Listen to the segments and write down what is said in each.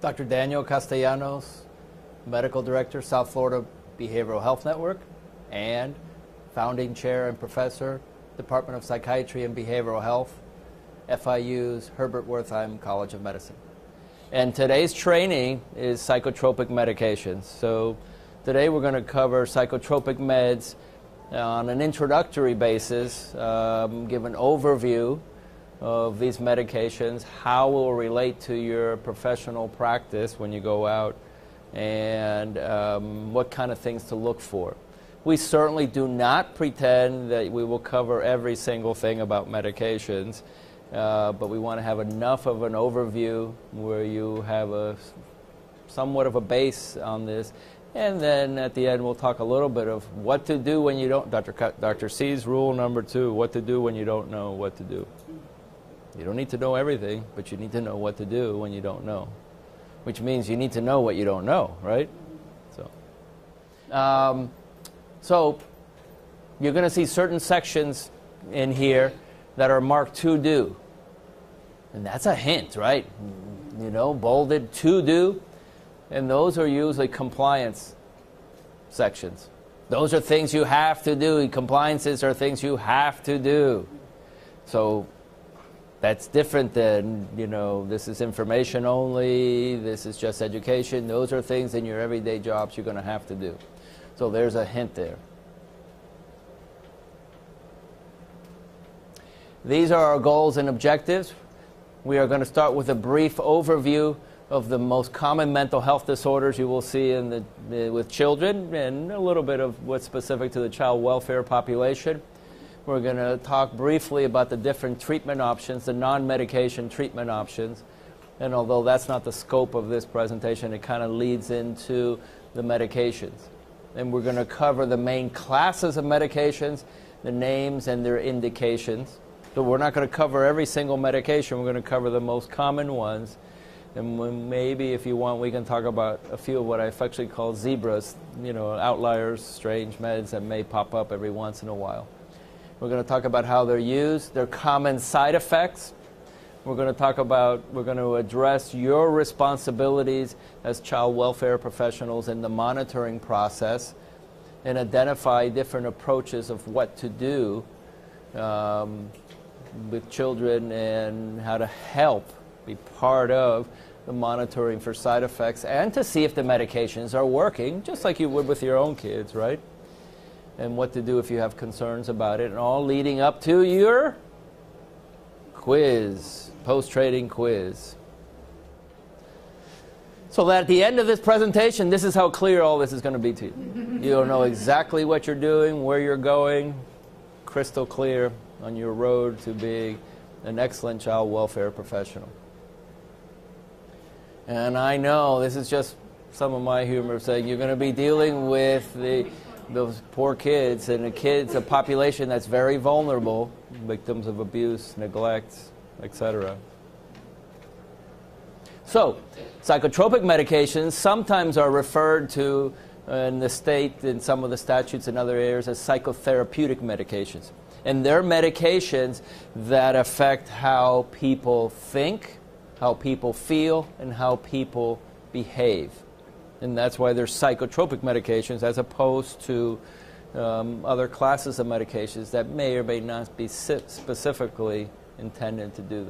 Dr. Daniel Castellanos, Medical Director, South Florida Behavioral Health Network, and Founding Chair and Professor, Department of Psychiatry and Behavioral Health, FIU's Herbert Wertheim College of Medicine. And today's training is psychotropic medications. So today we're going to cover psychotropic meds on an introductory basis, give an overview of these medications, how it will relate to your professional practice when you go out, and what kind of things to look for. We certainly do not pretend that we will cover every single thing about medications, but we want to have enough of an overview where you have somewhat of a base on this. And then at the end, we'll talk a little bit of what to do when you don't. Dr. C's rule number 2, what to do when you don't know what to do. You don't need to know everything, but you need to know what to do when you don't know, which means you need to know what you don't know, right? So you're going to see certain sections in here that are marked to do. And that's a hint, right? You know, bolded to do. And those are usually compliance sections. Those are things you have to do. Compliances are things you have to do. So that's different than, you know, this is information only, this is just education. Those are things in your everyday jobs you're going to have to do. So there's a hint there. These are our goals and objectives. We are going to start with a brief overview of the most common mental health disorders you will see with children, and a little bit of what's specific to the child welfare population. We're going to talk briefly about the different treatment options, the non-medication treatment options. And although that's not the scope of this presentation, it kind of leads into the medications. And we're going to cover the main classes of medications, the names and their indications. So we're not going to cover every single medication. We're going to cover the most common ones. And maybe, if you want, we can talk about a few of what I affectionately call zebras, you know, outliers, strange meds that may pop up every once in a while. We're going to talk about how they're used, their common side effects. We're going to address your responsibilities as child welfare professionals in the monitoring process, and identify different approaches of what to do with children and how to help be part of the monitoring for side effects, and to see if the medications are working, just like you would with your own kids, right? And what to do if you have concerns about it, and all leading up to your quiz, post-trading quiz. So that at the end of this presentation, this is how clear all this is going to be to you. You'll know exactly what you're doing, where you're going, crystal clear on your road to being an excellent child welfare professional. And I know this is just some of my humor saying you're going to be dealing with those poor kids, and a population that's very vulnerable, victims of abuse, neglect, etc. So, psychotropic medications sometimes are referred to in the state, in some of the statutes in other areas, as psychotherapeutic medications. And they're medications that affect how people think, how people feel, and how people behave. And that's why they're psychotropic medications, as opposed to other classes of medications that may or may not be specifically intended to do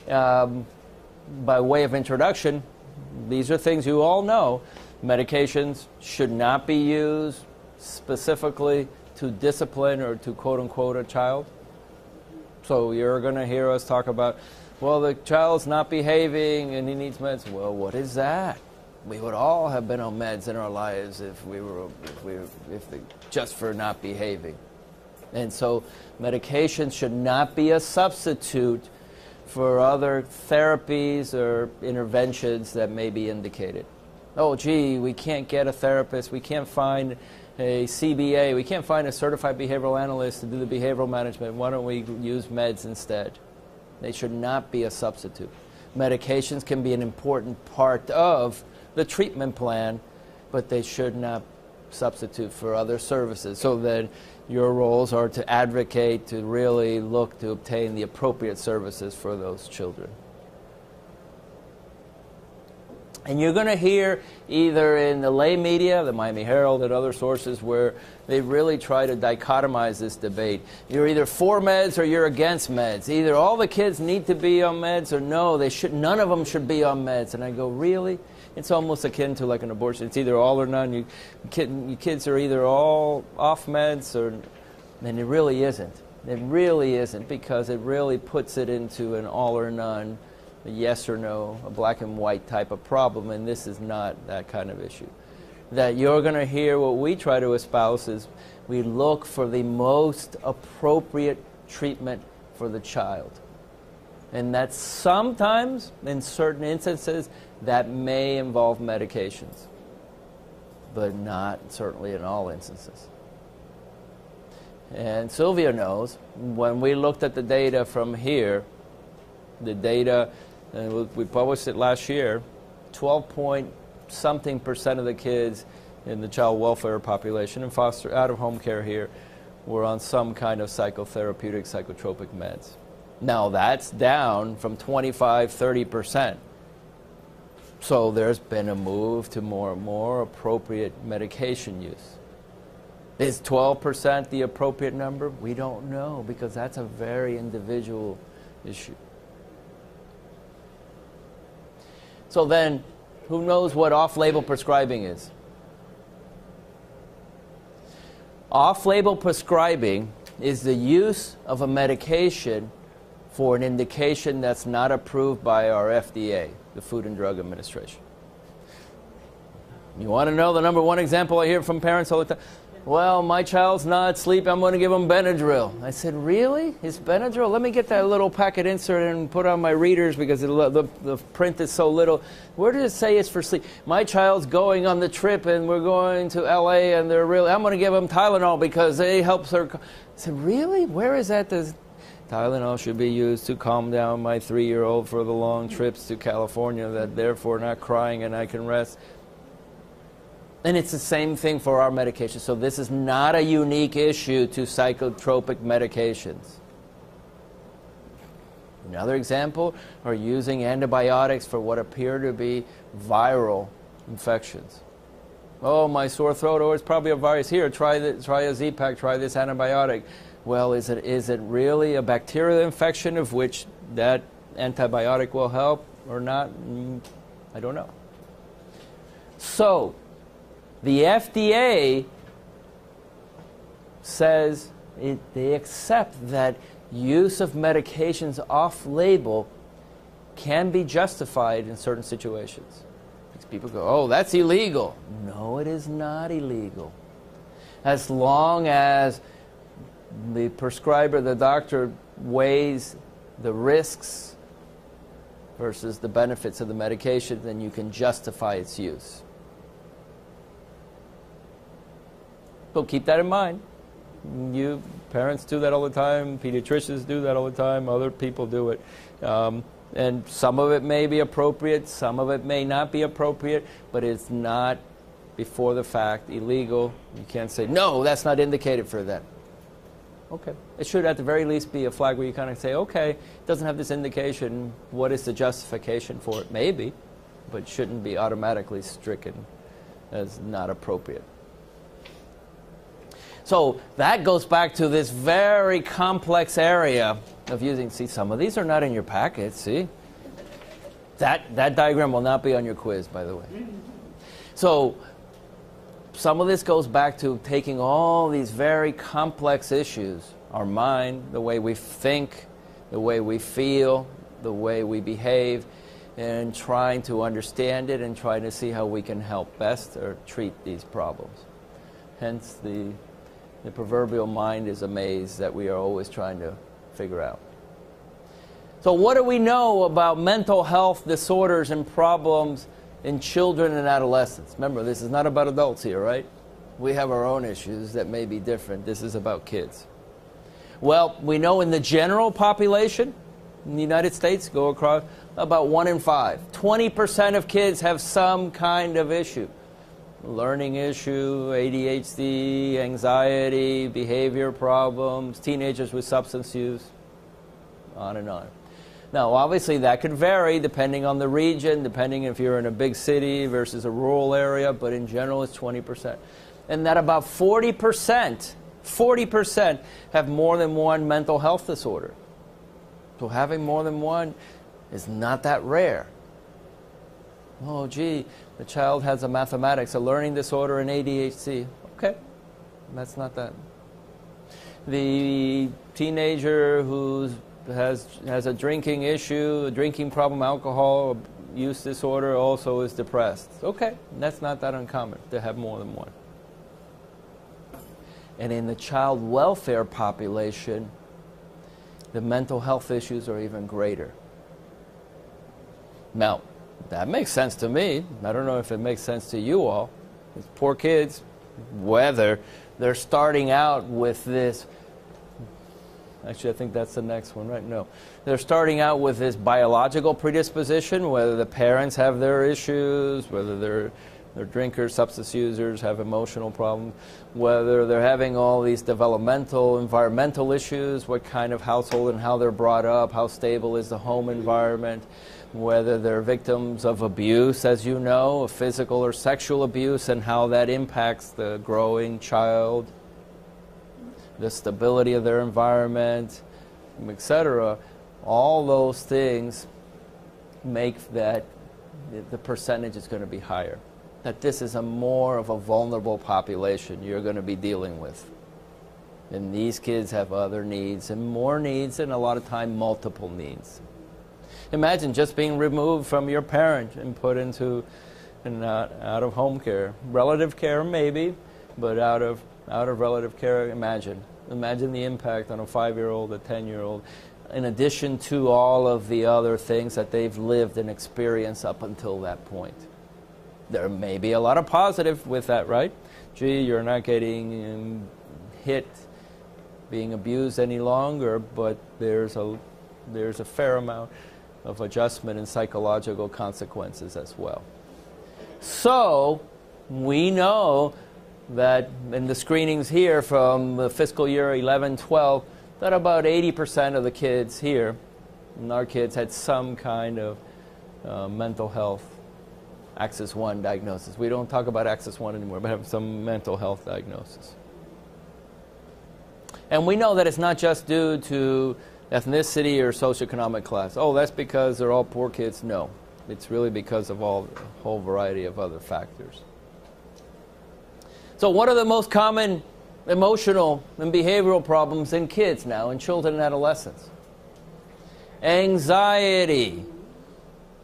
that. By way of introduction, these are things you all know. Medications should not be used specifically to discipline or to quote-unquote a child. So you're going to hear us talk about, well, the child's not behaving and he needs meds. Well, what is that? We would all have been on meds in our lives just for not behaving. And so medication should not be a substitute for other therapies or interventions that may be indicated. Oh, gee, we can't get a therapist, we can't find a CBA, we can't find a certified behavioral analyst to do the behavioral management. Why don't we use meds instead? They should not be a substitute. Medications can be an important part of the treatment plan, but they should not substitute for other services. So then your roles are to advocate, to really look to obtain the appropriate services for those children. And you're going to hear either in the lay media, the Miami Herald and other sources, where they really try to dichotomize this debate. You're either for meds or you're against meds. Either all the kids need to be on meds or no, none of them should be on meds. And I go, really? It's almost akin to like an abortion. It's either all or none. You kids are either all off meds or... And it really isn't. It really isn't, because it really puts it into an all or none, a yes or no, a black and white type of problem, and this is not that kind of issue. That you're going to hear what we try to espouse is we look for the most appropriate treatment for the child. And that sometimes, in certain instances, that may involve medications, but not certainly in all instances. And Sylvia knows, when we looked at the data from here, the data, we published it last year, 12-point-something% of the kids in the child welfare population and foster out-of-home care here were on some kind of psychotherapeutic, psychotropic meds. Now that's down from 25-30%. So there's been a move to more and more appropriate medication use. Is 12% the appropriate number? We don't know, because that's a very individual issue. So then, who knows what off-label prescribing is? Off-label prescribing is the use of a medication for an indication that's not approved by our FDA, the Food and Drug Administration. You want to know the number one example I hear from parents all the time? Well, my child's not sleeping, I'm going to give him Benadryl. I said, really? Is Benadryl? Let me get that little packet insert and put on my readers, because the print is so little. Where does it say it's for sleep? My child's going on the trip and we're going to LA and I'm going to give him Tylenol because it helps her. I said, really? Where is that? Tylenol should be used to calm down my 3-year-old for the long trips to California, that therefore not crying and I can rest. And it's the same thing for our medication. So this is not a unique issue to psychotropic medications. Another example are using antibiotics for what appear to be viral infections. Oh, my sore throat, oh, it's probably a virus. Here, try a Z-Pak, try this antibiotic. Well, is it really a bacterial infection of which that antibiotic will help or not? I don't know. So, the FDA says they accept that use of medications off-label can be justified in certain situations. Because people go, oh, that's illegal. No, it is not illegal. As long as the prescriber, the doctor, weighs the risks versus the benefits of the medication, then you can justify its use. So keep that in mind. You parents do that all the time. Pediatricians do that all the time. Other people do it. And some of it may be appropriate. Some of it may not be appropriate. But it's not, before the fact, illegal. You can't say, no, that's not indicated for that. Okay. It should at the very least be a flag where you kind of say, okay, it doesn't have this indication. What is the justification for it? Maybe. But it shouldn't be automatically stricken as not appropriate. So that goes back to this very complex area of using, see, some of these are not in your packet, see? That diagram will not be on your quiz, by the way. So some of this goes back to taking all these very complex issues, our mind, the way we think, the way we feel, the way we behave, and trying to understand it and trying to see how we can help best or treat these problems. Hence the proverbial mind is a maze that we are always trying to figure out. So what do we know about mental health disorders and problems in children and adolescents? Remember, this is not about adults here, right? We have our own issues that may be different. This is about kids. Well, we know in the general population in the United States, go across, about 1 in 5. 20% of kids have some kind of issue. Learning issue, ADHD, anxiety, behavior problems, teenagers with substance use, on and on. Now, obviously, that could vary depending on the region, depending if you're in a big city versus a rural area, but in general, it's 20%. And that about 40% have more than one mental health disorder. So having more than one is not that rare. Oh, gee, the child has a mathematics, a learning disorder, and ADHD. Okay, that's not that. The teenager who has a drinking issue, a drinking problem, alcohol use disorder, also is depressed. Okay, that's not that uncommon to have more than one. And in the child welfare population, the mental health issues are even greater. Now, that makes sense to me. I don't know if it makes sense to you all. These poor kids, whether they're starting out with this, actually I think that's the next one, right? No. They're starting out with this biological predisposition, whether the parents have their issues, whether they're drinkers, substance users, have emotional problems, whether they're having all these developmental, environmental issues, what kind of household and how they're brought up, how stable is the home environment, whether they're victims of abuse, as you know, of physical or sexual abuse, and how that impacts the growing child, the stability of their environment, etc. All those things make that the percentage is going to be higher. That this is more of a vulnerable population you're going to be dealing with. And these kids have other needs, and more needs, and a lot of time multiple needs. Imagine just being removed from your parent and put into out-of-home care. Relative care maybe, but out of relative care, imagine the impact on a 5-year-old, a 10-year-old, in addition to all of the other things that they've lived and experienced up until that point. There may be a lot of positive with that, right? Gee, you're not getting hit, being abused any longer, but there's a fair amount of adjustment and psychological consequences as well. So we know that in the screenings here from the fiscal year 11-12, that about 80% of the kids here, and our kids, had some kind of mental health Axis 1 diagnosis. We don't talk about Axis 1 anymore, but have some mental health diagnosis. And we know that it's not just due to ethnicity or socioeconomic class. Oh, that's because they're all poor kids. No, it's really because of a whole variety of other factors. So what are the most common emotional and behavioral problems in kids now, in children and adolescents? Anxiety.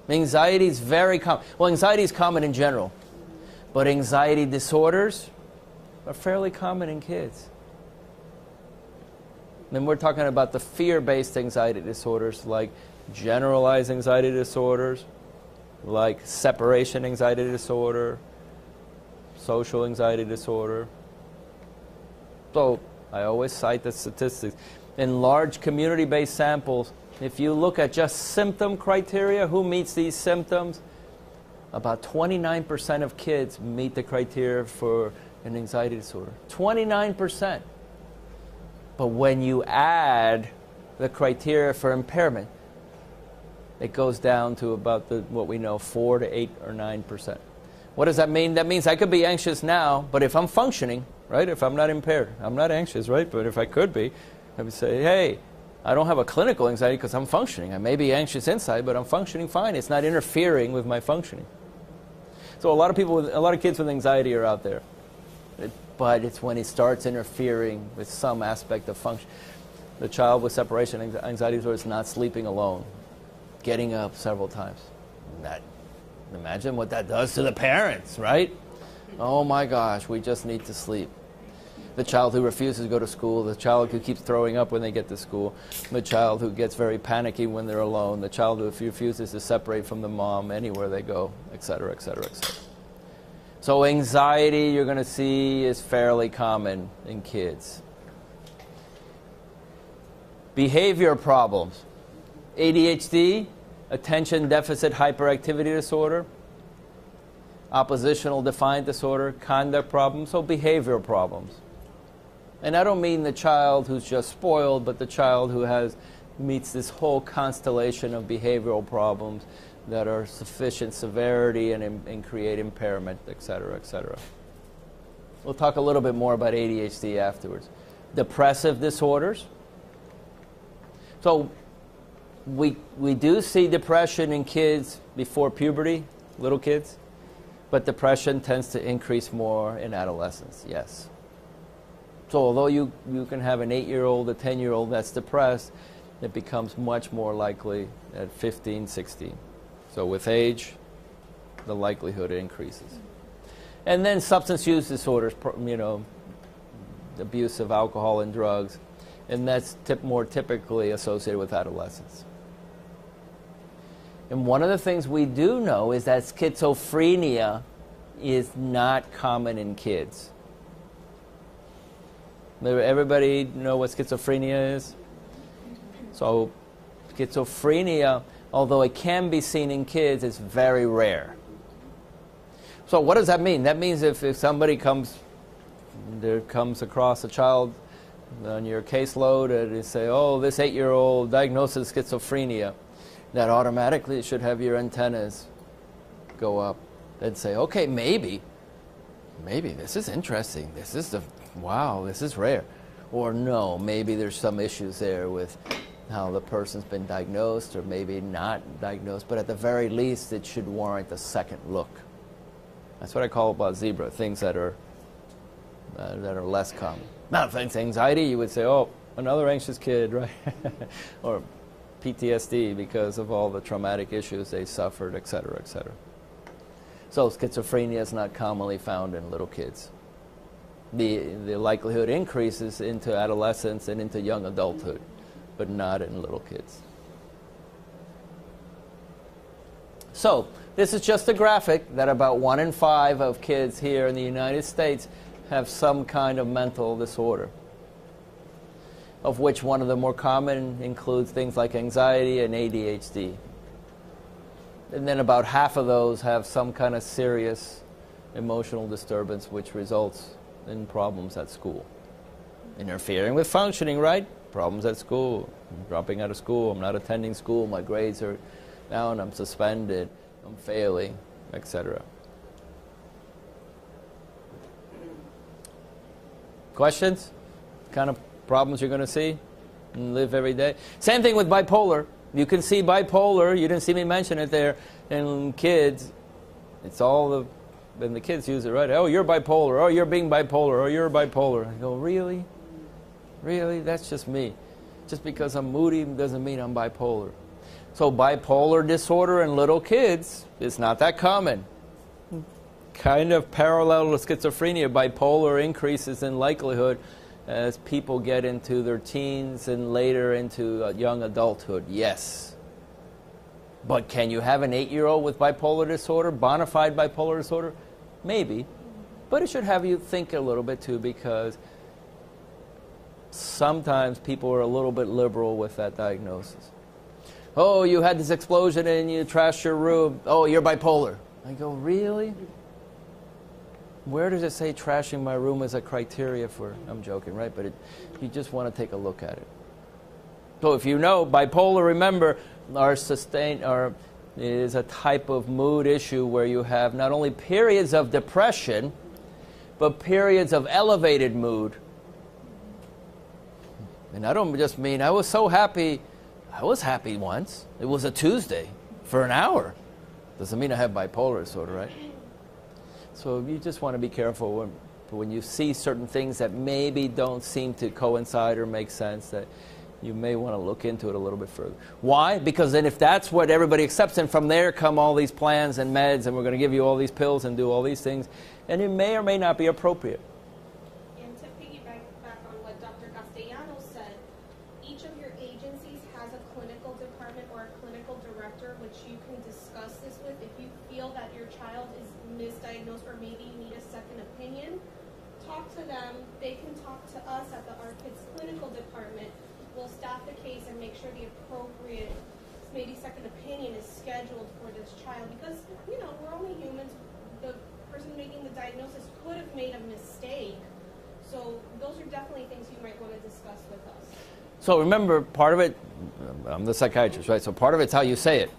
Anxiety is very common. Well, anxiety is common in general, but anxiety disorders are fairly common in kids. And we're talking about the fear-based anxiety disorders, like generalized anxiety disorders, like separation anxiety disorder, social anxiety disorder. So I always cite the statistics. In large community-based samples, if you look at just symptom criteria, who meets these symptoms, about 29% of kids meet the criteria for an anxiety disorder. 29%. But when you add the criteria for impairment, it goes down to about what we know, 4 to 8 or 9%. What does that mean? That means I could be anxious now, but if I'm functioning, right, if I'm not impaired, I'm not anxious, right, but if I could be, I would say, hey, I don't have a clinical anxiety because I'm functioning. I may be anxious inside, but I'm functioning fine. It's not interfering with my functioning. So a lot of kids with anxiety are out there. But it's when it starts interfering with some aspect of function. The child with separation anxiety disorder is not sleeping alone, getting up several times. Imagine what that does to the parents, right? Oh my gosh, we just need to sleep. The child who refuses to go to school, the child who keeps throwing up when they get to school, the child who gets very panicky when they're alone, the child who refuses to separate from the mom anywhere they go, etc., etc., etc. So anxiety, you're going to see, is fairly common in kids. Behavior problems. ADHD, attention deficit hyperactivity disorder, oppositional defiant disorder, conduct problems, so behavioral problems. And I don't mean the child who's just spoiled, but the child who has meets this whole constellation of behavioral problems that are sufficient severity and create impairment, et cetera, et cetera. We'll talk a little bit more about ADHD afterwards. Depressive disorders. So we do see depression in kids before puberty, little kids, but depression tends to increase more in adolescence, yes. So although you can have an 8-year-old, a 10-year-old that's depressed, it becomes much more likely at 15, 16. So with age, the likelihood increases. And then substance use disorders, abuse of alcohol and drugs, and that's more typically associated with adolescence. And one of the things we do know is that schizophrenia is not common in kids. Everybody know what schizophrenia is? So schizophrenia, although it can be seen in kids, is very rare. So what does that mean? That means if somebody comes across a child on your caseload and they say, oh, this 8-year-old diagnosed with schizophrenia, that automatically should have your antennas go up and say, okay, maybe this is interesting. Wow, this is rare. Or no, maybe there's some issues there with how the person's been diagnosed or maybe not diagnosed, but at the very least it should warrant a second look. That's what I call about zebra, things that are less common. Now, if it's anxiety, you would say, oh, another anxious kid, right? Or PTSD because of all the traumatic issues they suffered, et cetera, et cetera. So schizophrenia is not commonly found in little kids. The likelihood increases into adolescence and into young adulthood, but not in little kids. So this is just a graphic that about 1 in 5 of kids here in the United States have some kind of mental disorder, of which one of the more common includes things like anxiety and ADHD. And then about half of those have some kind of serious emotional disturbance which results in problems at school. Interfering with functioning, right? Problems at school. I'm dropping out of school. I'm not attending school. My grades are down. I'm suspended. I'm failing, etc. Questions? Kind of problems you're going to see and live every day? Same thing with bipolar. You can see bipolar. You didn't see me mention it there. In kids, it's all and the kids use it, right? Oh, you're bipolar. Oh, you're being bipolar. Oh, you're bipolar. I go, really? Really? That's just me. Just because I'm moody doesn't mean I'm bipolar. So bipolar disorder in little kids is not that common. Kind of parallel to schizophrenia, bipolar increases in likelihood as people get into their teens and later into young adulthood, yes. But can you have an 8-year-old with bipolar disorder, bona fide bipolar disorder? Maybe. But it should have you think a little bit too, because sometimes people are a little bit liberal with that diagnosis. Oh, you had this explosion and you trashed your room. Oh, you're bipolar. I go, really? Where does it say trashing my room is a criteria for, I'm joking, right? But you just want to take a look at it. So if you know, bipolar, remember, is a type of mood issue where you have not only periods of depression, but periods of elevated mood. And I don't just mean, I was so happy. I was happy once. It was a Tuesday for an hour. Doesn't mean I have bipolar disorder, right? So you just want to be careful when you see certain things that maybe don't seem to coincide or make sense, that you may want to look into it a little bit further. Why? Because then if that's what everybody accepts, and from there come all these plans and meds, and we're going to give you all these pills and do all these things, and it may or may not be appropriate. And to piggyback on what Dr. Castellanos said, each of your agencies has a clinical department or a clinical director which you can discuss this with. If you feel that your child is misdiagnosed or maybe need a second opinion, talk to them. They can talk to us at our kids' clinical department. We'll staff the case and make sure the appropriate, maybe second opinion is scheduled for this child, because, you know, we're only humans. The person making the diagnosis could have made a mistake. So those are definitely things you might want to discuss with us. So remember, part of it, I'm the psychiatrist, right? So part of it's how you say it.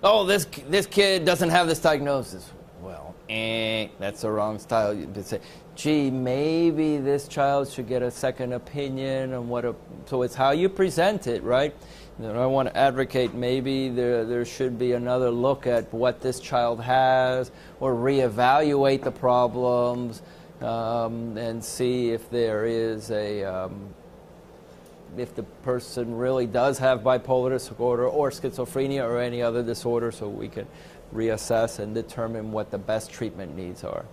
Oh, this kid doesn't have this diagnosis. Well, that's the wrong style. You could say, gee, maybe this child should get a second opinion on what. So it's how you present it, right? And I want to advocate maybe there should be another look at what this child has, or reevaluate the problems, and see if there is if the person really does have bipolar disorder or schizophrenia or any other disorder, so we can reassess and determine what the best treatment needs are.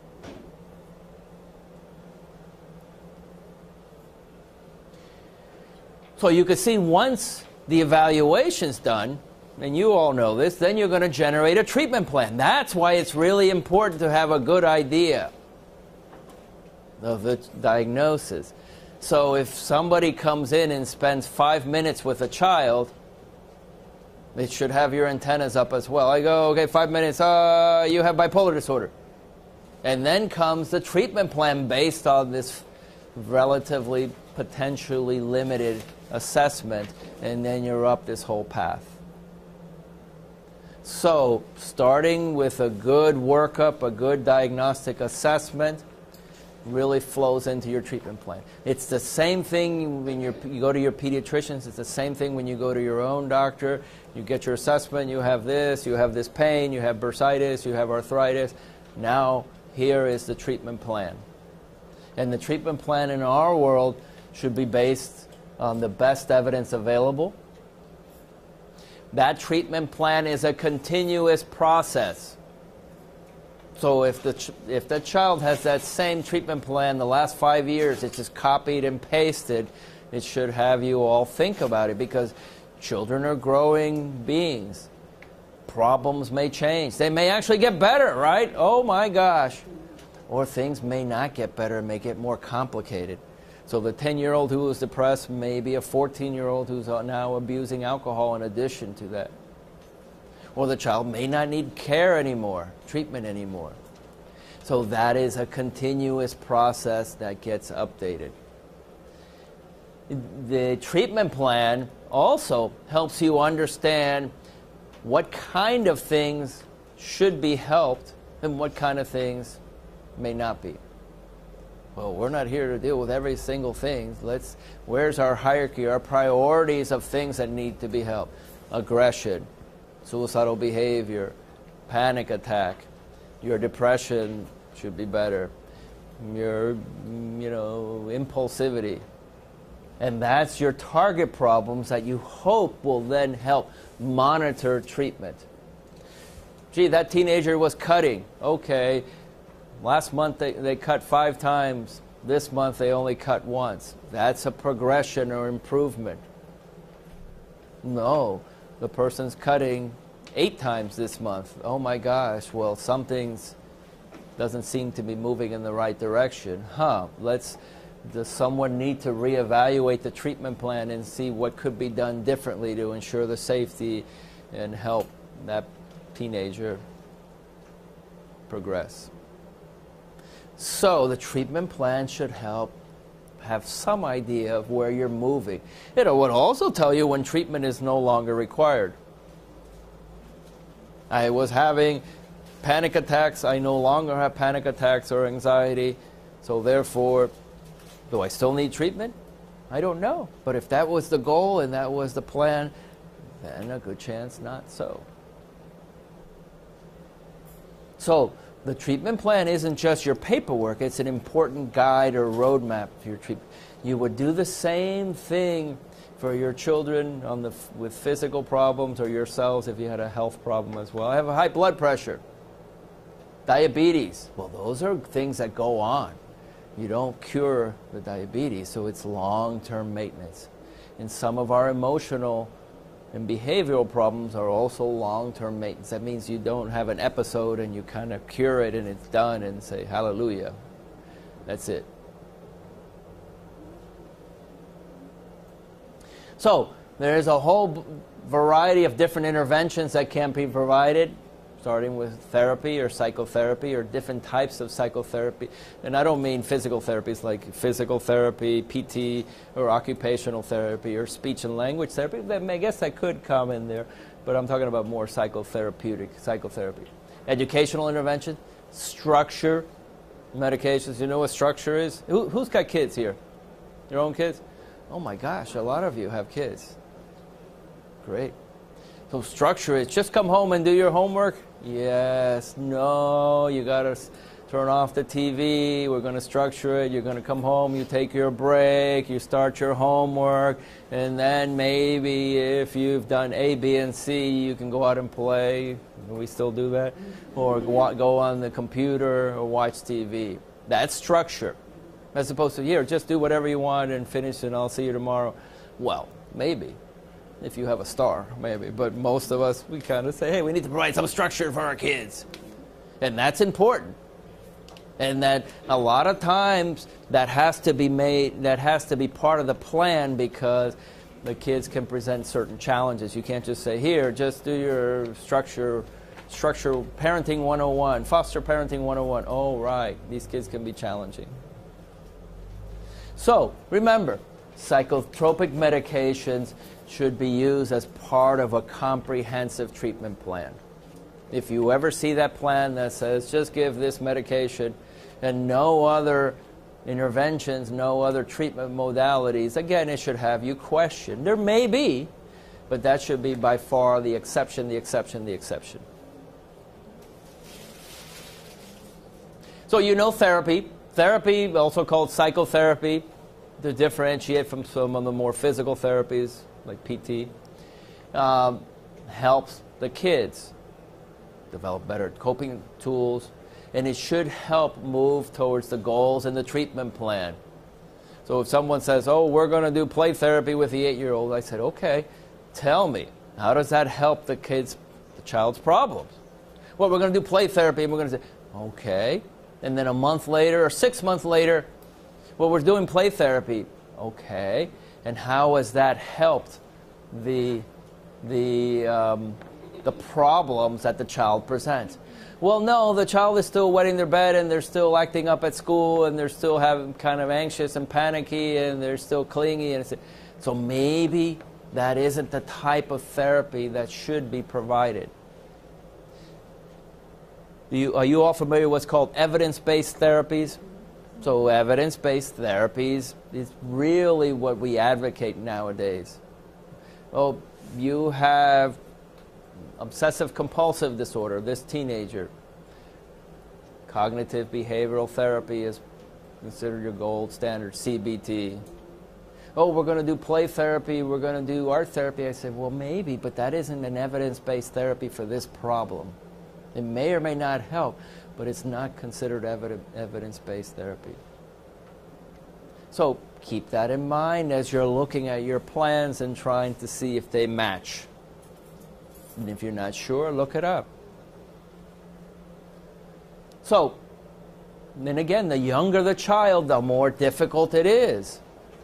So you can see once the evaluation's done, and you all know this, then you're going to generate a treatment plan. That's why it's really important to have a good idea of the diagnosis. So if somebody comes in and spends 5 minutes with a child, it should have your antennas up as well. I go, okay, 5 minutes, you have bipolar disorder. And then comes the treatment plan based on this relatively potentially limited assessment, and then you're up this whole path. So starting with a good workup, a good diagnostic assessment, really flows into your treatment plan. It's the same thing when you go to your pediatricians. It's the same thing when you go to your own doctor. You get your assessment, you have this pain, you have bursitis, you have arthritis. Now here is the treatment plan. And the treatment plan in our world should be based on the best evidence available. That treatment plan is a continuous process. So if the child has that same treatment plan the last 5 years, it's just copied and pasted, it should have you all think about it, because children are growing beings. Problems may change. They may actually get better, right? Oh my gosh. Or things may not get better, may get more complicated. So the 10-year-old who was depressed may be a 14-year-old who's now abusing alcohol in addition to that. Or the child may not need care anymore, treatment anymore. So that is a continuous process that gets updated. The treatment plan also helps you understand what kind of things should be helped and what kind of things may not be. Well, we're not here to deal with every single thing. Where's our hierarchy, our priorities of things that need to be helped? Aggression, suicidal behavior, panic attack, your depression should be better, your impulsivity. And that's your target problems that you hope will then help monitor treatment. Gee, that teenager was cutting. Okay, last month they cut 5 times. This month they only cut once. That's a progression or improvement. No, the person's cutting 8 times this month. Oh my gosh, well, something's doesn't seem to be moving in the right direction. Does someone need to reevaluate the treatment plan and see what could be done differently to ensure the safety and help that teenager progress? So the treatment plan should help have some idea of where you're moving. It would also tell you when treatment is no longer required. I was having panic attacks. I no longer have panic attacks or anxiety. So therefore, do I still need treatment? I don't know. But if that was the goal and that was the plan, then a good chance not so. So the treatment plan isn't just your paperwork. It's an important guide or roadmap to your treatment. You would do the same thing for your children with physical problems, or yourselves if you had a health problem as well. I have a high blood pressure, diabetes. Well, those are things that go on. You don't cure the diabetes, so it's long-term maintenance. And some of our emotional and behavioral problems are also long-term maintenance. That means you don't have an episode and you kind of cure it and it's done and say, hallelujah. That's it. So there's a whole variety of different interventions that can be provided. starting with therapy or psychotherapy or different types of psychotherapy. And I don't mean physical therapies like physical therapy, PT, or occupational therapy, or speech and language therapy. I guess that could come in there, but I'm talking about more psychotherapeutic psychotherapy. Educational intervention, structure, medications. You know what structure is? Who's got kids here? Your own kids? Oh my gosh, a lot of you have kids. Great. So structure is just come home and do your homework? Yes. No, you got to turn off the TV. We're going to structure it. You're going to come home, you take your break, you start your homework, and then maybe if you've done A, B, and C, you can go out and play. We still do that? Or go on the computer or watch TV. That's structure. As opposed to, here, just do whatever you want and finish and I'll see you tomorrow. Well, maybe. If you have a star, maybe. But most of us, we kind of say, hey, we need to provide some structure for our kids. And that's important. And that a lot of times that has to be made, that has to be part of the plan because the kids can present certain challenges. You can't just say, here, just do your structure parenting 101, foster parenting 101. Oh, right, these kids can be challenging. So, remember, psychotropic medications should be used as part of a comprehensive treatment plan. If you ever see that plan that says just give this medication and no other interventions, no other treatment modalities, again, it should have you question. There may be, but that should be by far the exception, the exception, the exception. So you know therapy. Therapy, also called psychotherapy, to differentiate from some of the more physical therapies, like PT, helps the kids develop better coping tools, and it should help move towards the goals in the treatment plan. So if someone says, oh, we're going to do play therapy with the 8-year-old, I said, okay, tell me, how does that help the child's problems? Well, we're going to do play therapy, and we're going to say, okay. And then a month later or 6 months later, well, we're doing play therapy. Okay. And how has that helped the problems that the child presents? Well, no, the child is still wetting their bed and they're still acting up at school and they're still having kind of anxious and panicky and they're still clingy. And so maybe that isn't the type of therapy that should be provided. Are you all familiar with what's called evidence-based therapies? So evidence-based therapies is really what we advocate nowadays. Oh, you have obsessive-compulsive disorder, this teenager. Cognitive behavioral therapy is considered your gold standard, CBT. Oh, we're going to do play therapy, we're going to do art therapy. I said, well, maybe, but that isn't an evidence-based therapy for this problem. It may or may not help, but it's not considered evidence-based therapy. So keep that in mind as you're looking at your plans and trying to see if they match. And if you're not sure, look it up. So, then again, the younger the child, the more difficult it is.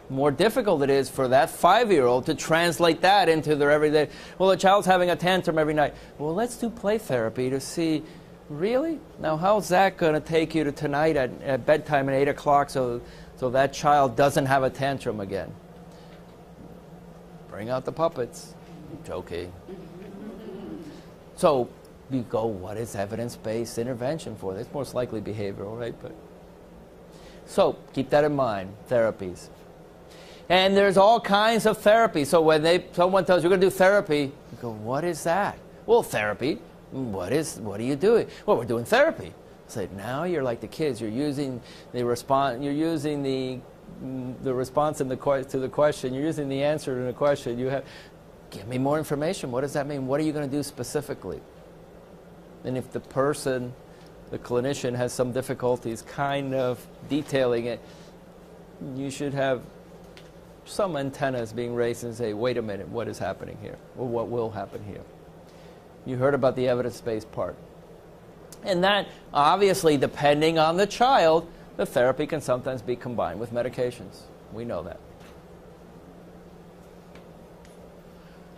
More difficult it is for that 5-year-old to translate that into their everyday. Well, the child's having a tantrum every night. Well, let's do play therapy to see, really? Now, how's that going to take you to tonight at bedtime at 8 o'clock so that child doesn't have a tantrum again? Bring out the puppets. Okay. So you go, what is evidence-based intervention for? It's most likely behavioral, right? So keep that in mind, therapies. And there's all kinds of therapy. So when someone tells you, we're going to do therapy, you go, what is that? Well, therapy, what are you doing? Well, we're doing therapy. I said, now you're like the kids. You're using the response. You're using the response to the question. You're using the answer to the question. You have, give me more information. What does that mean? What are you going to do specifically? And if the person, the clinician, has some difficulties kind of detailing it, you should have some antennas being raised and say, wait a minute, what is happening here? Or what will happen here? You heard about the evidence-based part. And that, obviously, depending on the child, the therapy can sometimes be combined with medications. We know that.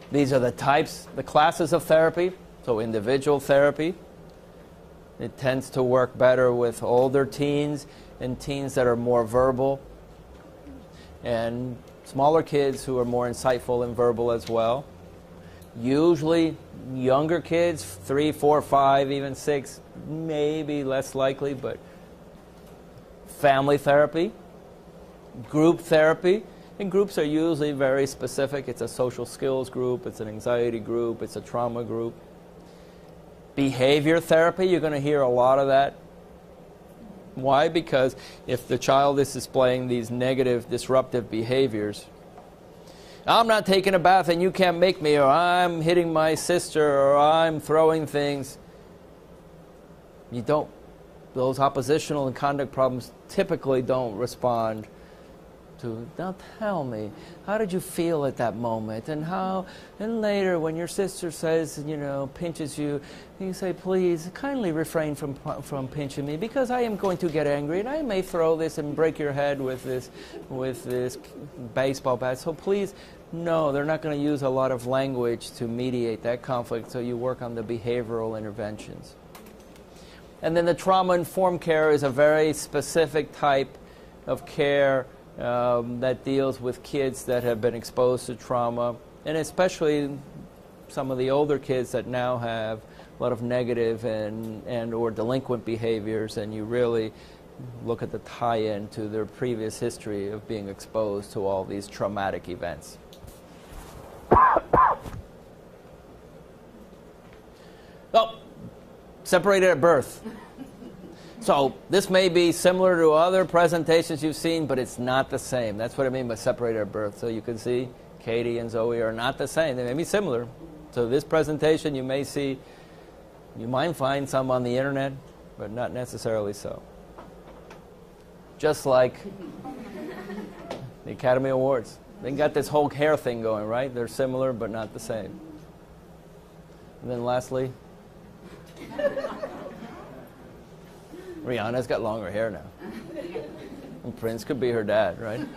These are the types, the classes of therapy. So individual therapy, It tends to work better with older teens and teens that are more verbal, and smaller kids who are more insightful and verbal as well. Usually younger kids, 3, 4, 5, even 6, maybe less likely, but family therapy, group therapy, and groups are usually very specific. It's a social skills group, it's an anxiety group, it's a trauma group. Behavior therapy, you're going to hear a lot of that. Why? Because if the child is displaying these negative, disruptive behaviors, I'm not taking a bath and you can't make me, or I'm hitting my sister, or I'm throwing things. Those oppositional and conduct problems typically don't respond to, now tell me, how did you feel at that moment? And later when your sister says, pinches you, you say, please, kindly refrain from pinching me, because I am going to get angry and I may throw this and break your head with this baseball bat. So please, no, they're not going to use a lot of language to mediate that conflict, so you work on the behavioral interventions. And then the trauma-informed care is a very specific type of care that deals with kids that have been exposed to trauma, and especially some of the older kids that now have a lot of negative and or delinquent behaviors, and you really look at the tie-in to their previous history of being exposed to all these traumatic events. Oh, separated at birth. So this may be similar to other presentations you've seen, but it's not the same. That's what I mean by separated at birth. So you can see Katie and Zoe are not the same. They may be similar. So this presentation you might find some on the internet, but not necessarily so. Just like the Academy Awards. They got this whole hair thing going, right? They're similar, but not the same. And then lastly, Rihanna's got longer hair now. And Prince could be her dad, right?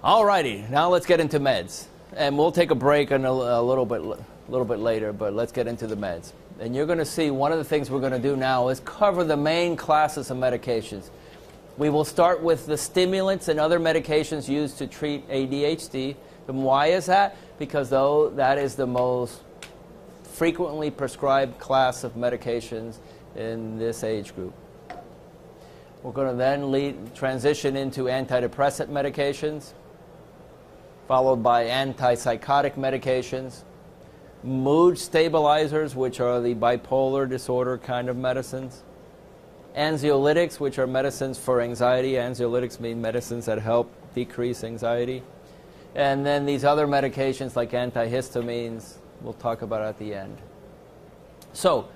Alrighty, now let's get into meds. And we'll take a break a little bit later, but let's get into the meds. And you're going to see one of the things we're going to do now is cover the main classes of medications. We will start with the stimulants and other medications used to treat ADHD. And why is that? Because that is the most frequently prescribed class of medications in this age group. We're going to then transition into antidepressant medications, followed by antipsychotic medications, mood stabilizers, which are the bipolar disorder kind of medicines, anxiolytics, which are medicines for anxiety. Anxiolytics mean medicines that help decrease anxiety. And then these other medications like antihistamines, we'll talk about at the end. So,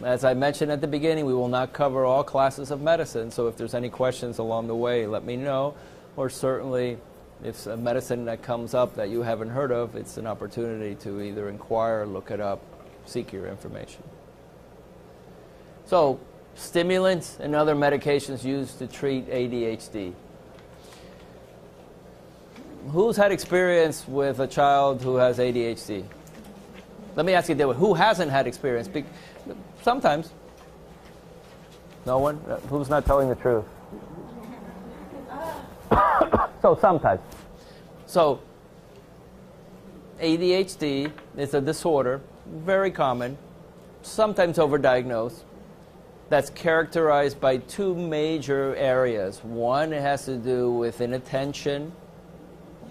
as I mentioned at the beginning, we will not cover all classes of medicine, so if there's any questions along the way, let me know, or certainly if a medicine that comes up that you haven't heard of, it's an opportunity to either inquire, look it up, seek your information. So, stimulants and other medications used to treat ADHD. Who's had experience with a child who has ADHD? Let me ask you, who hasn't had experience? Sometimes. No one? Who's not telling the truth? So sometimes. So ADHD is a disorder, very common, sometimes overdiagnosed, that's characterized by two major areas. One, it has to do with inattention.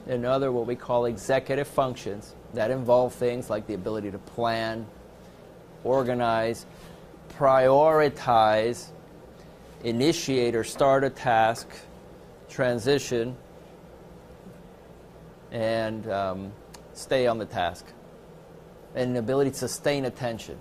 Another, what we call executive functions, that involve things like the ability to plan, organize, prioritize, initiate or start a task, transition, and stay on the task, and an ability to sustain attention.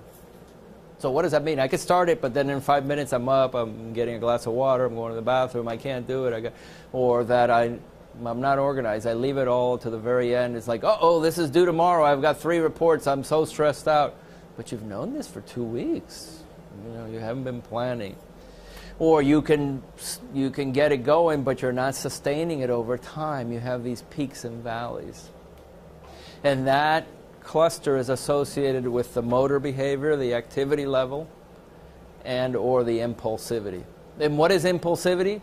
So what does that mean? I could start it, but then in 5 minutes I'm up, I'm getting a glass of water, I'm going to the bathroom, I can't do it, or that I'm not organized. I leave it all to the very end. It's like, uh-oh, this is due tomorrow. I've got 3 reports. I'm so stressed out. But you've known this for 2 weeks. You haven't been planning. Or you can get it going, but you're not sustaining it over time. You have these peaks and valleys. And that cluster is associated with the motor behavior, the activity level, and or the impulsivity. And what is impulsivity?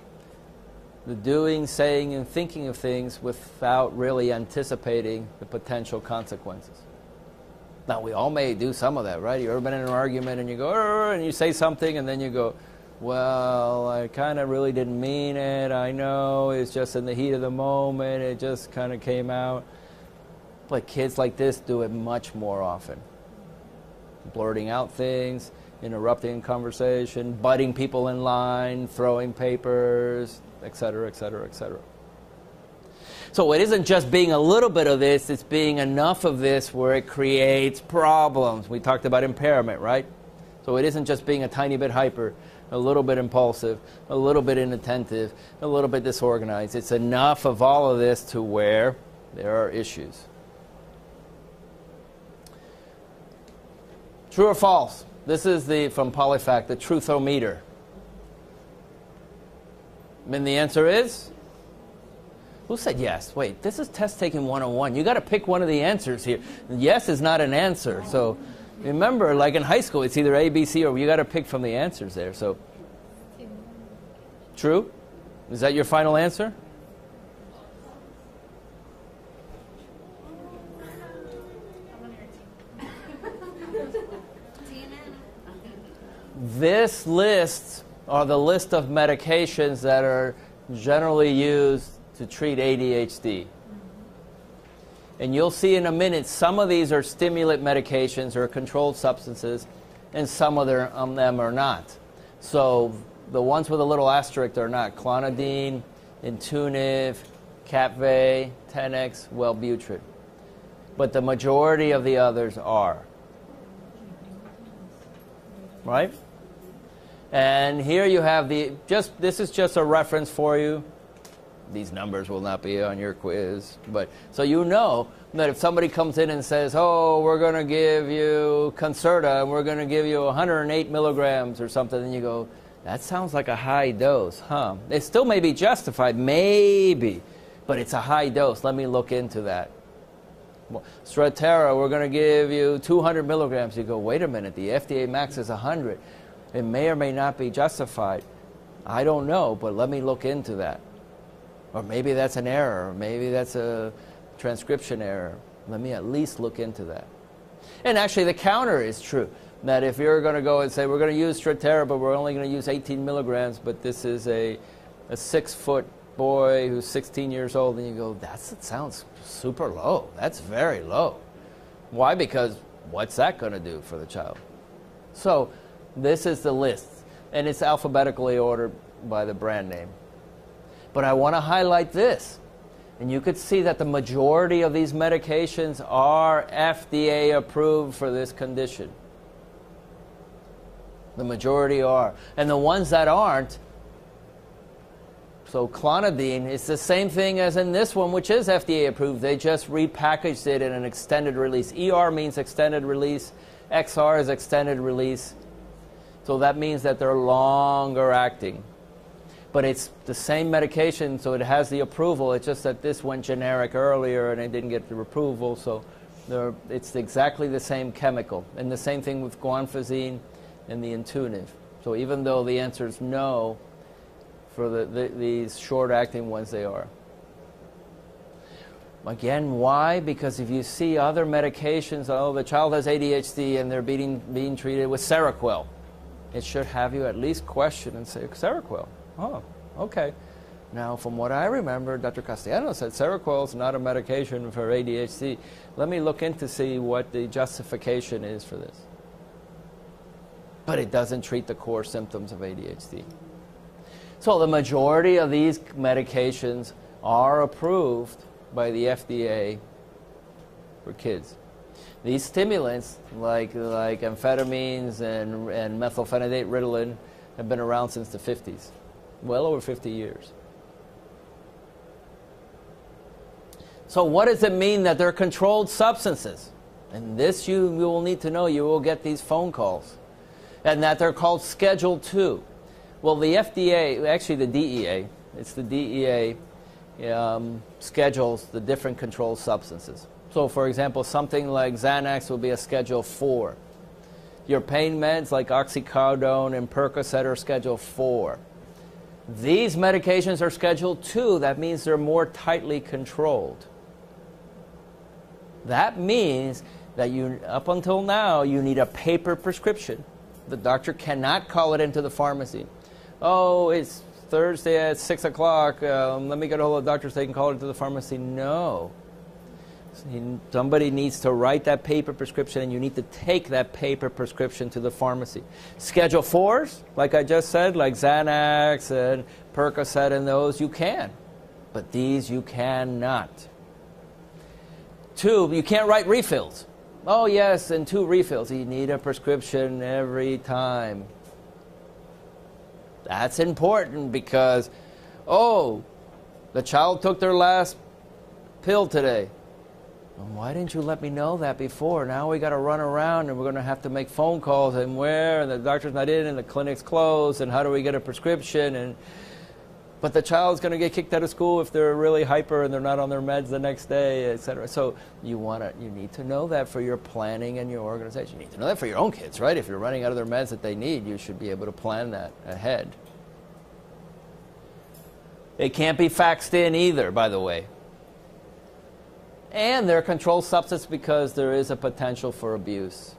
The doing, saying, and thinking of things without really anticipating the potential consequences. Now, we all may do some of that, right? You've ever been in an argument and you go, "Arr," and you say something, and then you go, "Well, I kind of really didn't mean it. I know, it's just in the heat of the moment. It just kind of came out." But kids like this do it much more often. Blurting out things, interrupting conversation, butting people in line, throwing papers, etc., etc., etc. So it isn't just being a little bit of this, it's being enough of this where it creates problems. We talked about impairment, right? So it isn't just being a tiny bit hyper, a little bit impulsive, a little bit inattentive, a little bit disorganized. It's enough of all of this to where there are issues. True or false? This is from Polyfact, the truthometer. And the answer is? Who said yes? Wait, this is test taking 101. You got to pick one of the answers here. Yes is not an answer. So remember, like in high school, it's either A, B, C, or you got to pick from the answers there. So true? Is that your final answer? This list are the list of medications that are generally used to treat ADHD. And you'll see in a minute, some of these are stimulant medications or controlled substances, and some of them are not. So the ones with a little asterisk are not. Clonidine, Intuniv, Capvey, Tenex, Wellbutrin. But the majority of the others are. Right? And here you have this is just a reference for you. These numbers will not be on your quiz. But so you know that if somebody comes in and says, "Oh, we're going to give you Concerta and we're going to give you 108 milligrams or something," and you go, "That sounds like a high dose, huh?" It still may be justified, maybe, but it's a high dose. Let me look into that. Strattera, we're going to give you 200 milligrams. You go, "Wait a minute, the FDA max is 100. It may or may not be justified. I don't know, but let me look into that." Or maybe that's an error. Or maybe that's a transcription error. Let me at least look into that. And actually, the counter is true. That if you're going to go and say, "We're going to use Strattera, but we're only going to use 18 milligrams, but this is a 6-foot boy who's 16 years old," and you go, that sounds super low. That's very low. Why? Because what's that going to do for the child? So this is the list, and it's alphabetically ordered by the brand name. But I want to highlight this, and you could see that the majority of these medications are FDA approved for this condition. The majority are. And the ones that aren't, so clonidine, it's the same thing as in this one, which is FDA approved. They just repackaged it in an extended release. ER means extended release. XR is extended release. So that means that they're longer acting. But it's the same medication, so it has the approval. It's just that this went generic earlier and it didn't get the approval. So it's exactly the same chemical. And the same thing with guanfacine and the Intuniv. So even though the answer is no, for these short-acting ones, they are. Again, why? Because if you see other medications, oh, the child has ADHD and they're being treated with Seroquel, it should have you at least question and say, Seroquel. Oh, okay. Now, from what I remember, Dr. Castellano said Seroquel is not a medication for ADHD. Let me look in to see what the justification is for this. But it doesn't treat the core symptoms of ADHD. So the majority of these medications are approved by the FDA for kids. These stimulants, like amphetamines and methylphenidate Ritalin, have been around since the 50s. Well over 50 years. So what does it mean that they're controlled substances? And this you will need to know. You will get these phone calls. And that they're called Schedule II. Well, the FDA, actually the DEA, it's the DEA schedules the different controlled substances. So for example, something like Xanax will be a Schedule 4. Your pain meds like oxycodone and Percocet are Schedule 4. These medications are Schedule 2. That means they're more tightly controlled. That means that you, up until now, you need a paper prescription. The doctor cannot call it into the pharmacy. Oh, it's Thursday at 6 o'clock. Let me get a hold of the doctor so they can call it into the pharmacy. No. Somebody needs to write that paper prescription, and you need to take that paper prescription to the pharmacy. Schedule 4s, like I just said, like Xanax and Percocet and those, you can. But these you cannot. 2, you can't write refills. Oh yes, and 2 refills. You need a prescription every time. That's important because, oh, the child took their last pill today. Well, why didn't you let me know that before? Now we got to run around and we're going to have to make phone calls and where, and the doctor's not in and the clinic's closed, and how do we get a prescription? But the child's going to get kicked out of school if they're really hyper and they're not on their meds the next day, etc. So you need to know that for your planning and your organization. You need to know that for your own kids, right? If you're running out of their meds that they need, you should be able to plan that ahead. It can't be faxed in either, by the way. And they're a controlled substance because there is a potential for abuse.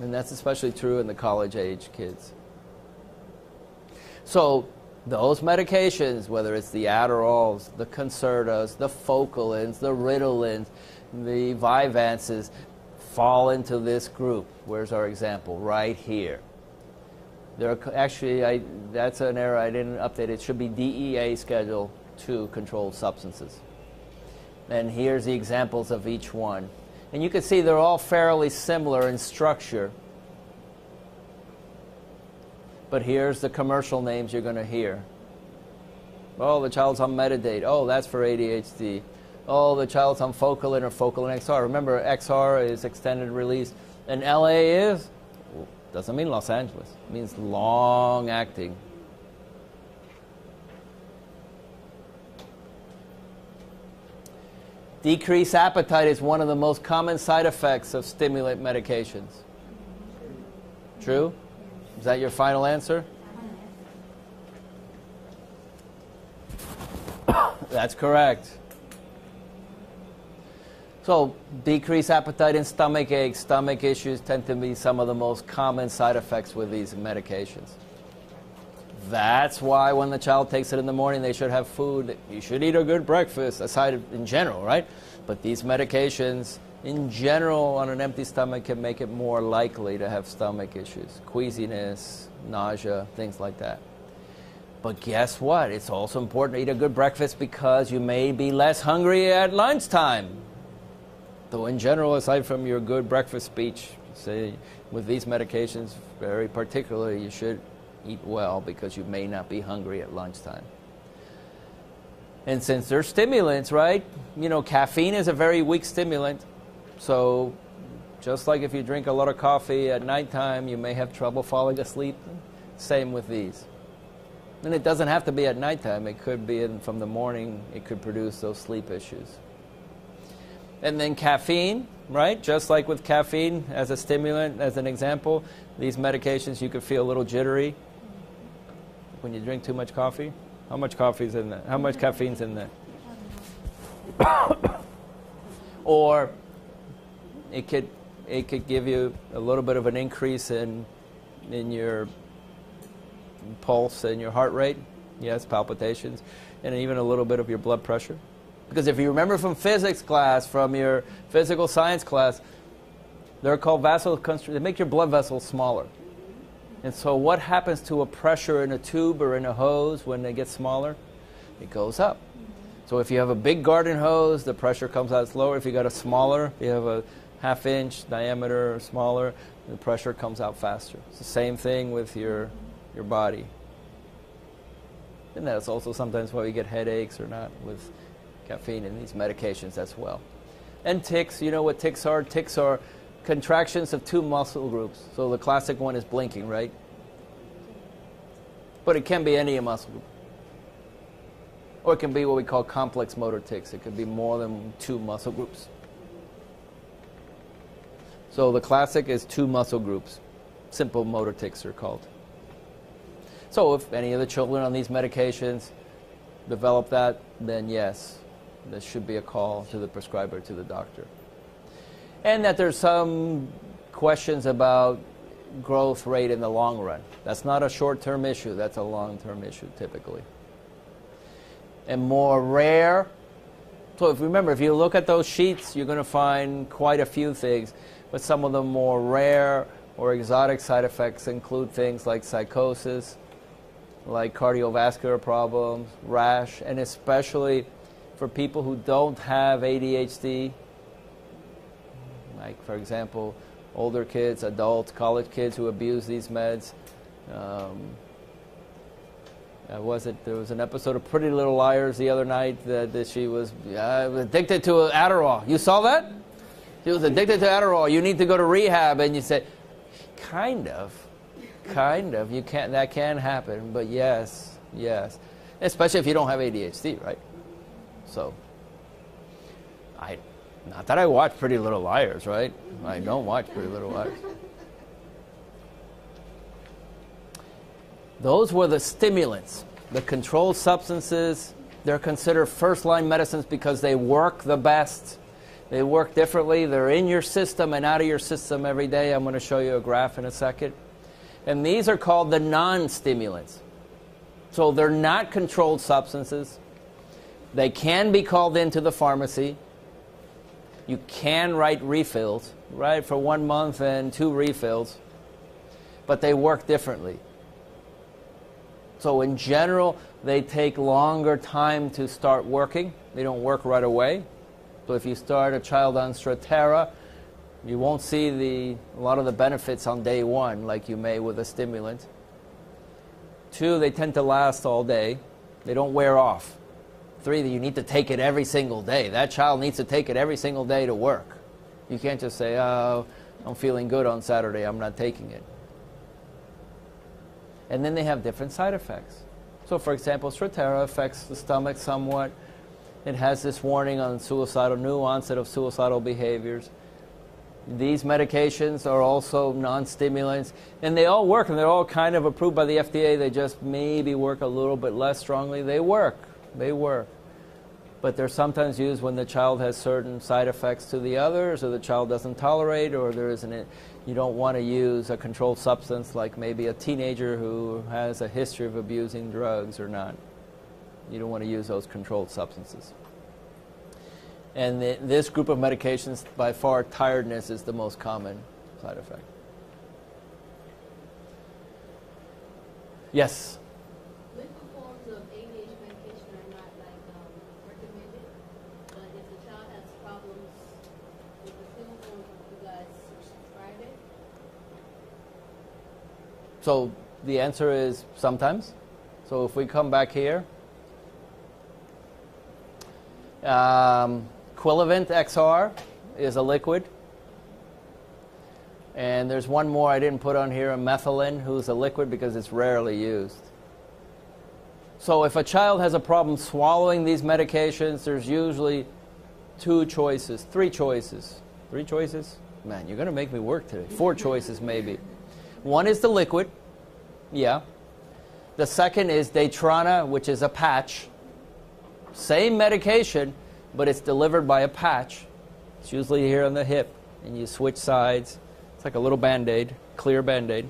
And that's especially true in the college-age kids. So those medications, whether it's the Adderalls, the Concertas, the Focalins, the Ritalins, the Vyvances, fall into this group. Where's our example? Right here. There are, actually, that's an error. I didn't update it. It should be DEA Schedule 2 controlled substances. And here's the examples of each one. And you can see they're all fairly similar in structure. But here's the commercial names you're going to hear. Oh, the child's on Metadate. Oh, that's for ADHD. Oh, the child's on Focalin or Focalin XR. Remember, XR is extended release. And LA is? Doesn't mean Los Angeles. It means long-acting. Decreased appetite is one of the most common side effects of stimulant medications. True? Is that your final answer? That's correct. So, decreased appetite and stomach aches, stomach issues tend to be some of the most common side effects with these medications. That's why when the child takes it in the morning, they should have food. You should eat a good breakfast, aside in general, right? But these medications, in general, on an empty stomach can make it more likely to have stomach issues, queasiness, nausea, things like that. But guess what? It's also important to eat a good breakfast because you may be less hungry at lunchtime. Though in general, aside from your good breakfast speech, say with these medications, very particularly, you should eat well because you may not be hungry at lunchtime. And since they're stimulants, right? You know, caffeine is a very weak stimulant. So just like if you drink a lot of coffee at nighttime, you may have trouble falling asleep. Same with these. And it doesn't have to be at nighttime. It could be from the morning. It could produce those sleep issues. And then caffeine, right? Just like with caffeine as a stimulant, as an example, these medications you could feel a little jittery when you drink too much coffee. How much coffee is in that? How much caffeine's in that? Or it could give you a little bit of an increase in your pulse and your heart rate. Yes, palpitations, and even a little bit of your blood pressure. Because if you remember from physics class, from your physical science class, they're called vasoconstrictors. They make your blood vessels smaller. And so what happens to a pressure in a tube or in a hose when they get smaller? It goes up. So if you have a big garden hose, the pressure comes out slower. If you got a smaller, if you have a half-inch diameter or smaller, the pressure comes out faster. It's the same thing with your body. And that's also sometimes why we get headaches or not with caffeine in these medications as well. And tics, you know what tics are? Tics are contractions of two muscle groups. So the classic one is blinking, right? But it can be any muscle group. Or it can be what we call complex motor tics. It could be more than 2 muscle groups. So the classic is 2 muscle groups. Simple motor tics are called. So if any of the children on these medications develop that, then yes, there should be a call to the prescriber, to the doctor. And that there's some questions about growth rate in the long run. That's not a short-term issue. That's a long-term issue typically. And more rare. So if remember, if you look at those sheets, you're going to find quite a few things. But some of the more rare or exotic side effects include things like psychosis, like cardiovascular problems, rash, and especially for people who don't have ADHD, like, for example, older kids, adults, college kids who abuse these meds. There was an episode of Pretty Little Liars the other night that she was addicted to Adderall. You saw that? She was addicted to Adderall. You need to go to rehab. And you say, kind of. You can't. That can happen. But yes. Especially if you don't have ADHD, right? So, not that I watch Pretty Little Liars, right? I don't watch Pretty Little Liars. Those were the stimulants. The controlled substances, they're considered first-line medicines because they work the best. They work differently. They're in your system and out of your system every day. I'm going to show you a graph in a second. And these are called the non-stimulants. So they're not controlled substances. They can be called into the pharmacy. You can write refills, right, for 1 month and 2 refills. But they work differently. So in general, they take longer time to start working. They don't work right away. So if you start a child on Strattera, you won't see a lot of the benefits on day 1 like you may with a stimulant. 2, they tend to last all day. They don't wear off. 3, you need to take it every single day. That child needs to take it every single day to work. You can't just say, oh, I'm feeling good on Saturday, I'm not taking it. And then they have different side effects. So for example, Strattera affects the stomach somewhat. It has this warning on new onset of suicidal behaviors. These medications are also non-stimulants, and they all work, and they're all kind of approved by the FDA. They just maybe work a little bit less strongly. They work. But they're sometimes used when the child has certain side effects to the others, or the child doesn't tolerate, or you don't want to use a controlled substance like maybe a teenager who has a history of abusing drugs or not. You don't want to use those controlled substances. And this group of medications, by far, tiredness is the most common side effect. Yes? Liquid forms of ADHD medication are not recommended, but if the child has problems with the pill form, you guys prescribe it? So the answer is sometimes. So if we come back here, Quilivant XR is a liquid. And there's one more I didn't put on here, a methylene, who's a liquid because it's rarely used. So if a child has a problem swallowing these medications, there's usually 3 choices. 3 choices? Man, you're going to make me work today. 4 choices maybe. One is the liquid. Yeah. The second is Daytrana, which is a patch. Same medication, but it's delivered by a patch. It's usually here on the hip, and you switch sides. It's like a little Band-Aid, clear Band-Aid.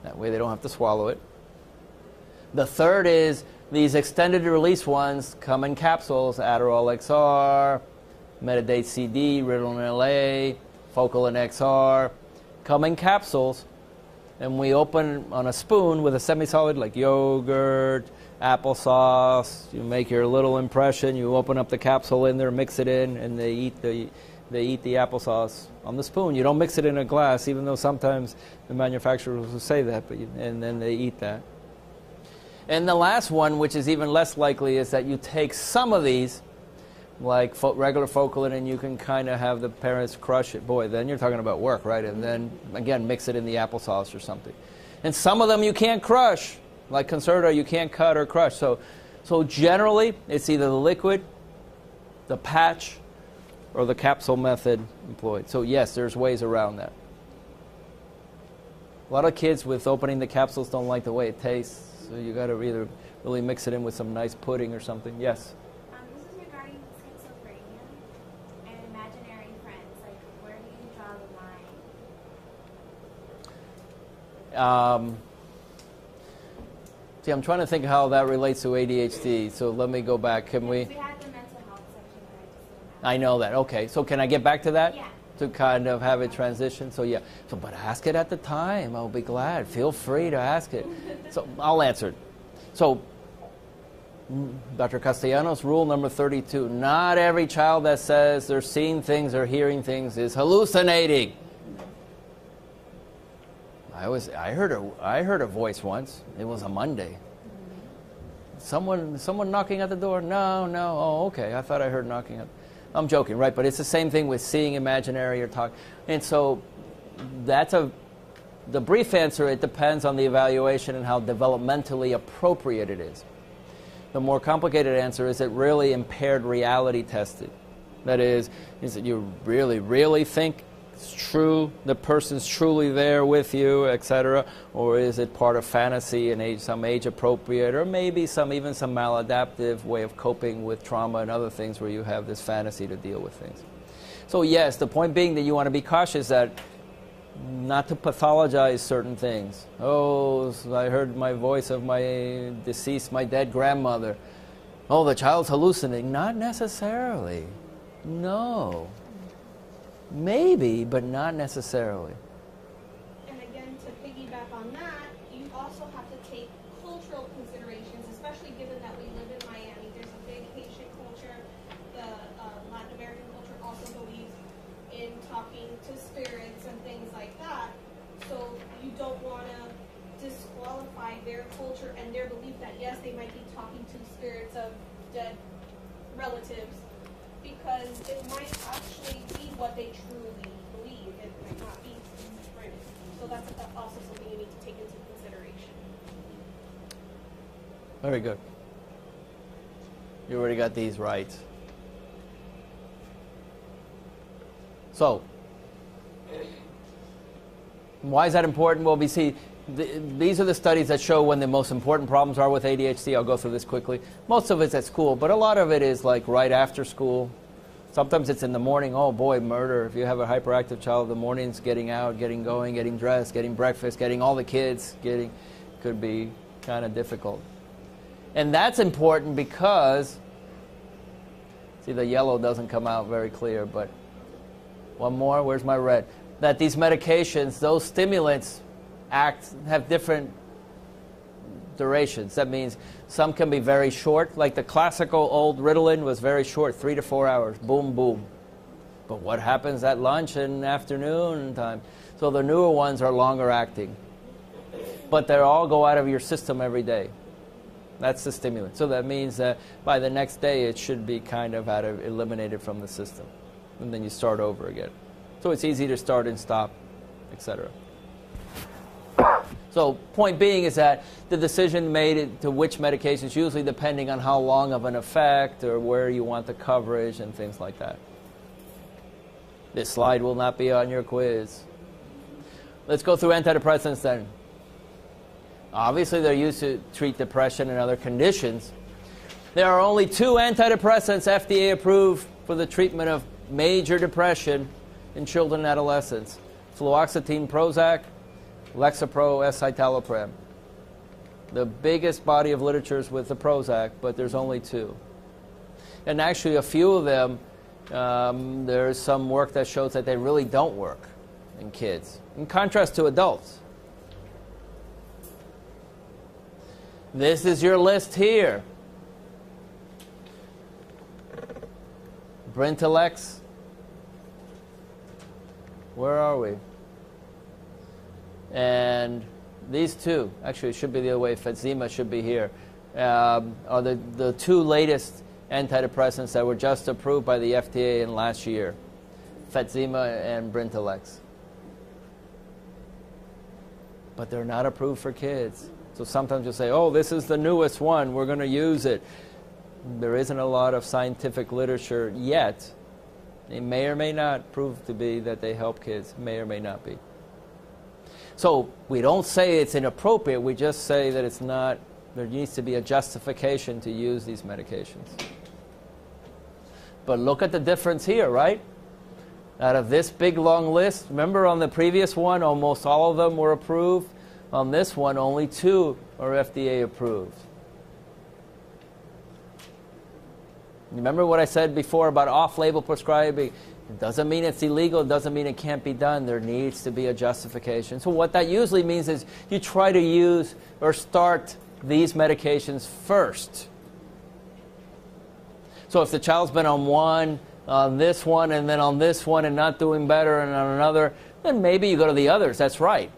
That way they don't have to swallow it. The third is these extended release ones come in capsules, Adderall XR, Metadate CD, Ritalin LA, Focalin XR, come in capsules, and we open on a spoon with a semi-solid like yogurt, applesauce. You make your little impression, you open up the capsule in there, mix it in, and they eat the applesauce on the spoon. You don't mix it in a glass, even though sometimes the manufacturers will say that, and then they eat that. And the last one, which is even less likely, is that you take some of these, like regular Focalin, and you can kind of have the parents crush it. Boy, then you're talking about work, right? And then, again, mix it in the applesauce or something. And some of them you can't crush. Like Concerta, you can't cut or crush. So So generally, it's either the liquid, the patch, or the capsule method employed. So yes, there's ways around that. A lot of kids with opening the capsules don't like the way it tastes, so you got to either really mix it in with some nice pudding or something. Yes? This is regarding schizophrenia and imaginary friends. Like, where do you draw the line? See, I'm trying to think how that relates to ADHD, so let me go back. Can we? We had the mental health section that I just didn't have. I know that. Okay, so can I get back to that? Yeah. To kind of have it transition? So yeah. So, but ask it at the time. I'll be glad. Feel free to ask it. So I'll answer it. So, Dr. Castellanos, rule number 32. Not every child that says they're seeing things or hearing things is hallucinating. I heard a voice once. It was a Monday. Someone knocking at the door? No. Oh, okay. I thought I heard knocking at. I'm joking, right? But it's the same thing with seeing imaginary or talk. And so the brief answer, it depends on the evaluation and how developmentally appropriate it is. The more complicated answer is it really impaired reality tested. That is it you really, really think it's true, the person's truly there with you, etc., or is it part of fantasy and some age appropriate, or maybe even some maladaptive way of coping with trauma and other things where you have this fantasy to deal with things. So yes, the point being that you want to be cautious that not to pathologize certain things. Oh, I heard my voice of my dead grandmother. Oh, the child's hallucinating. Not necessarily. No. Maybe, but not necessarily. And again, to piggyback on that, you also have to take cultural considerations, especially given that we live in Miami. There's a big Haitian culture. The Latin American culture also believes in talking to spirits and things like that. So you don't want to disqualify their culture and their belief that, yes, they might be talking to spirits of dead relatives, because it might actually be what they truly believe. It might not be right. So that's also something you need to take into consideration. Very good. You already got these right. So, why is that important? Well, we see these are the studies that show when the most important problems are with ADHD. I'll go through this quickly. Most of it's at school, but a lot of it is like right after school. Sometimes it's in the morning. Oh boy, murder. If you have a hyperactive child, the morning's getting out, getting going, getting dressed, getting breakfast, getting all the kids, could be kind of difficult. And that's important because, see, the yellow doesn't come out very clear, but one more, where's my red? That these medications, those stimulants have different durations. That means some can be very short, like the classical old Ritalin was very short, 3 to 4 hours, boom, boom. But what happens at lunch and afternoon time? So the newer ones are longer acting. But they all go out of your system every day. That's the stimulant. So that means that by the next day it should be kind of eliminated from the system. And then you start over again. So it's easy to start and stop, etc. So point being is that the decision made to which medications, usually depending on how long of an effect or where you want the coverage and things like that. This slide will not be on your quiz. Let's go through antidepressants then. Obviously they're used to treat depression and other conditions. There are only 2 antidepressants FDA approved for the treatment of major depression in children and adolescents. Fluoxetine Prozac, Lexapro, escitalopram. The biggest body of literature is with the Prozac, but there's only 2. And actually a few of them, there's some work that shows that they really don't work in kids, in contrast to adults. This is your list here. Brintalex. Where are we? And these 2, actually it should be the other way, Fetzima should be here, are the 2 latest antidepressants that were just approved by the FDA in last year. Fetzima and Brintalex. But they're not approved for kids. So sometimes you'll say, oh, this is the newest one, we're going to use it. There isn't a lot of scientific literature yet. It may or may not prove to be that they help kids, may or may not be. So we don't say it's inappropriate, we just say that it's not, there needs to be a justification to use these medications. But look at the difference here, right? Out of this big long list, remember on the previous one, almost all of them were approved. On this one, only 2 are FDA approved. Remember what I said before about off-label prescribing? It doesn't mean it's illegal. It doesn't mean it can't be done. There needs to be a justification. So what that usually means is you try to use or start these medications first. So if the child's been on this one, and then on this one, and not doing better, and on another, then maybe you go to the others. That's right.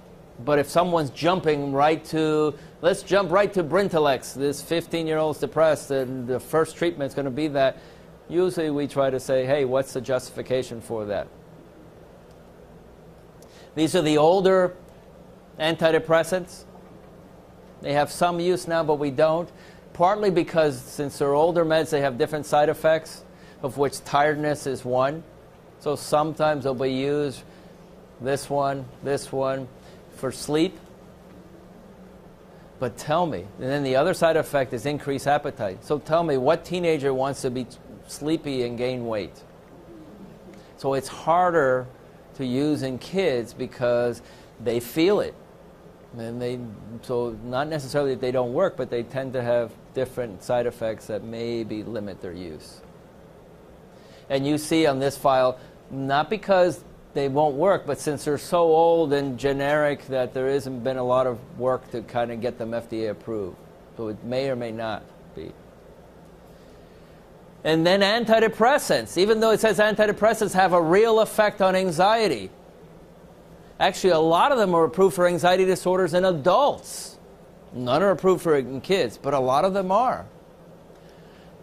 But if someone's jumping right to, let's jump right to Brintalex, this 15-year-old's depressed, and the first treatment's going to be that, usually we try to say, hey, what's the justification for that? These are the older antidepressants. They have some use now, but we don't. Partly because since they're older meds, they have different side effects, of which tiredness is one. So sometimes they'll be used, this one, for sleep. But tell me, and then the other side effect is increased appetite. So tell me, what teenager wants to be sleepy and gain weight? So it's harder to use in kids because they feel it. And so not necessarily that they don't work, but they tend to have different side effects that maybe limit their use. And you see on this file, not because they won't work, but since they're so old and generic that there hasn't been a lot of work to kind of get them FDA approved. So it may or may not be. And then antidepressants. Even though it says antidepressants have a real effect on anxiety. Actually, a lot of them are approved for anxiety disorders in adults. None are approved for in kids, but a lot of them are.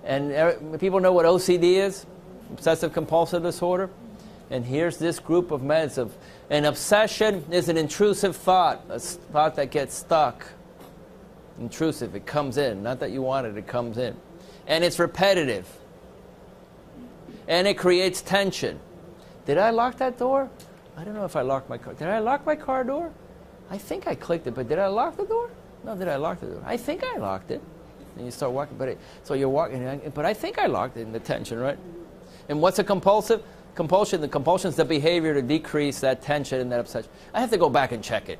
And people know what OCD is, obsessive compulsive disorder. And here's this group of meds of an obsession is an intrusive thought, a thought that gets stuck. Intrusive, it comes in, not that you want it, it comes in. And it's repetitive. And it creates tension. Did I lock that door? I don't know if I locked my car. Did I lock my car door? I think I clicked it, but did I lock the door? No, did I lock the door? I think I locked it. And you start walking, so you're walking, but I think I locked it in the tension, right? And what's a compulsion? The compulsion is the behavior to decrease that tension and that obsession. I have to go back and check it.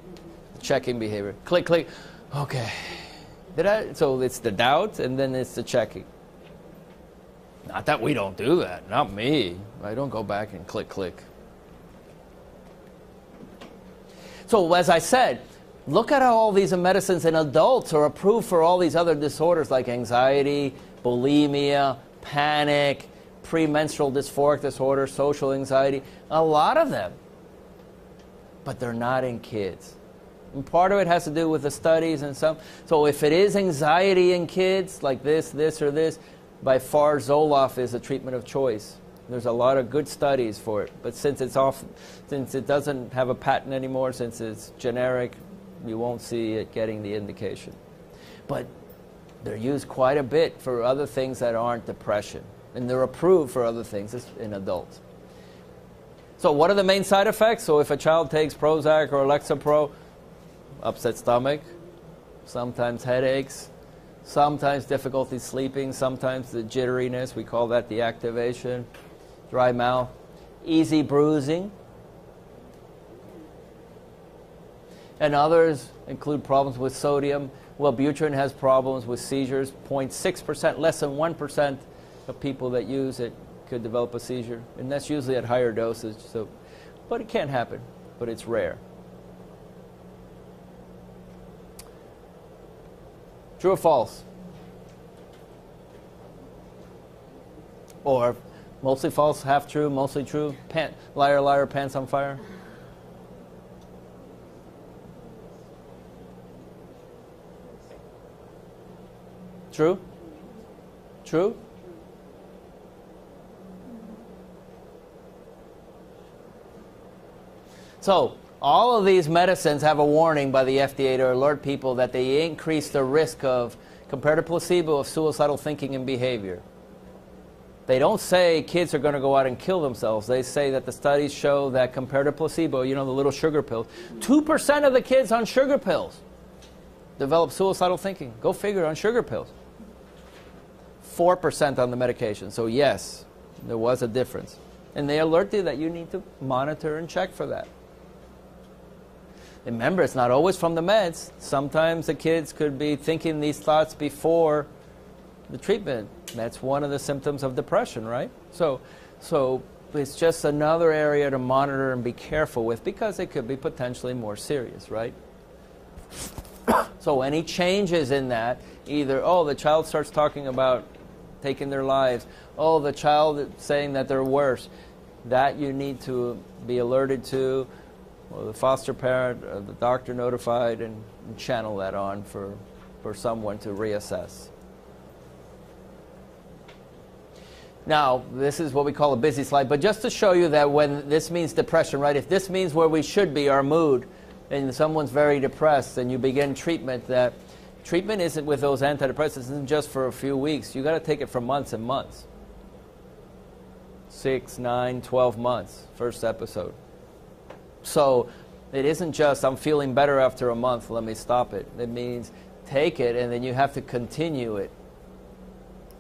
Checking behavior. Click, click. Okay. So it's the doubt, and then it's the checking. Not that we don't do that. Not me. I don't go back and click, click. So as I said, look at how all these medicines in adults are approved for all these other disorders like anxiety, bulimia, panic, premenstrual dysphoric disorder, social anxiety, a lot of them. But they're not in kids. And part of it has to do with the studies and some. So if it is anxiety in kids, like this, or this, by far Zoloft is a treatment of choice. There's a lot of good studies for it. But since it doesn't have a patent anymore, since it's generic, you won't see it getting the indication. But they're used quite a bit for other things that aren't depression. And they're approved for other things in adults. So what are the main side effects? So if a child takes Prozac or Lexapro, upset stomach, sometimes headaches, sometimes difficulty sleeping, sometimes the jitteriness, we call that the activation, dry mouth, easy bruising. And others include problems with sodium. Wellbutrin has problems with seizures, 0.6%, less than 1% of people that use it could develop a seizure. And that's usually at higher dosage. But it can happen, but it's rare. True or false? Or mostly false, half true, mostly true? Liar, liar, pants on fire? True? True? So, All of these medicines have a warning by the FDA to alert people that they increase the risk of, compared to placebo, of suicidal thinking and behavior. They don't say kids are going to go out and kill themselves. They say that the studies show that compared to placebo, you know, the little sugar pills, 2% of the kids on sugar pills develop suicidal thinking. Go figure, on sugar pills. 4% on the medication. So yes, there was a difference. And they alert you that you need to monitor and check for that. Remember, it's not always from the meds. Sometimes the kids could be thinking these thoughts before the treatment. That's one of the symptoms of depression, right? So it's just another area to monitor and be careful with, because it could be potentially more serious, right? So any changes in that, either, oh, the child starts talking about taking their lives, oh, the child is saying that they're worse, that you need to be alerted to, or the foster parent or the doctor notified, and channel that on for someone to reassess. Now, this is what we call a busy slide, but just to show you that when this means depression, right? If this means where we should be, our mood, and someone's very depressed, and you begin treatment, that treatment isn't with those antidepressants, isn't just for a few weeks. You got to take it for months and months. 6, 9, 12 months, first episode. So it isn't just, I'm feeling better after a month, let me stop it. It means take it, and then you have to continue it.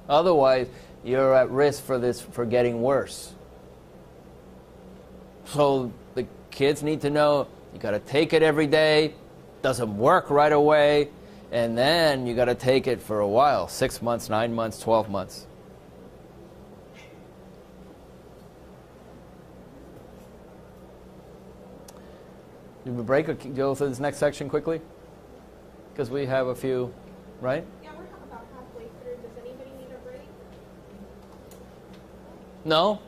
Otherwise, you're at risk for getting worse. So the kids need to know, you got to take it every day, doesn't work right away, and then you got to take it for a while, 6 months, 9 months, 12 months. Do we break or go through this next section quickly? Because we have a few, right? Yeah, we're about halfway through. Does anybody need a break? No?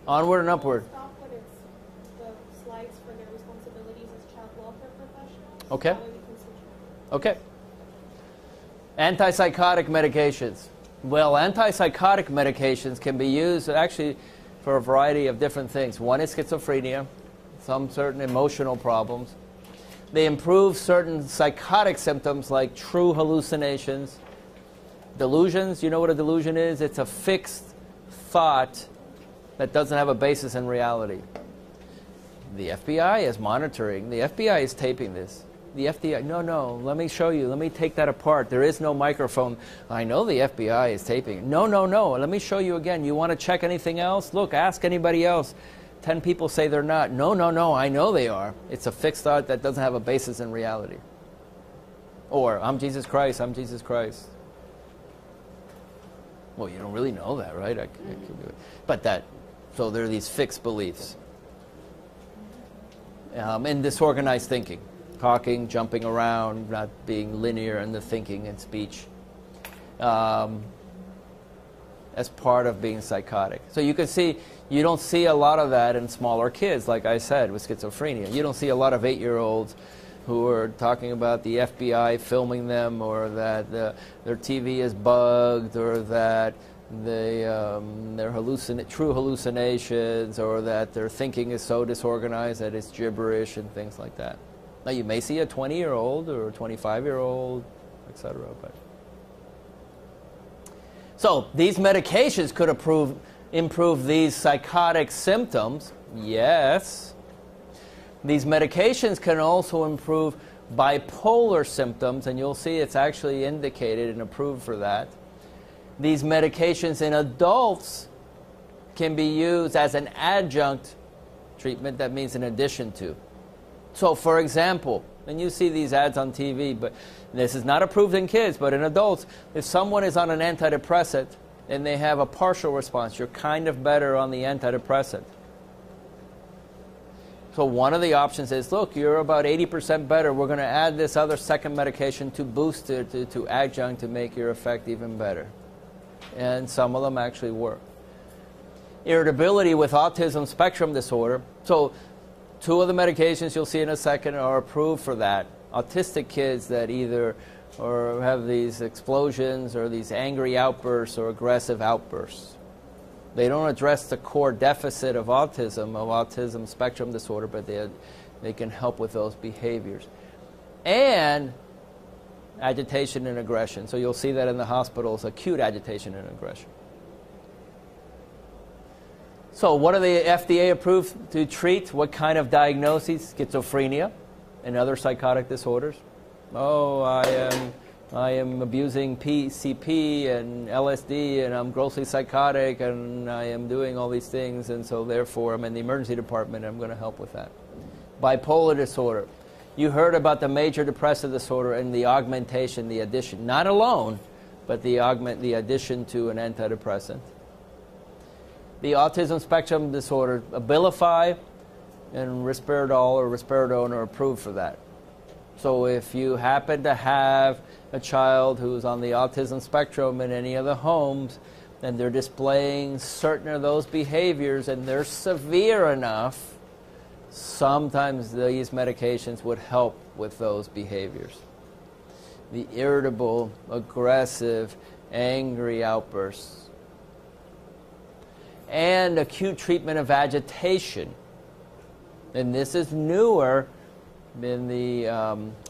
Onward and upward. Stop when it's the slides for their responsibilities as child welfare professionals. Okay. That way we can switch. Okay. Antipsychotic medications. Well, antipsychotic medications can be used actually for a variety of different things. One is schizophrenia, some certain emotional problems. They improve certain psychotic symptoms like true hallucinations. Delusions, you know what a delusion is? It's a fixed thought that doesn't have a basis in reality. The FBI is monitoring. The FBI is taping this. The FBI, no, let me show you. Let me take that apart. There is no microphone. I know the FBI is taping. No, let me show you again. You want to check anything else? Look, ask anybody else. 10 people say they're not. No, I know they are. It's a fixed thought that doesn't have a basis in reality. Or, I'm Jesus Christ, I'm Jesus Christ. Well, you don't really know that, right? I can do it. But so there are these fixed beliefs. And disorganized thinking. Talking, jumping around, not being linear in the thinking and speech. As part of being psychotic. So you can see, you don't see a lot of that in smaller kids, like I said, with schizophrenia. You don't see a lot of 8-year-olds who are talking about the FBI filming them, or that their TV is bugged, or that they're true hallucinations, or that their thinking is so disorganized that it's gibberish and things like that. Now you may see a 20-year-old or a 25-year-old, etc. So these medications could improve these psychotic symptoms. Yes. These medications can also improve bipolar symptoms, and you'll see it's actually indicated and approved for that. These medications in adults can be used as an adjunct treatment. That means in addition to. So, for example, and you see these ads on TV, but this is not approved in kids, but in adults, if someone is on an antidepressant and they have a partial response, you're kind of better on the antidepressant. So one of the options is, look, you're about 80% better. We're going to add this other second medication to boost it, to adjunct, to make your effect even better. And some of them actually work. Irritability with autism spectrum disorder. So 2 of the medications you'll see in a second are approved for that. Autistic kids that either or have these explosions or these angry outbursts or aggressive outbursts. They don't address the core deficit of autism spectrum disorder, but They can help with those behaviors. And agitation and aggression. So you'll see that in the hospitals, acute agitation and aggression. So what are the FDA approved to treat? What kind of diagnoses? Schizophrenia and other psychotic disorders. Oh, I am abusing PCP and LSD, and I'm grossly psychotic, and I am doing all these things, and so therefore I'm in the emergency department, and I'm going to help with that. Bipolar disorder. You heard about the major depressive disorder and the augmentation, the addition, not alone, but the addition to an antidepressant. The autism spectrum disorder, Abilify and Risperidone or Risperidone are approved for that. So if you happen to have a child who's on the autism spectrum in any of the homes, and they're displaying certain of those behaviors, and they're severe enough, sometimes these medications would help with those behaviors. The irritable, aggressive, angry outbursts. And acute treatment of agitation. And this is newer in the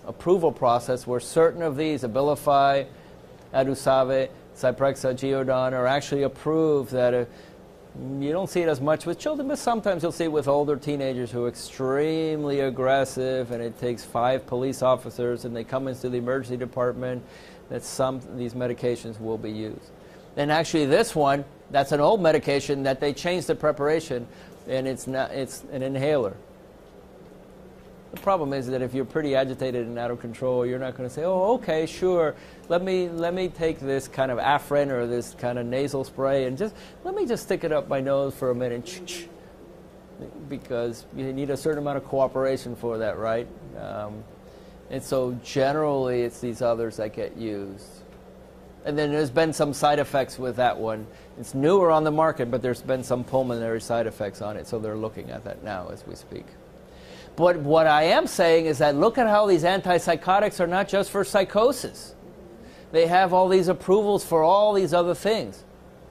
approval process, where certain of these, Abilify, Adusave, Zyprexa, Geodon, are actually approved. That you don't see it as much with children, but sometimes you'll see it with older teenagers who are extremely aggressive, and it takes 5 police officers, and they come into the emergency department, that some of these medications will be used. And actually this one, that's an old medication that they changed the preparation, and it's an inhaler. The problem is that if you're pretty agitated and out of control, you're not going to say, oh, okay, sure, let me take this kind of Afrin or this kind of nasal spray and let me just stick it up my nose for a minute, because you need a certain amount of cooperation for that, right? And so generally it's these others that get used. And then there's been some side effects with that one. It's newer on the market, but there's been some pulmonary side effects on it, so they're looking at that now as we speak. But what I am saying is that look at how these antipsychotics are not just for psychosis. They have all these approvals for all these other things.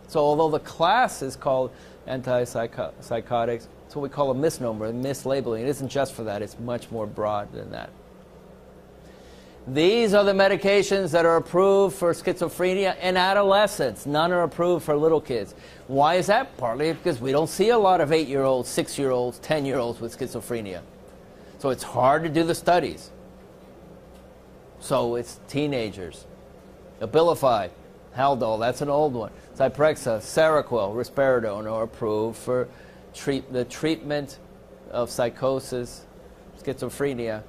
So although the class is called antipsychotics, it's what we call a misnomer, a mislabeling. It isn't just for that. It's much more broad than that. These are the medications that are approved for schizophrenia in adolescents. None are approved for little kids. Why is that? Partly because we don't see a lot of 8-year-olds, 6-year-olds, 10-year-olds with schizophrenia. So it's hard to do the studies. So it's teenagers. Abilify, Haldol, that's an old one. Zyprexa, Seroquel, Risperidone are approved for the treatment of psychosis, schizophrenia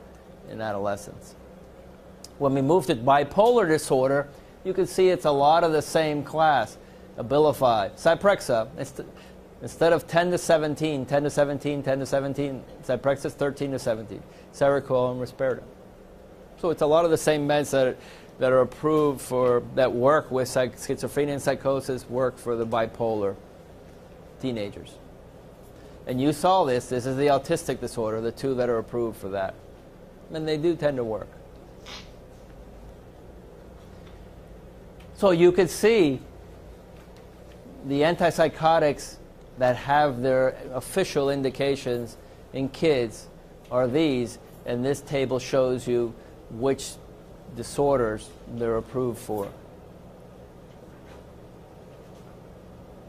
in adolescents. When we move to bipolar disorder, you can see it's a lot of the same class. Abilify, Zyprexa, instead of 10 to 17, 10 to 17, 10 to 17, Zyprexa is 13 to 17. Seroquel and Risperidone. So it's a lot of the same meds that are approved for, that work with schizophrenia and psychosis, work for the bipolar teenagers. And you saw this is the autistic disorder, the 2 that are approved for that. And they do tend to work. So you could see the antipsychotics that have their official indications in kids are these, and this table shows you which disorders they're approved for.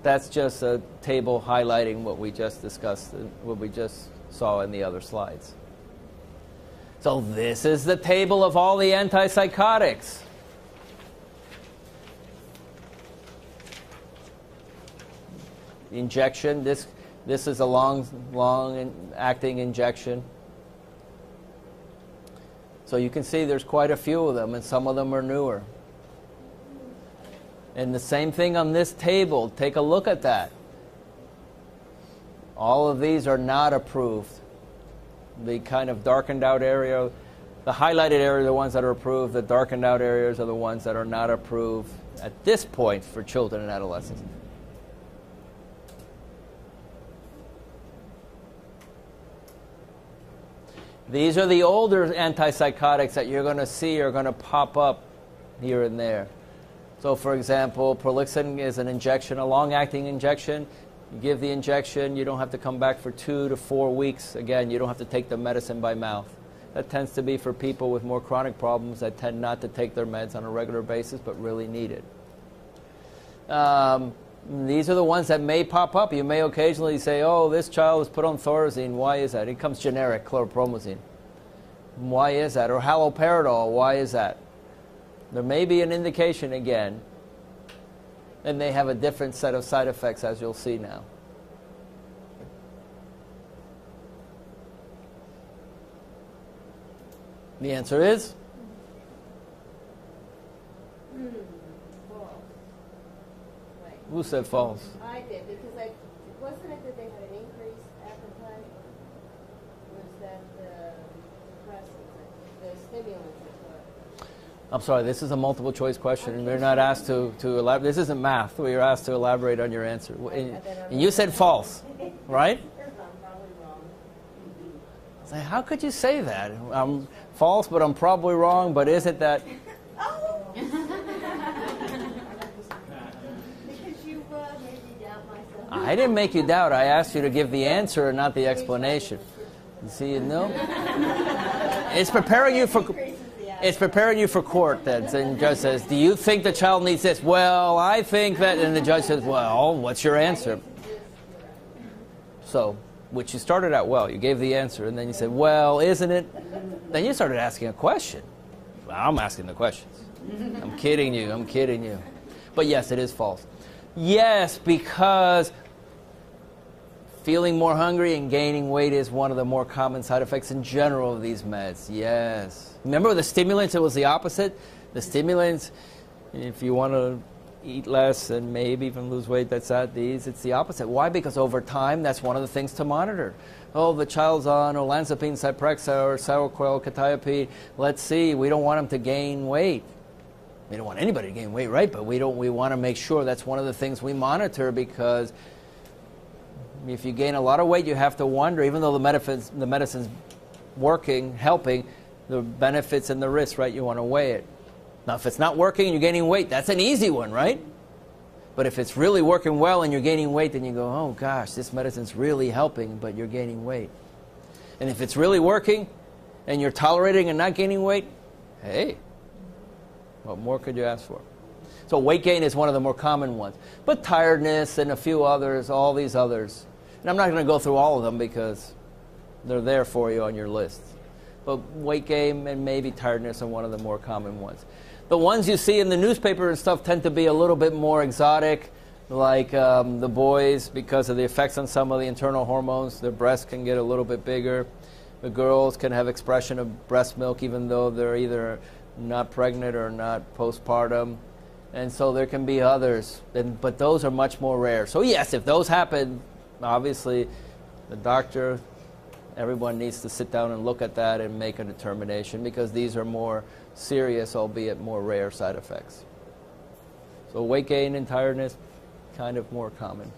That's just a table highlighting what we just discussed, what we just saw in the other slides. So this is the table of all the antipsychotics. Injection, this is a long-acting injection. So you can see there's quite a few of them, and some of them are newer. And the same thing on this table. Take a look at that. All of these are not approved. The kind of darkened out area, the highlighted area are the ones that are approved. The darkened out areas are the ones that are not approved at this point for children and adolescents. These are the older antipsychotics that you're going to see are going to pop up here and there. So, for example, Prolixin is an injection, a long-acting injection. You give the injection, you don't have to come back for 2 to 4 weeks. Again, you don't have to take the medicine by mouth. That tends to be for people with more chronic problems that tend not to take their meds on a regular basis but really need it. These are the ones that may pop up. You may occasionally say, oh, this child was put on Thorazine. Why is that? It comes generic, chlorpromazine. Why is that? Or haloperidol. Why is that? There may be an indication again, and they have a different set of side effects, as you'll see now. The answer is? False. Right. Who said false? I did, because wasn't it that they had an increased appetite? Was that the depressants, the stimulants? I'm sorry, this is a multiple choice question, and we're not asked to elaborate. This isn't math. We are asked to elaborate on your answer. And you said false, right? I'm probably wrong. So how could you say that? I'm false, but I'm probably wrong, but isn't that? Oh! Because you made me doubt myself. I didn't make you doubt. I asked you to give the answer and not the explanation. You see, you know? It's preparing you for... It's preparing you for court, then. And the judge says, do you think the child needs this? Well, I think that... And the judge says, well, what's your answer? So, which you started out well. You gave the answer, and then you said, well, isn't it? Then you started asking a question. Well, I'm asking the questions. I'm kidding you. I'm kidding you. But yes, it is false. Yes, because feeling more hungry and gaining weight is one of the more common side effects in general of these meds. Yes. Remember the stimulants, it was the opposite? The stimulants, if you want to eat less and maybe even lose weight, that's not these. It's the opposite. Why? Because over time, that's one of the things to monitor. Oh, the child's on olanzapine, Zyprexa, or Seroquel, Quetiapine. Let's see, we don't want him to gain weight. We don't want anybody to gain weight, right? But we want to make sure that's one of the things we monitor, because if you gain a lot of weight, you have to wonder, even though the medicine's working, helping, the benefits and the risks, right? You want to weigh it. Now, if it's not working and you're gaining weight, that's an easy one, right? But if it's really working well and you're gaining weight, then you go, oh gosh, this medicine's really helping, but you're gaining weight. And if it's really working and you're tolerating and not gaining weight, hey, what more could you ask for? So weight gain is one of the more common ones. But tiredness and a few others, all these others. And I'm not going to go through all of them because they're there for you on your list. But weight gain and maybe tiredness are one of the more common ones. The ones you see in the newspaper and stuff tend to be a little bit more exotic, like the boys, because of the effects on some of the internal hormones. Their breasts can get a little bit bigger. The girls can have expression of breast milk even though they're either not pregnant or not postpartum. And so there can be others, but those are much more rare. So yes, if those happen, obviously the doctor, everyone needs to sit down and look at that and make a determination, because these are more serious, albeit more rare side effects. So weight gain and tiredness, kind of more common.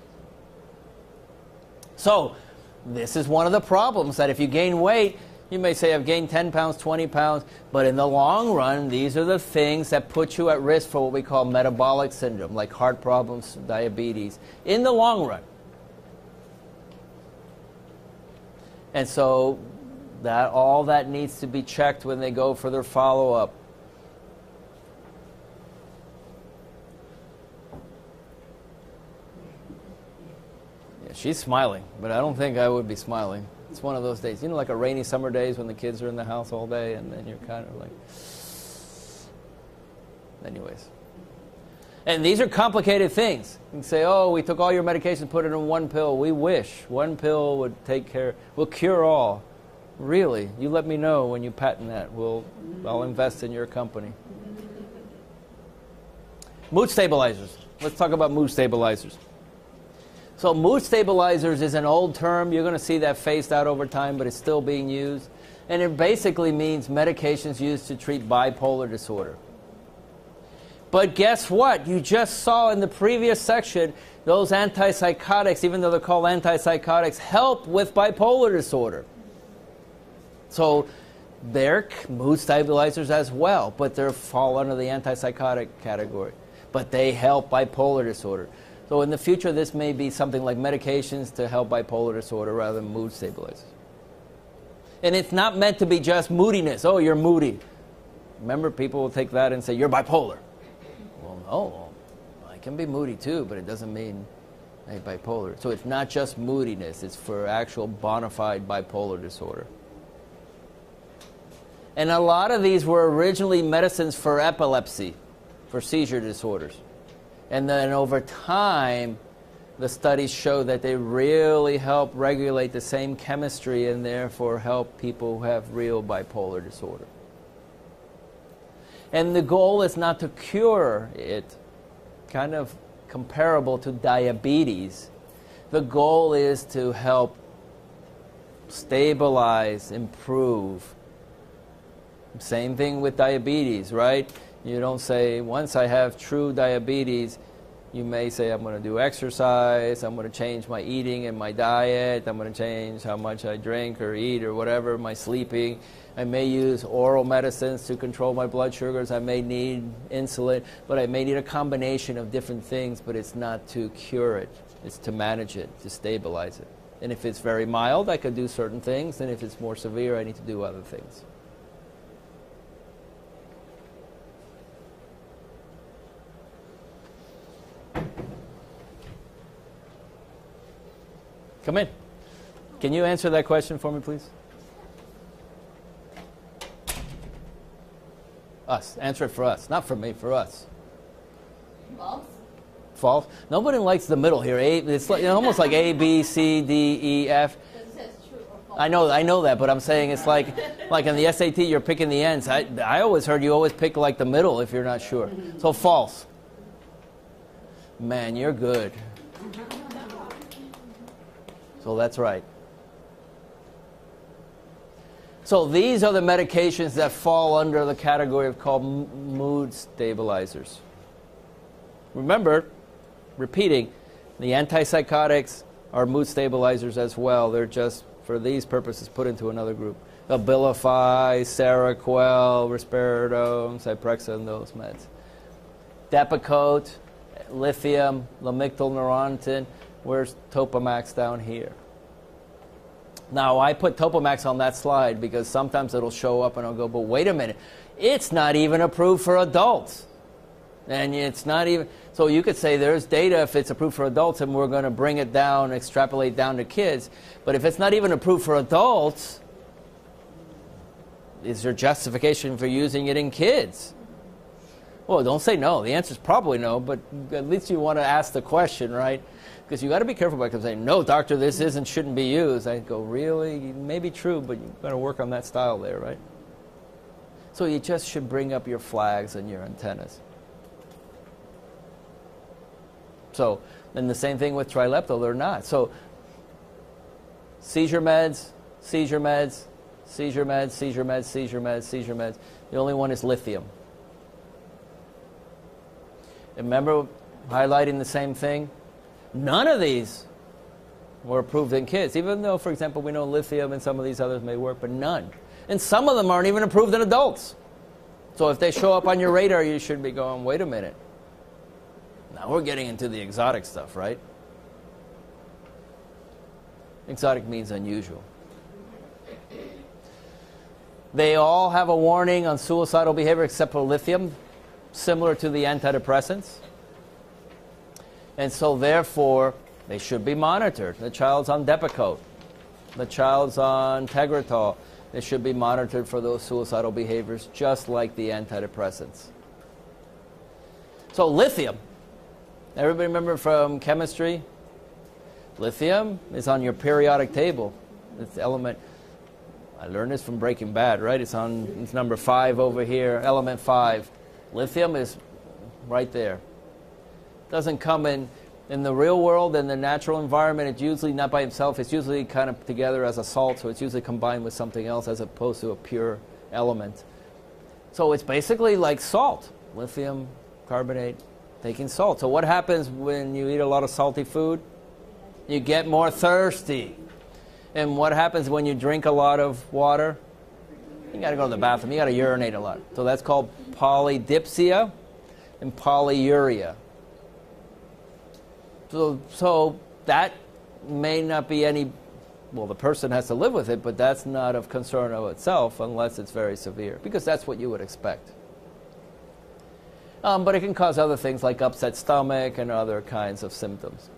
So this is one of the problems, that if you gain weight, you may say, I've gained 10 pounds, 20 pounds, but in the long run, these are the things that put you at risk for what we call metabolic syndrome, like heart problems, diabetes, in the long run. And so all that needs to be checked when they go for their follow-up. Yeah, she's smiling, but I don't think I would be smiling. It's one of those days, you know, like a rainy summer days when the kids are in the house all day, and then you're kind of like... Anyways. And these are complicated things. You can say, oh, we took all your medication, put it in one pill. We wish one pill would will cure all. Really? You let me know when you patent that. I'll invest in your company. Mood stabilizers. Let's talk about mood stabilizers. So mood stabilizers is an old term. You're going to see that phased out over time, but it's still being used. And it basically means medications used to treat bipolar disorder. But guess what? You just saw in the previous section, those antipsychotics, even though they're called antipsychotics, help with bipolar disorder. So they're mood stabilizers as well, but they fall under the antipsychotic category. But they help bipolar disorder. So in the future, this may be something like medications to help bipolar disorder rather than mood stabilizers. And it's not meant to be just moodiness. Oh, you're moody. Remember, people will take that and say, you're bipolar. Well, no, I can be moody too, but it doesn't mean I'm bipolar. So it's not just moodiness. It's for actual bona fide bipolar disorder. And a lot of these were originally medicines for epilepsy, for seizure disorders. And then over time, the studies show that they really help regulate the same chemistry and therefore help people who have real bipolar disorder. And the goal is not to cure it, kind of comparable to diabetes. The goal is to help stabilize, improve. Same thing with diabetes, right? You don't say, once I have true diabetes, you may say, I'm going to do exercise, I'm going to change my eating and my diet, I'm going to change how much I drink or eat or whatever, my sleeping. I may use oral medicines to control my blood sugars, I may need insulin, but I may need a combination of different things, but it's not to cure it, it's to manage it, to stabilize it. And if it's very mild, I could do certain things, and if it's more severe, I need to do other things. Come in. Can you answer that question for me, please? Us. Answer it for us. Not for me, for us. False? False? Nobody likes the middle here. It's like, almost like A, B, C, D, E, F. It says true or false. I know that, but I'm saying it's like in the SAT, you're picking the ends. I always heard you always pick like the middle if you're not sure. So false. Man, you're good. So that's right. So these are the medications that fall under the category of called mood stabilizers. Remember, repeating, the antipsychotics are mood stabilizers as well. They're just, for these purposes, put into another group. Abilify, Seroquel, Risperidone, Zyprexa, and those meds. Depakote, lithium, lamictal neurontin. Where's Topamax down here? Now, I put Topamax on that slide because sometimes it'll show up and I'll go, but wait a minute. It's not even approved for adults. And it's not even... So you could say there's data if it's approved for adults and we're going to bring it down, extrapolate down to kids. But if it's not even approved for adults, is there justification for using it in kids? Well, don't say no. The answer is probably no, but at least you want to ask the question, right? Because you got to be careful about saying, no, doctor, this shouldn't be used. I go, really? It may be true, but you've got to work on that style there, right? So you just should bring up your flags and your antennas. So, and the same thing with Trileptal, they're not. So, seizure meds, seizure meds, seizure meds, seizure meds, seizure meds, seizure meds. The only one is lithium. And remember highlighting the same thing? None of these were approved in kids, even though, for example, we know lithium and some of these others may work, but none. And some of them aren't even approved in adults. So if they show up on your radar, you should be going, wait a minute. Now we're getting into the exotic stuff, right? Exotic means unusual. They all have a warning on suicidal behavior except for lithium, similar to the antidepressants. And so, therefore, they should be monitored. The child's on Depakote. The child's on Tegretol. They should be monitored for those suicidal behaviors, just like the antidepressants. So, lithium. Everybody remember from chemistry? Lithium is on your periodic table. It's the element. I learned this from Breaking Bad, right? It's number 5 over here, element 5. Lithium is right there. Doesn't come in the real world, in the natural environment. It's usually not by itself. It's usually kind of together as a salt, so it's usually combined with something else as opposed to a pure element. So it's basically like salt, lithium carbonate, taking salt. So what happens when you eat a lot of salty food? You get more thirsty. And what happens when you drink a lot of water? You got to go to the bathroom. You got to urinate a lot. So that's called polydipsia and polyuria. So that may not be any, well, the person has to live with it, but that's not of concern of itself unless it's very severe, because that's what you would expect. But it can cause other things like upset stomach and other kinds of symptoms.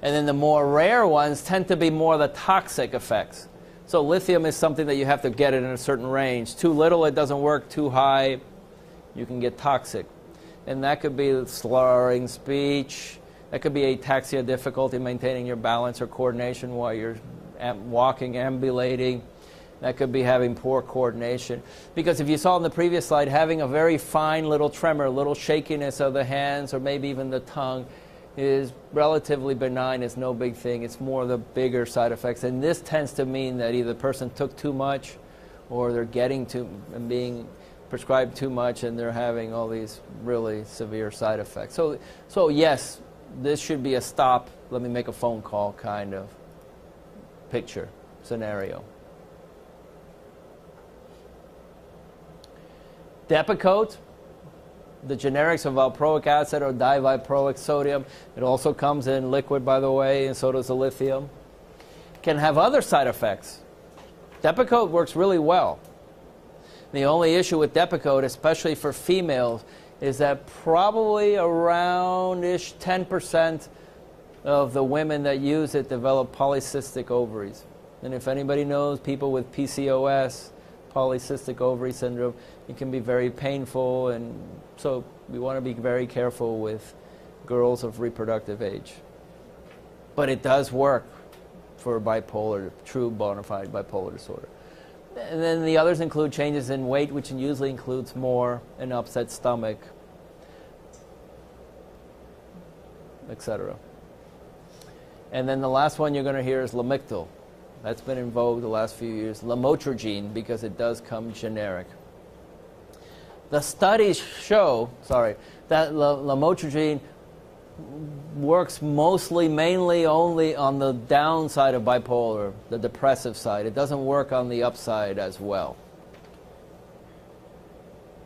And then the more rare ones tend to be more the toxic effects. So lithium is something that you have to get it in a certain range. Too little, it doesn't work. Too high, you can get toxic. And that could be slurring speech. That could be ataxia, difficulty maintaining your balance or coordination while you're walking, ambulating. That could be having poor coordination. Because if you saw in the previous slide, having a very fine little tremor, a little shakiness of the hands or maybe even the tongue is relatively benign. It's no big thing. It's more the bigger side effects. And this tends to mean that either the person took too much or they're getting to and being prescribed too much and they're having all these really severe side effects. So yes, this should be a stop, let me make a phone call kind of picture, scenario. Depakote, the generics of valproic acid or divalproic sodium, it also comes in liquid, by the way, and so does the lithium, can have other side effects. Depakote works really well. The only issue with Depakote, especially for females, is that probably around-ish 10% of the women that use it develop polycystic ovaries. And if anybody knows people with PCOS, polycystic ovary syndrome, it can be very painful, and so we want to be very careful with girls of reproductive age. But it does work for bipolar, true bona fide bipolar disorder. And then the others include changes in weight, which usually includes more, an upset stomach, etc. And then the last one you're going to hear is Lamictal. That's been in vogue the last few years. Lamotrigine, because it does come generic. The studies show, that lamotrigine works mainly only on the downside of bipolar, the depressive side. It doesn't work on the upside as well.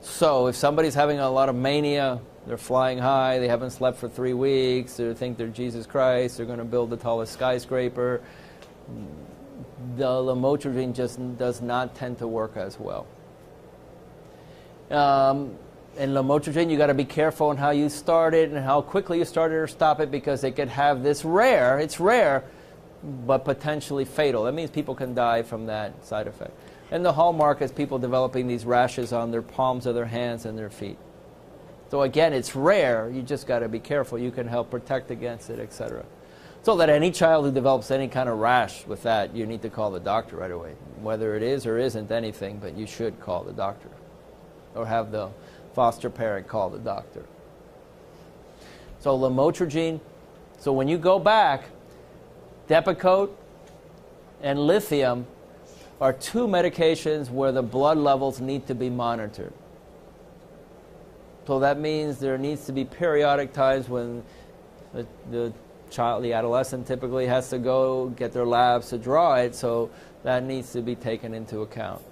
So if somebody's having a lot of mania, they're flying high, they haven't slept for 3 weeks, they think they're Jesus Christ, they're going to build the tallest skyscraper, the lamotrigine just does not tend to work as well. And lamotrigine, you got to be careful on how you start it and how quickly you start it or stop it, because it could have this it's rare, but potentially fatal. That means people can die from that side effect. And the hallmark is people developing these rashes on their palms of their hands and their feet. So again, it's rare. You just got to be careful. You can help protect against it, etc. So that any child who develops any kind of rash with that, you need to call the doctor right away. Whether it is or isn't anything, but you should call the doctor. Or have the foster parent call the doctor. So lamotrigine, so when you go back, Depakote and lithium are 2 medications where the blood levels need to be monitored. So that means there needs to be periodic times when the child, the adolescent typically has to go get their labs to draw it, so that needs to be taken into account.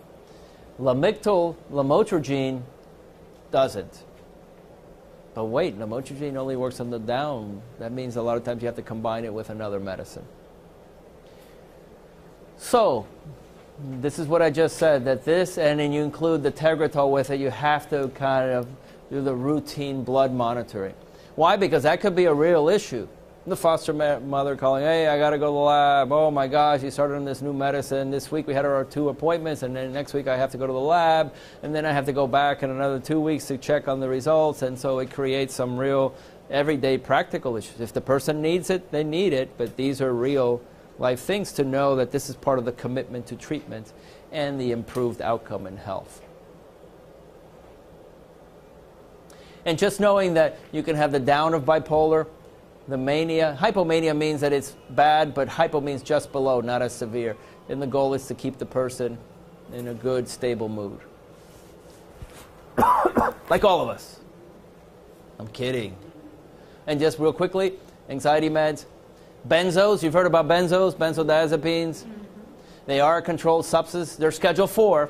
Lamotrigine doesn't. But wait, lamotrigine only works on the down. That means a lot of times you have to combine it with another medicine. So, this is what I just said, that this, and then you include the Tegretol with it, you have to kind of do the routine blood monitoring. Why? Because that could be a real issue. The foster mother calling, hey, I got to go to the lab. Oh my gosh, you started on this new medicine. This week we had our 2 appointments, and then next week I have to go to the lab, and then I have to go back in another 2 weeks to check on the results, and so it creates some real everyday practical issues. If the person needs it, they need it, but these are real life things to know that this is part of the commitment to treatment and the improved outcome in health. And just knowing that you can have the down of bipolar, the mania. Hypomania means that it's bad, but hypo means just below, not as severe. And the goal is to keep the person in a good, stable mood. Like all of us. I'm kidding. And just real quickly, anxiety meds. Benzos, you've heard about benzos, benzodiazepines. Mm-hmm. They are a controlled substance. They're Schedule 4.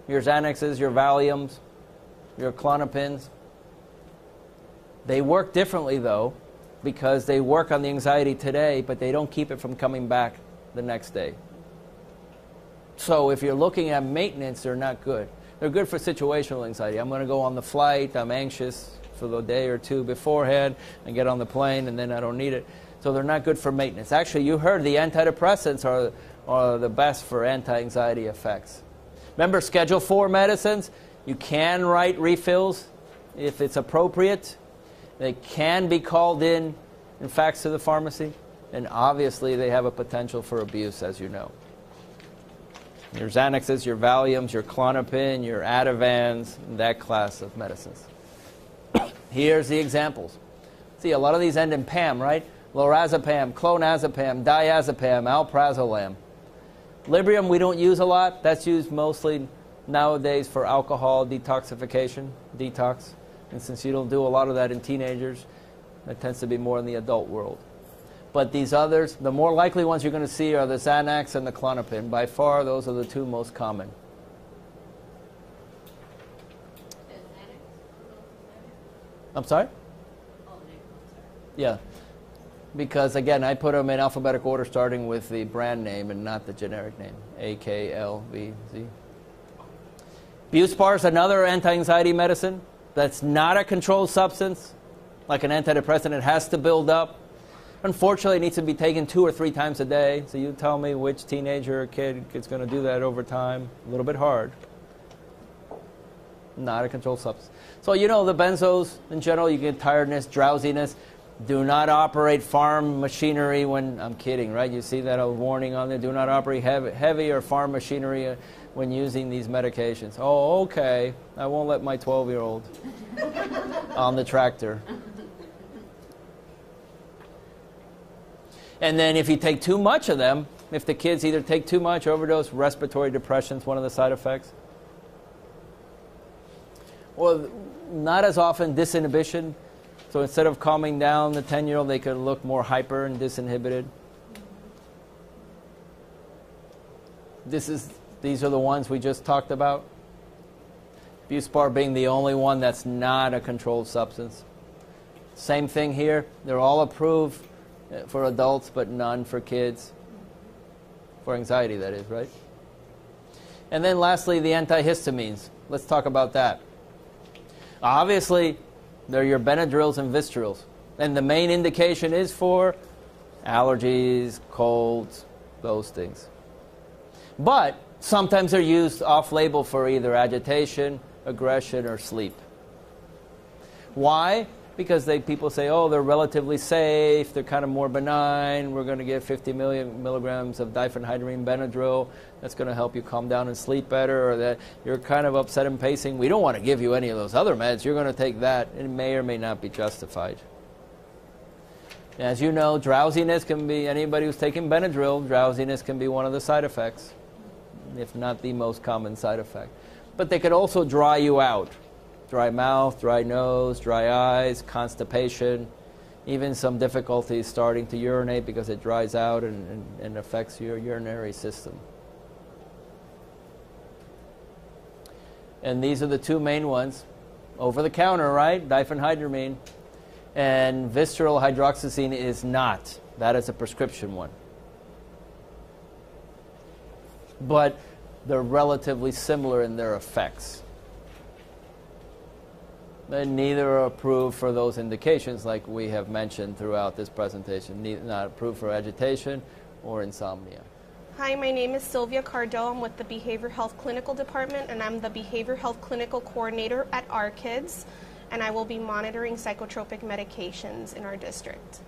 Your Xanaxes, your Valiums, your Klonopins. They work differently, though, because they work on the anxiety today, but they don't keep it from coming back the next day. So if you're looking at maintenance, they're not good. They're good for situational anxiety. I'm going to go on the flight. I'm anxious for the day or two beforehand and get on the plane, and then I don't need it. So they're not good for maintenance. Actually, you heard the antidepressants are the best for anti-anxiety effects. Remember, Schedule 4 medicines, you can write refills if it's appropriate. They can be called in fax to the pharmacy. And obviously, they have a potential for abuse, as you know. Your Xanaxes, your Valiums, your Klonopin, your Ativans, that class of medicines. Here's the examples. See, a lot of these end in PAM, right? Lorazepam, clonazepam, diazepam, alprazolam. Librium we don't use a lot. That's used mostly nowadays for alcohol detoxification, detox. And since you don't do a lot of that in teenagers, that tends to be more in the adult world. But these others, the more likely ones you're going to see are the Xanax and the Klonopin. By far, those are the two most common. I'm sorry? Yeah. Because, again, I put them in alphabetical order starting with the brand name and not the generic name. A, K, L, V, Z. Buspar is another anti-anxiety medicine that's not a controlled substance. Like an antidepressant, it has to build up. Unfortunately, it needs to be taken 2 or 3 times a day. So you tell me which teenager or kid is going to do that over time. A little bit hard. Not a controlled substance. So you know the benzos, in general, you get tiredness, drowsiness. Do not operate farm machinery when, I'm kidding, right? You see that warning on there, do not operate heavy or farm machinery when using these medications. Oh, okay, I won't let my 12-year-old on the tractor. And then if you take too much of them, if the kids either take too much, overdose, respiratory depression is one of the side effects. Well, not as often disinhibition. So instead of calming down the 10-year-old, they could look more hyper and disinhibited. These are the ones we just talked about. Buspar being the only one that's not a controlled substance. Same thing here. They're all approved for adults, but none for kids. For anxiety, that is, right? And then lastly, the antihistamines. Let's talk about that. Obviously, they're your Benadryls and Vistarils. And the main indication is for allergies, colds, those things. But sometimes they're used off-label for either agitation, aggression, or sleep. Why? Because people say, oh, they're relatively safe, they're kind of more benign, we're going to give 50 milligrams of diphenhydramine Benadryl, that's going to help you calm down and sleep better, or that you're kind of upset and pacing. We don't want to give you any of those other meds, you're going to take that. It may or may not be justified. As you know, drowsiness can be, anybody who's taking Benadryl, drowsiness can be one of the side effects, if not the most common side effect. But they could also dry you out. Dry mouth, dry nose, dry eyes, constipation, even some difficulties starting to urinate because it dries out and affects your urinary system. And these are the two main ones. Over the counter, right? Diphenhydramine. And Visceral hydroxyzine is not. That is a prescription one. But they're relatively similar in their effects. And neither are approved for those indications like we have mentioned throughout this presentation. Not approved for agitation or insomnia. Hi, my name is Sylvia Cardo. I'm with the Behavioral Health Clinical Department, and I'm the Behavioral Health Clinical Coordinator at Our Kids, and I will be monitoring psychotropic medications in our district.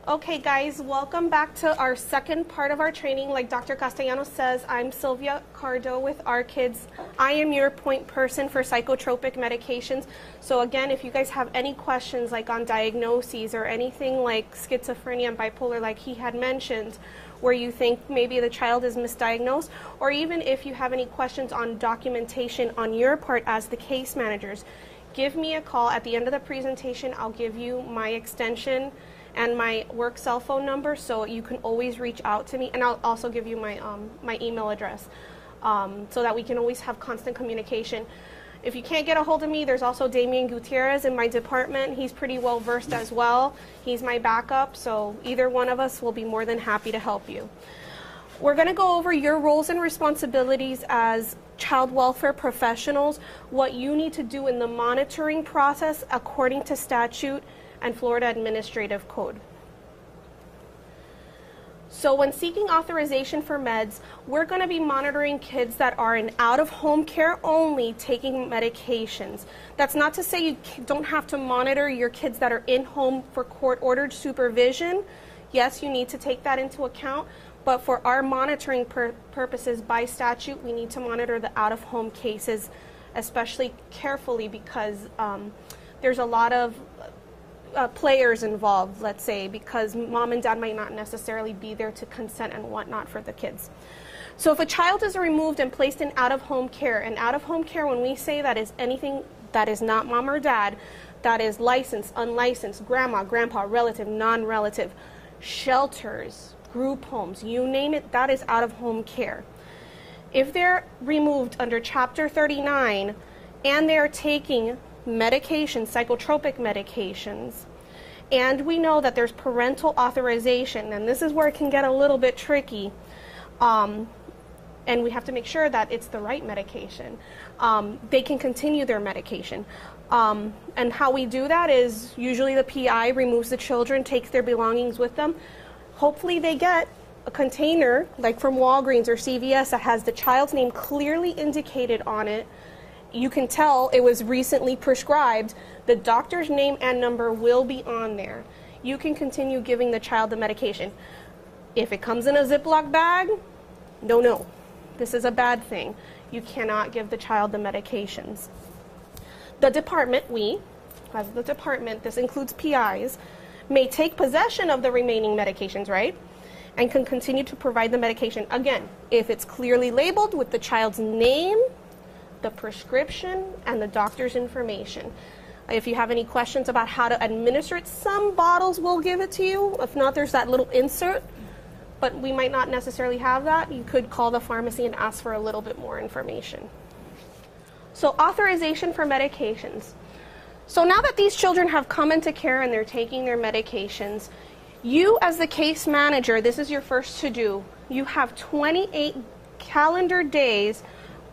Okay guys, welcome back to our second part of our training. Like Dr. Castellanos says, I'm Sylvia Cardo with Our Kids. I am your point person for psychotropic medications. So again, if you guys have any questions like on diagnoses or anything like schizophrenia and bipolar like he had mentioned, where you think maybe the child is misdiagnosed, or even if you have any questions on documentation on your part as the case managers, give me a call. At the end of the presentation, I'll give you my extension and my work cell phone number, so you can always reach out to me, and I'll also give you my my email address, so that we can always have constant communication. If you can't get a hold of me, there's also Damian Gutierrez in my department. He's pretty well versed as well. He's my backup, so either one of us will be more than happy to help you. We're going to go over your roles and responsibilities as child welfare professionals, what you need to do in the monitoring process according to statute and Florida Administrative Code. So when seeking authorization for meds, we're going to be monitoring kids that are in out-of-home care only taking medications. That's not to say you don't have to monitor your kids that are in home for court-ordered supervision. Yes, you need to take that into account, but for our monitoring purposes by statute, we need to monitor the out-of-home cases especially carefully because there's a lot of players involved, let's say, because mom and dad might not necessarily be there to consent and whatnot for the kids. So if a child is removed and placed in out-of-home care, and out-of-home care, when we say that, is anything that is not mom or dad, that is licensed, unlicensed, grandma, grandpa, relative, non-relative, shelters, group homes, you name it, that is out-of-home care. If they're removed under Chapter 39 and they're taking medications, psychotropic medications, and we know that there's parental authorization, and this is where it can get a little bit tricky, and we have to make sure that it's the right medication. They can continue their medication. And how we do that is usually the PI removes the children, takes their belongings with them. Hopefully they get a container, like from Walgreens or CVS, that has the child's name clearly indicated on it. You can tell it was recently prescribed. The doctor's name and number will be on there. You can continue giving the child the medication. If it comes in a Ziploc bag, no. This is a bad thing. You cannot give the child the medications. The department, we, as the department, this includes PIs, may take possession of the remaining medications, right? And can continue to provide the medication. Again, if it's clearly labeled with the child's name, the prescription, and the doctor's information. If you have any questions about how to administer it, some bottles will give it to you. If not, there's that little insert, but we might not necessarily have that. You could call the pharmacy and ask for a little bit more information. So authorization for medications. So now that these children have come into care and they're taking their medications, you as the case manager, this is your first to do. You have 28 calendar days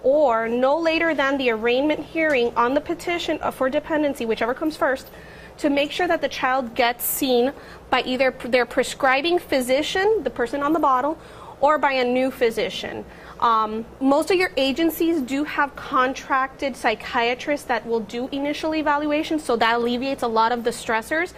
or no later than the arraignment hearing on the petition for dependency, whichever comes first, to make sure that the child gets seen by either their prescribing physician, the person on the bottle, or by a new physician. Most of your agencies do have contracted psychiatrists that will do initial evaluations, so that alleviates a lot of the stressors.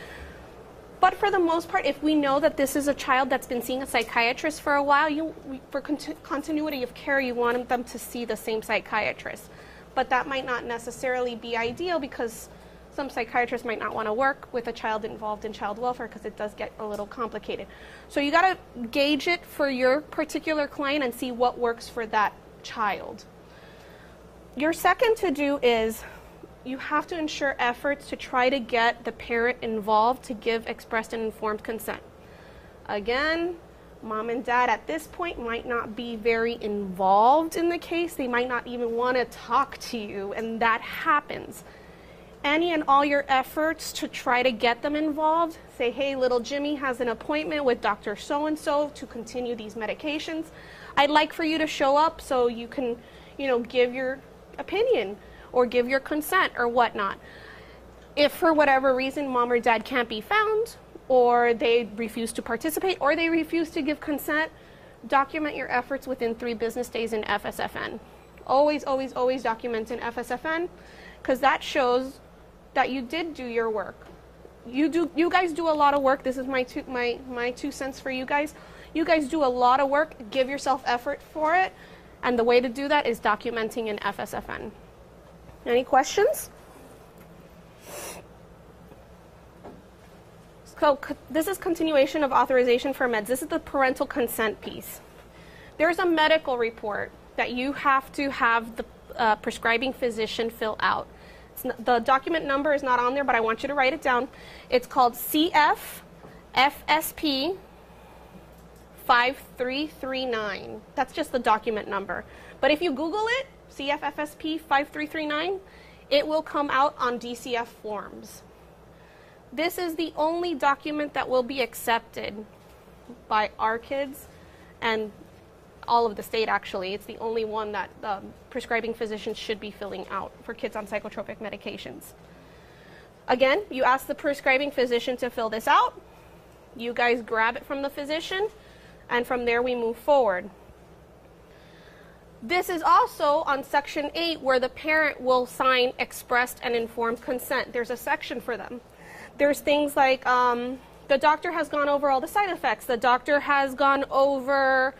But for the most part, if we know that this is a child that's been seeing a psychiatrist for a while, for continuity of care, you want them to see the same psychiatrist. But that might not necessarily be ideal because some psychiatrists might not want to work with a child involved in child welfare because it does get a little complicated. So you got to gauge it for your particular client and see what works for that child. Your second to do is you have to ensure efforts to try to get the parent involved to give expressed and informed consent. Again, mom and dad at this point might not be very involved in the case. They might not even want to talk to you, and that happens. Any and all your efforts to try to get them involved, say, hey, little Jimmy has an appointment with Dr. So-and-so to continue these medications. I'd like for you to show up so you can, give your opinion or give your consent or whatnot. If for whatever reason mom or dad can't be found, or they refuse to participate, or they refuse to give consent, document your efforts within 3 business days in FSFN. Always, always, always document in FSFN, because that shows that you did do your work. You guys do a lot of work. This is my 2 cents for you guys. You guys do a lot of work. Give yourself effort for it, and the way to do that is documenting in FSFN. Any questions? So this is continuation of authorization for meds. This is the parental consent piece. There's a medical report that you have to have the prescribing physician fill out. The document number is not on there, but I want you to write it down. It's called CF-FSP 5339. That's just the document number. But if you Google it, CFFSP 5339, it will come out on DCF forms. This is the only document that will be accepted by our kids and all of the state, actually. It's the only one that prescribing physicians should be filling out for kids on psychotropic medications. Again, you ask the prescribing physician to fill this out. You guys grab it from the physician, and from there we move forward. This is also on Section 8 where the parent will sign expressed and informed consent. There's a section for them. There's things like the doctor has gone over all the side effects. The doctor has gone over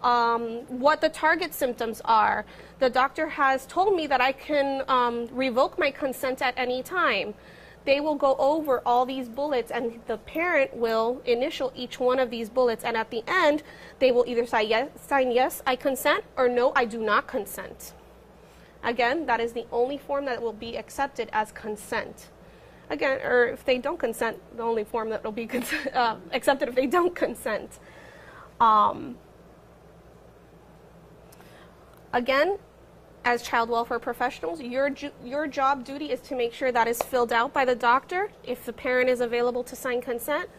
what the target symptoms are. The doctor has told me that I can revoke my consent at any time. They will go over all these bullets, and the parent will initial each one of these bullets, and at the end, they will either sign yes, I consent, or no, I do not consent. Again, that is the only form that will be accepted as consent. Again, or if they don't consent, the only form that will be accepted if they don't consent. Again, as child welfare professionals, your job duty is to make sure that is filled out by the doctor. If the parent is available to sign consent,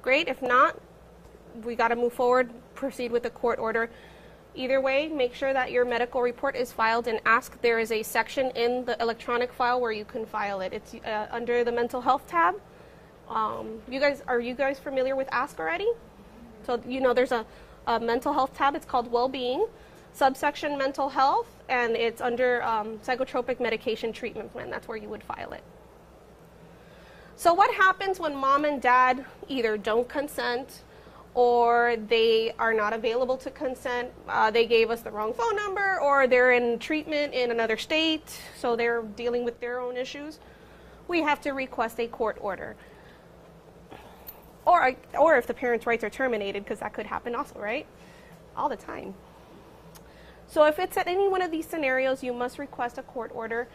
great. If not, we got to move forward, proceed with the court order. Either way, make sure that your medical report is filed in ASK. There is a section in the electronic file where you can file it. It's under the mental health tab. Are you guys familiar with ASK already? So you know there's a mental health tab. It's called Well-Being, subsection Mental Health, and it's under Psychotropic Medication Treatment Plan. That's where you would file it. So what happens when mom and dad either don't consent or they are not available to consent? They gave us the wrong phone number, or they're in treatment in another state, so they're dealing with their own issues. We have to request a court order. Or if the parent's rights are terminated, because that could happen also, right? All the time. So if it's at any one of these scenarios, you must request a court order.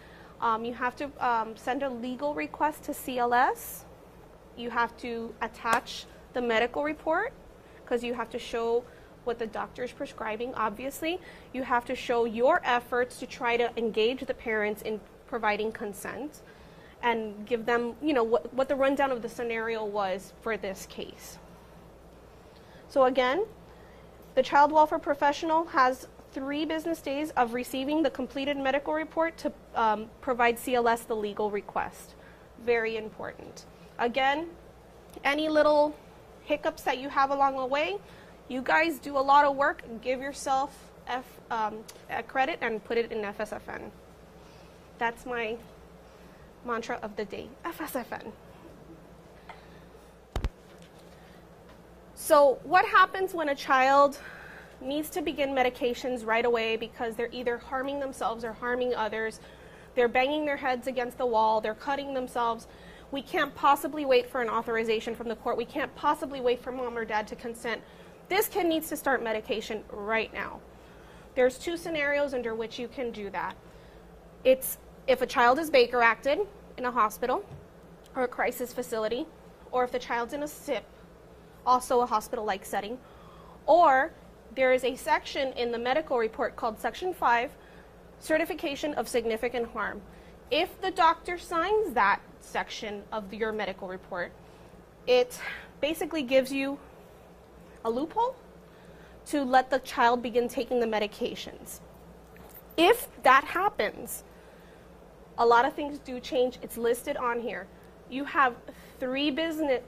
You have to send a legal request to CLS. You have to attach the medical report, because you have to show what the doctor is prescribing, obviously. You have to show your efforts to try to engage the parents in providing consent and give them, you know, what the rundown of the scenario was for this case. So again, the child welfare professional has 3 business days of receiving the completed medical report to provide CLS the legal request. Very important. Again, any little hiccups that you have along the way, you guys do a lot of work. Give yourself a credit and put it in FSFN. That's my mantra of the day, FSFN. So what happens when a child needs to begin medications right away because they're either harming themselves or harming others? They're banging their heads against the wall, they're cutting themselves. We can't possibly wait for an authorization from the court. We can't possibly wait for mom or dad to consent. This kid needs to start medication right now. There's 2 scenarios under which you can do that. It's if a child is Baker acted in a hospital or a crisis facility, or if the child's in a SIP, also a hospital-like setting, or there is a section in the medical report called Section 5, Certification of Significant Harm. If the doctor signs that section of your medical report, it basically gives you a loophole to let the child begin taking the medications. If that happens, a lot of things do change. It's listed on here. You have 3 business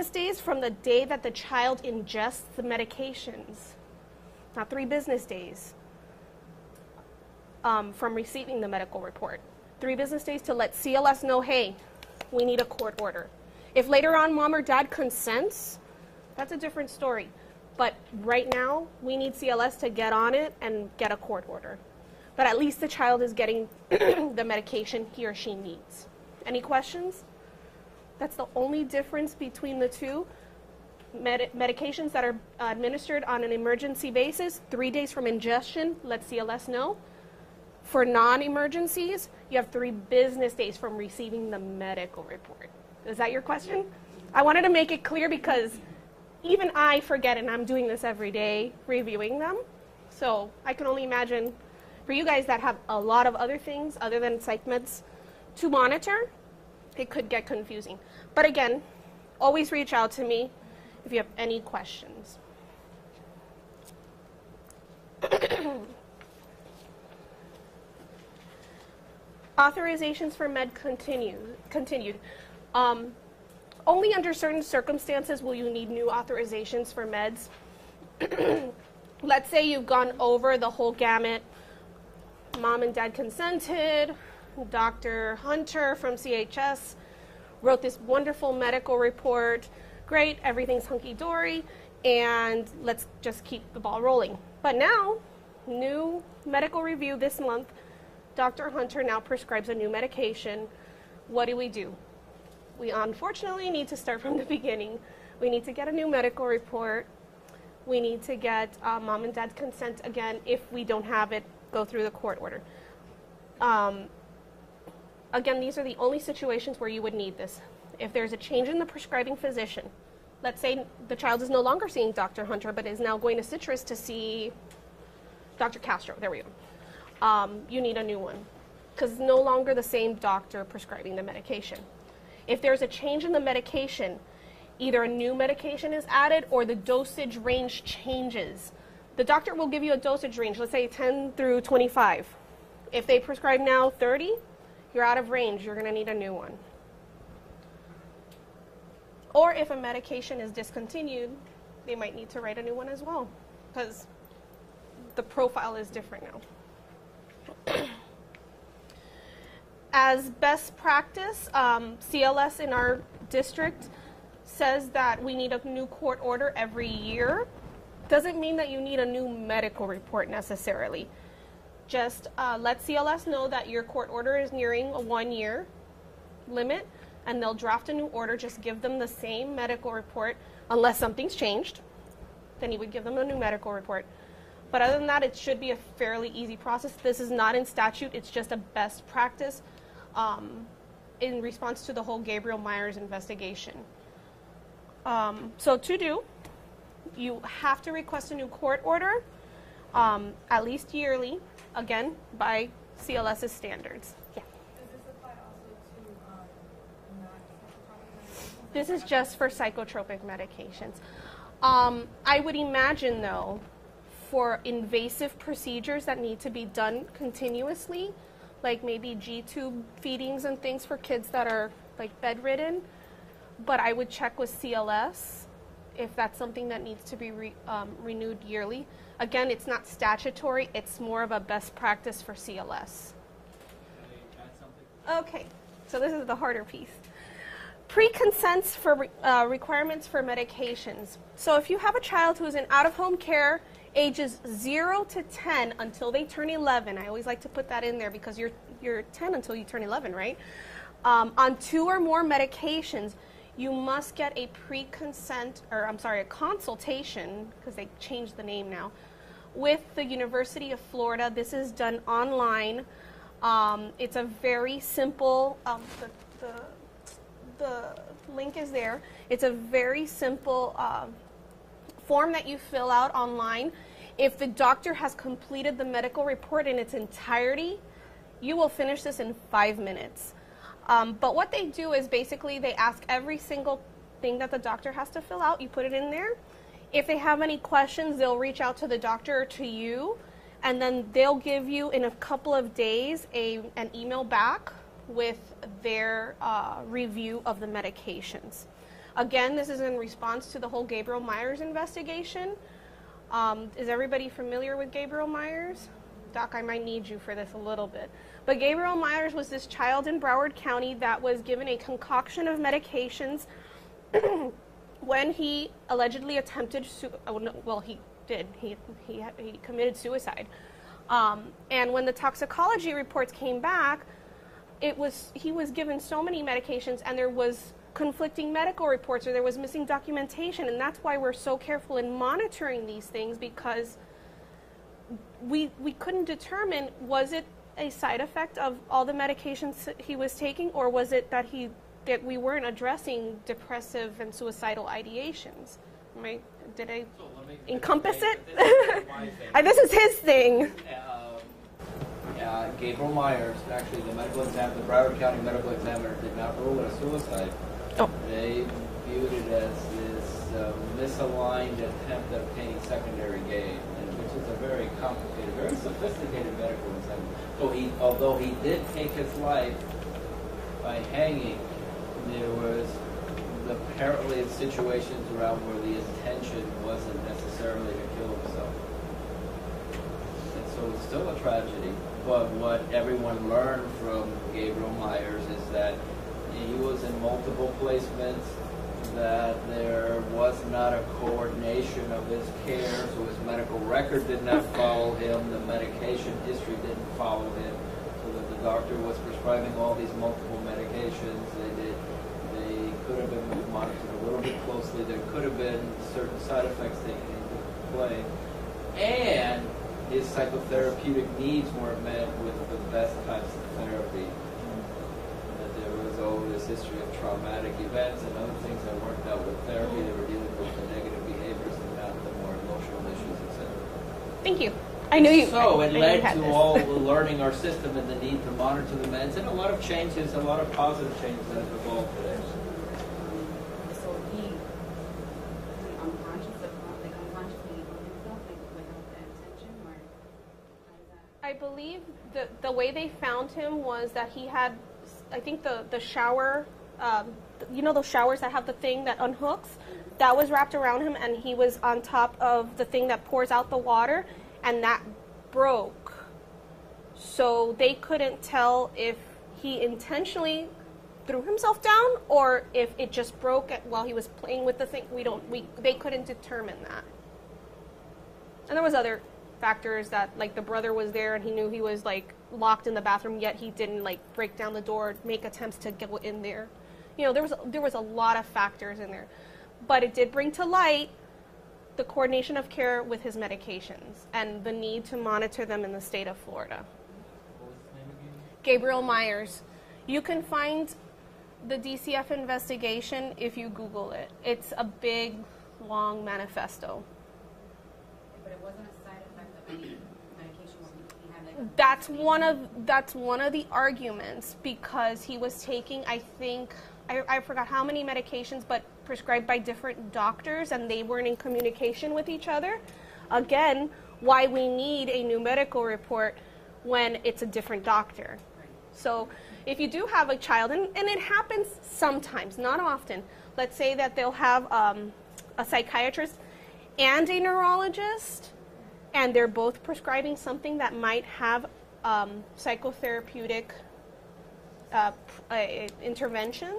days from the day that the child ingests the medications. Not 3 business days from receiving the medical report. 3 business days to let CLS know, hey, we need a court order. If later on mom or dad consents, that's a different story. But right now, we need CLS to get on it and get a court order. But at least the child is getting the medication he or she needs. Any questions? That's the only difference between the 2. Medications that are administered on an emergency basis, 3 days from ingestion, let CLS know. For non-emergencies, you have 3 business days from receiving the medical report. Is that your question? I wanted to make it clear because even I forget, and I'm doing this every day, reviewing them. So I can only imagine for you guys that have a lot of other things other than psych meds to monitor, it could get confusing. But again, always reach out to me if you have any questions. Authorizations for med continued. Only under certain circumstances will you need new authorizations for meds. Let's say you've gone over the whole gamut. Mom and dad consented. Dr. Hunter from CHS wrote this wonderful medical report. Great, everything's hunky-dory, and let's just keep the ball rolling. But now, new medical review this month, Dr. Hunter now prescribes a new medication. What do? We unfortunately need to start from the beginning. We need to get a new medical report. We need to get mom and dad's consent again. If we don't have it, go through the court order. Again, these are the only situations where you would need this. If there's a change in the prescribing physician, let's say the child is no longer seeing Dr. Hunter, but is now going to Citrus to see Dr. Castro. There we go. You need a new one because it's no longer the same doctor prescribing the medication. If there's a change in the medication, either a new medication is added or the dosage range changes. The doctor will give you a dosage range, let's say 10 through 25. If they prescribe now 30, you're out of range. You're going to need a new one. Or if a medication is discontinued, they might need to write a new one as well because the profile is different now. As best practice, CLS in our district says that we need a new court order every year. Doesn't mean that you need a new medical report necessarily. Just let CLS know that your court order is nearing a 1-year limit, and they'll draft a new order. Just give them the same medical report, unless something's changed. Then you would give them a new medical report. But other than that, it should be a fairly easy process. This is not in statute. It's just a best practice in response to the whole Gabriel Myers investigation. So to do, you have to request a new court order, at least yearly, again, by CLS's standards. Yeah. Does this apply also to non-psychotropic medications? This is just for psychotropic medications. I would imagine, though, for invasive procedures that need to be done continuously, like maybe G-tube feedings and things for kids that are like bedridden, but I would check with CLS if that's something that needs to be renewed yearly. Again, it's not statutory, it's more of a best practice for CLS. Can I add something? Okay, so this is the harder piece. Pre-consents for requirements for medications. So if you have a child who is in out-of-home care, ages 0 to 10 until they turn 11, I always like to put that in there because you're 10 until you turn 11, right? On 2 or more medications, you must get a a consultation, because they changed the name now, with the University of Florida. This is done online. It's a very simple, the link is there. It's a very simple form that you fill out online. If the doctor has completed the medical report in its entirety, you will finish this in 5 minutes. But what they do is basically they ask every single thing that the doctor has to fill out. You put it in there. If they have any questions, they'll reach out to the doctor or to you, and then they'll give you in a couple of days an email back with their review of the medications. Again, this is in response to the whole Gabriel Myers investigation. Is everybody familiar with Gabriel Myers? Doc, I might need you for this a little bit. But Gabriel Myers was this child in Broward County that was given a concoction of medications when he allegedly attempted he did. He committed suicide. And when the toxicology reports came back, he was given so many medications, and there was conflicting medical reports, or there was missing documentation, and that's why we're so careful in monitoring these things, because we couldn't determine, was it a side effect of all the medications he was taking, or was it that we weren't addressing depressive and suicidal ideations? Did I So let me encompass say it? that this is my thing. This is his thing. Gabriel Myers, actually the Broward County medical examiner did not rule it a suicide. Oh. They viewed it as this misaligned attempt at obtaining secondary gain, which is a very complicated, very sophisticated medical exam. So although he did take his life by hanging, there was apparently situations around where the intention wasn't necessarily to kill himself. And so it's still a tragedy. But what everyone learned from Gabriel Myers is that he was in multiple placements, that there was not a coordination of his care, so his medical record did not follow him, the medication history didn't follow him, so that the doctor was prescribing all these multiple medications. They could have been monitored a little bit closely. There could have been certain side effects taken into play. And his psychotherapeutic needs weren't met with the best types of therapy. That there was always this history of traumatic events and other things that weren't dealt with therapy. They were dealing with the negative behaviors and not the more emotional issues, etc. Thank you. I knew you. So it I knew led you had to this. all the learning our system and the need to monitor the meds and a lot of changes, a lot of positive changes that have evolved today. So he unconsciously hurt himself without the intention, or how does that? I believe the way they found him was that he had, I think the shower, you know those showers that have the thing that unhooks? That was wrapped around him, and he was on top of the thing that pours out the water, and that broke. So they couldn't tell if he intentionally threw himself down or if it just broke while he was playing with the thing. They couldn't determine that. And there was other factors that, like, the brother was there and he knew he was like locked in the bathroom, yet he didn't like break down the door, make attempts to go in there. You know, there was a lot of factors in there, but it did bring to light the coordination of care with his medications and the need to monitor them in the state of Florida. What was his name again? Gabriel Myers. You can find the DCF investigation if you Google it. It's a big, long manifesto. But it wasn't a side effect of any medication. He had like That's one of the arguments, because he was taking, I think, I forgot how many medications, but prescribed by different doctors, and they weren't in communication with each other. Again, why we need a new medical report when it's a different doctor. So if you do have a child, and it happens sometimes, not often, let's say that they'll have a psychiatrist and a neurologist, and they're both prescribing something that might have psychotherapeutic intervention,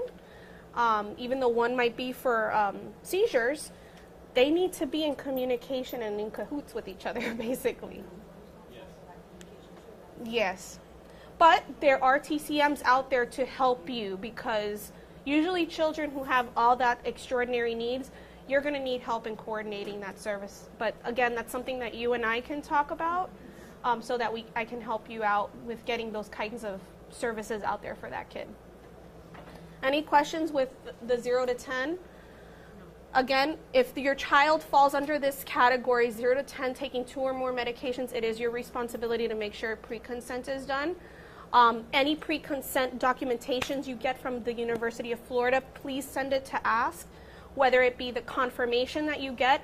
even though one might be for seizures, they need to be in communication and in cahoots with each other, basically. Yes. But there are TCMs out there to help you, because usually children who have all that extraordinary needs, you're going to need help in coordinating that service. But again, that's something that you and I can talk about, so that I can help you out with getting those kinds of services out there for that kid. Any questions with the 0 to 10? Again, if your child falls under this category, 0 to 10, taking 2 or more medications, it is your responsibility to make sure pre-consent is done. Any pre-consent documentations you get from the University of Florida, please send it to ASK, whether it be the confirmation that you get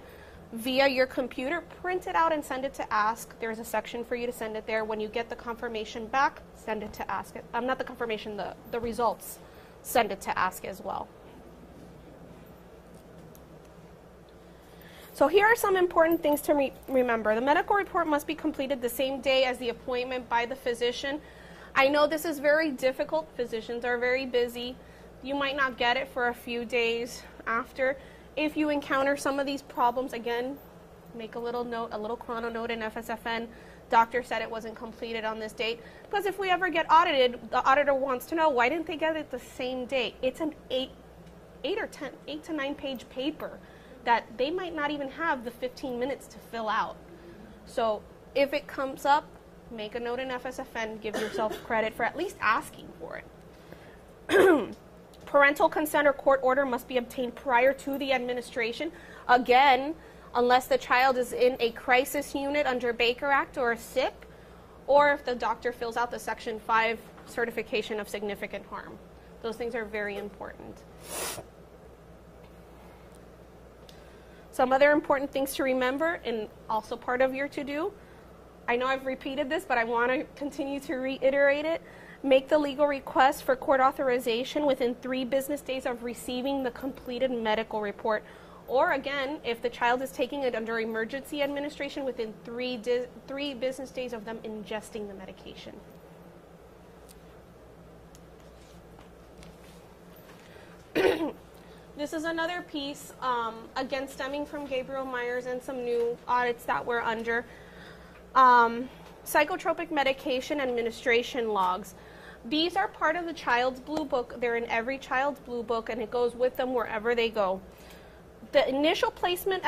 via your computer, print it out and send it to ASK. There's a section for you to send it there. When you get the confirmation back, send it to ASK. Not the confirmation, the results. Send it to ASK as well. So here are some important things to remember. The medical report must be completed the same day as the appointment by the physician. I know this is very difficult. Physicians are very busy. You might not get it for a few days after. If you encounter some of these problems, again, make a little note, a little chrono note in FSFN. Doctor said it wasn't completed on this date. Because if we ever get audited, the auditor wants to know, why didn't they get it the same day? It's an 8 to 9 page paper that they might not even have the 15 minutes to fill out. So if it comes up, make a note in FSFN, give yourself credit for at least asking for it. Parental consent or court order must be obtained prior to the administration. Again, unless the child is in a crisis unit under Baker Act or a SIP, or if the doctor fills out the Section 5 certification of significant harm. Those things are very important. Some other important things to remember, and also part of your to-do, I know I've repeated this, but I want to continue to reiterate it. Make the legal request for court authorization within 3 business days of receiving the completed medical report. Or again, if the child is taking it under emergency administration, within 3 business days of them ingesting the medication. This is another piece, again, stemming from Gabriel Myers and some new audits that we're under. Psychotropic medication administration logs. These are part of the child's blue book. They're in every child's blue book, and it goes with them wherever they go. The initial placement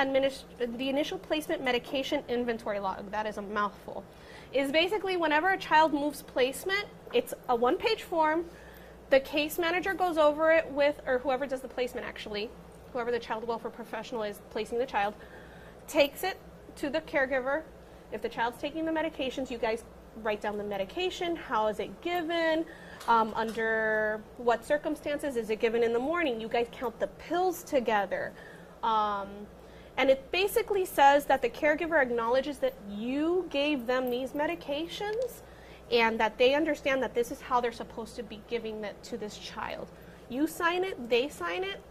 medication inventory log, that is a mouthful, is basically whenever a child moves placement, it's a 1-page form. The case manager goes over it with, or whoever does the placement actually, whoever the child welfare professional is placing the child, takes it to the caregiver. If the child's taking the medications, you guys write down the medication, how is it given, under what circumstances is it given in the morning. You guys count the pills together. And it basically says that the caregiver acknowledges that you gave them these medications and that they understand that this is how they're supposed to be giving it to this child. You sign it, they sign it,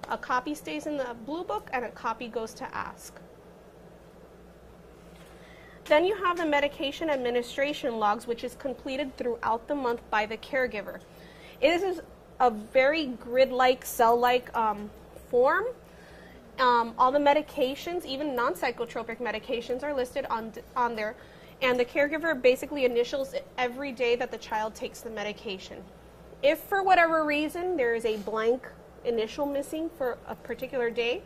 a copy stays in the blue book, and a copy goes to ASK. Then you have the medication administration logs, which is completed throughout the month by the caregiver. It is a very grid-like, cell-like form. All the medications, even non-psychotropic medications, are listed on there. And the caregiver basically initials every day that the child takes the medication. If for whatever reason there is a blank initial missing for a particular day,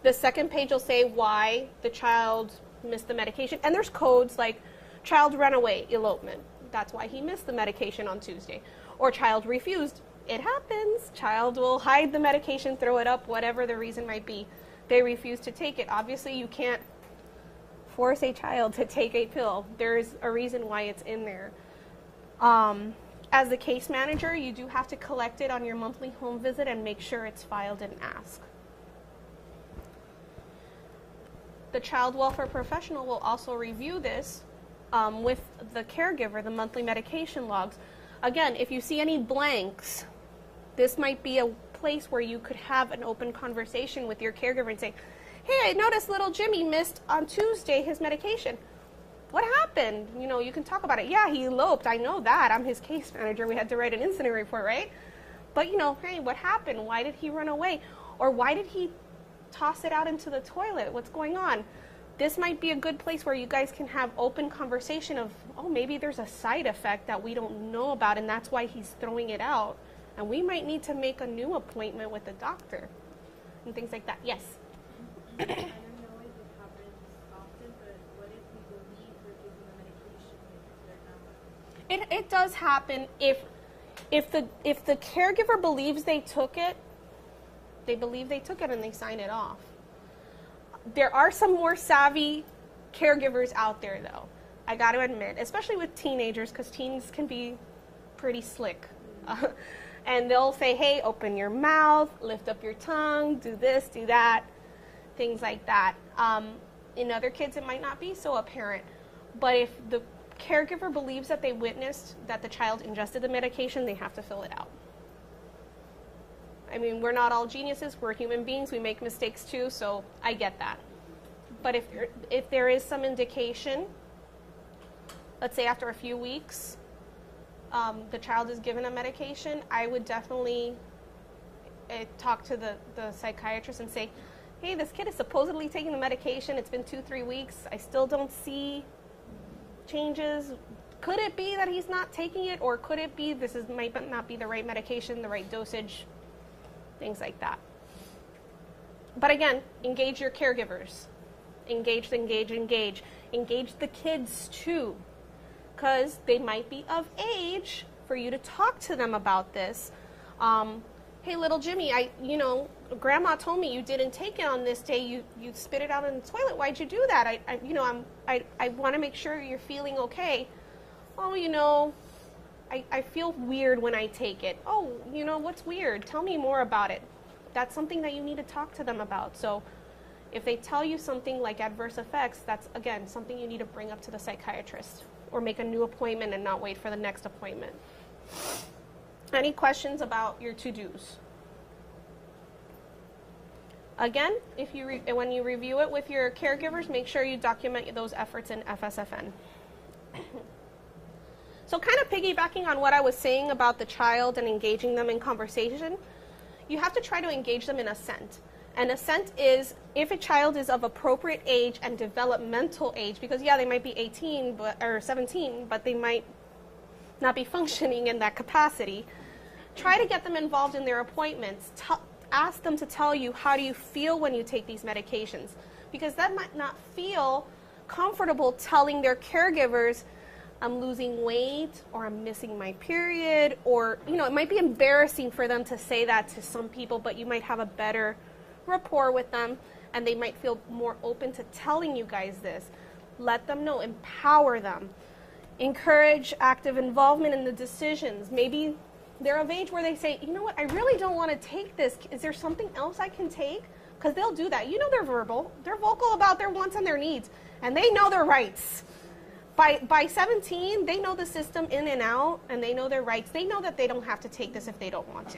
the second page will say why the child missed the medication. And there's codes like child runaway, elopement. That's why he missed the medication on Tuesday. Or child refused. It happens. Child will hide the medication, throw it up, whatever the reason might be. They refuse to take it. Obviously, you can't force a child to take a pill. There's a reason why it's in there. As the case manager, you do have to collect it on your monthly home visit and make sure it's filed in ASK. The child welfare professional will also review this with the caregiver, the monthly medication logs. Again, if you see any blanks, this might be a place where you could have an open conversation with your caregiver and say, hey, I noticed little Jimmy missed on Tuesday his medication. What happened? You know, you can talk about it. Yeah, he eloped. I know that. I'm his case manager. We had to write an incident report, right? But, you know, hey, what happened? Why did he run away? Or why did he toss it out into the toilet? What's going on? This might be a good place where you guys can have open conversation of, oh, maybe there's a side effect that we don't know about, and that's why he's throwing it out. And we might need to make a new appointment with the doctor and things like that. Yes? I don't know if it happens often, but what if we believe we're giving the medication if they're not? It does happen if the caregiver believes they took it, and they sign it off. There are some more savvy caregivers out there, though, I got to admit, especially with teenagers, because teens can be pretty slick. And they'll say, hey, open your mouth, lift up your tongue, do this, do that, things like that. In other kids, it might not be so apparent. But if the caregiver believes that they witnessed that the child ingested the medication, they have to fill it out. I mean, we're not all geniuses. We're human beings. We make mistakes too, so I get that. But if there is some indication, let's say after a few weeks, the child is given a medication, I would definitely talk to the psychiatrist and say, hey, this kid is supposedly taking the medication. It's been 2-3 weeks. I still don't see changes. Could it be that he's not taking it, or could it be this might not be the right medication, the right dosage, things like that. But again, engage your caregivers. Engage. Engage the kids too, because they might be of age for you to talk to them about this. hey, little Jimmy, Grandma told me you didn't take it on this day. You spit it out in the toilet. Why'd you do that? I want to make sure you're feeling okay. Oh, I feel weird when I take it. Oh, what's weird? Tell me more about it. That's something that you need to talk to them about. So if they tell you something like adverse effects, that's, again, something you need to bring up to the psychiatrist or make a new appointment and not wait for the next appointment. Any questions about your to-dos? Again, when you review it with your caregivers, make sure you document those efforts in FSFN. So kind of piggybacking on what I was saying about the child and engaging them in conversation, you have to try to engage them in assent. And assent is if a child is of appropriate age and developmental age, because yeah, they might be 18 or 17, but they might not be functioning in that capacity. Try to get them involved in their appointments. Ask them to tell you, how do you feel when you take these medications? Because that might not feel comfortable telling their caregivers, I'm losing weight, or I'm missing my period, or, it might be embarrassing for them to say that to some people, but you might have a better rapport with them, and they might feel more open to telling you guys this. Let them know, empower them. Encourage active involvement in the decisions. Maybe they're of age where they say, you know what, I really don't want to take this. Is there something else I can take? Because they'll do that. They're verbal. They're vocal about their wants and their needs, and they know their rights. By 17, they know the system in and out, and they know their rights. They know that they don't have to take this if they don't want to.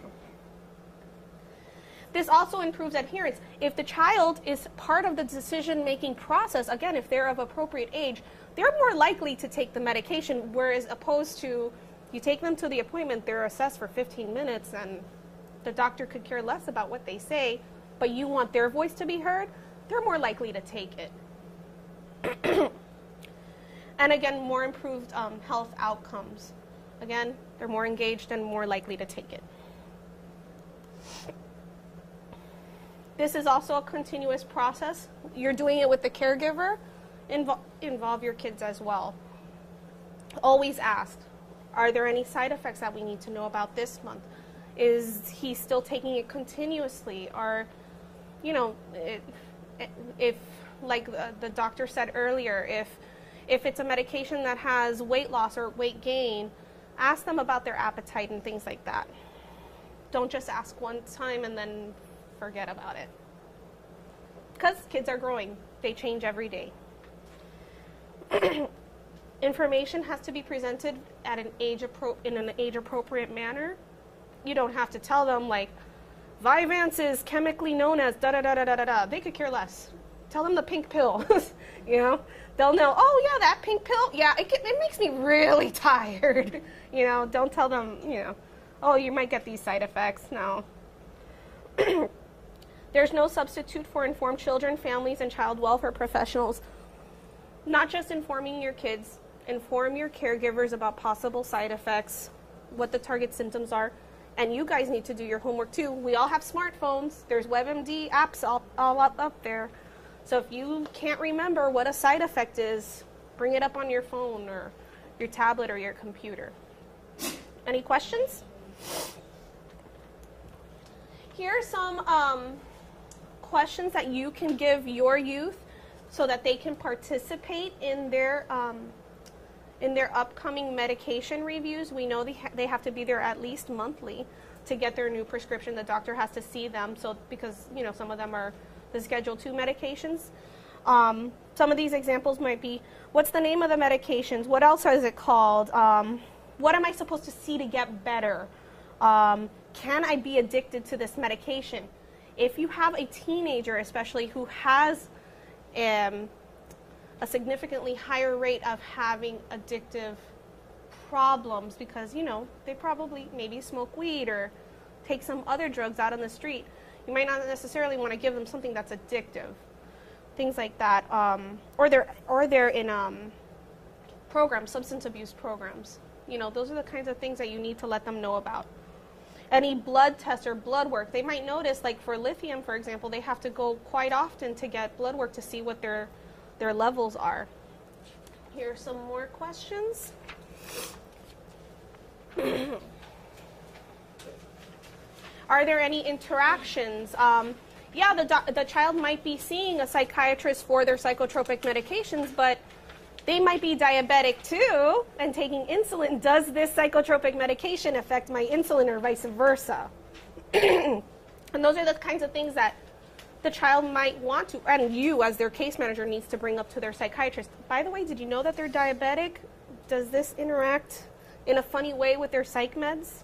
This also improves adherence. If the child is part of the decision-making process, again, if they're of appropriate age, they're more likely to take the medication, whereas opposed to you take them to the appointment, they're assessed for 15 minutes, and the doctor could care less about what they say, but you want their voice to be heard, they're more likely to take it. And again, more improved health outcomes. Again, they're more engaged and more likely to take it. This is also a continuous process. You're doing it with the caregiver. Involve your kids as well. Always ask, are there any side effects that we need to know about this month? Is he still taking it continuously? Or, if like the doctor said earlier, if it's a medication that has weight loss or weight gain, ask them about their appetite and things like that. Don't just ask one time and then forget about it. Because kids are growing. They change every day. Information has to be presented at in an age-appropriate manner. You don't have to tell them, like, Vyvanse is chemically known as da-da-da-da-da-da. They could care less. Tell them the pink pill. They'll know, oh, yeah, that pink pill, yeah, it makes me really tired. Don't tell them, oh, you might get these side effects. No. There's no substitute for informed children, families, and child welfare professionals. Not just informing your kids, inform your caregivers about possible side effects, what the target symptoms are, and you guys need to do your homework too. We all have smartphones. There's WebMD apps all up there. So if you can't remember what a side effect is, bring it up on your phone or your tablet or your computer. Any questions? Here are some questions that you can give your youth so that they can participate in their upcoming medication reviews. We know they have to be there at least monthly to get their new prescription. The doctor has to see them, so because some of them are the Schedule II medications. Some of these examples might be, what's the name of the medications? What else is it called? What am I supposed to see to get better? Can I be addicted to this medication? If you have a teenager, especially, who has a significantly higher rate of having addictive problems because, they probably maybe smoke weed or take some other drugs out on the street, you might not necessarily want to give them something that's addictive. Things like that. Or they're in programs, substance abuse programs. Those are the kinds of things that you need to let them know about. Any blood tests or blood work, they might notice, like for lithium, for example, they have to go quite often to get blood work to see what their levels are. Here are some more questions. Are there any interactions? Yeah, the child might be seeing a psychiatrist for their psychotropic medications, but they might be diabetic too and taking insulin. Does this psychotropic medication affect my insulin or vice versa? And those are the kinds of things that the child might want to, and you as their case manager needs to bring up to their psychiatrist. By the way, did you know that they're diabetic? Does this interact in a funny way with their psych meds?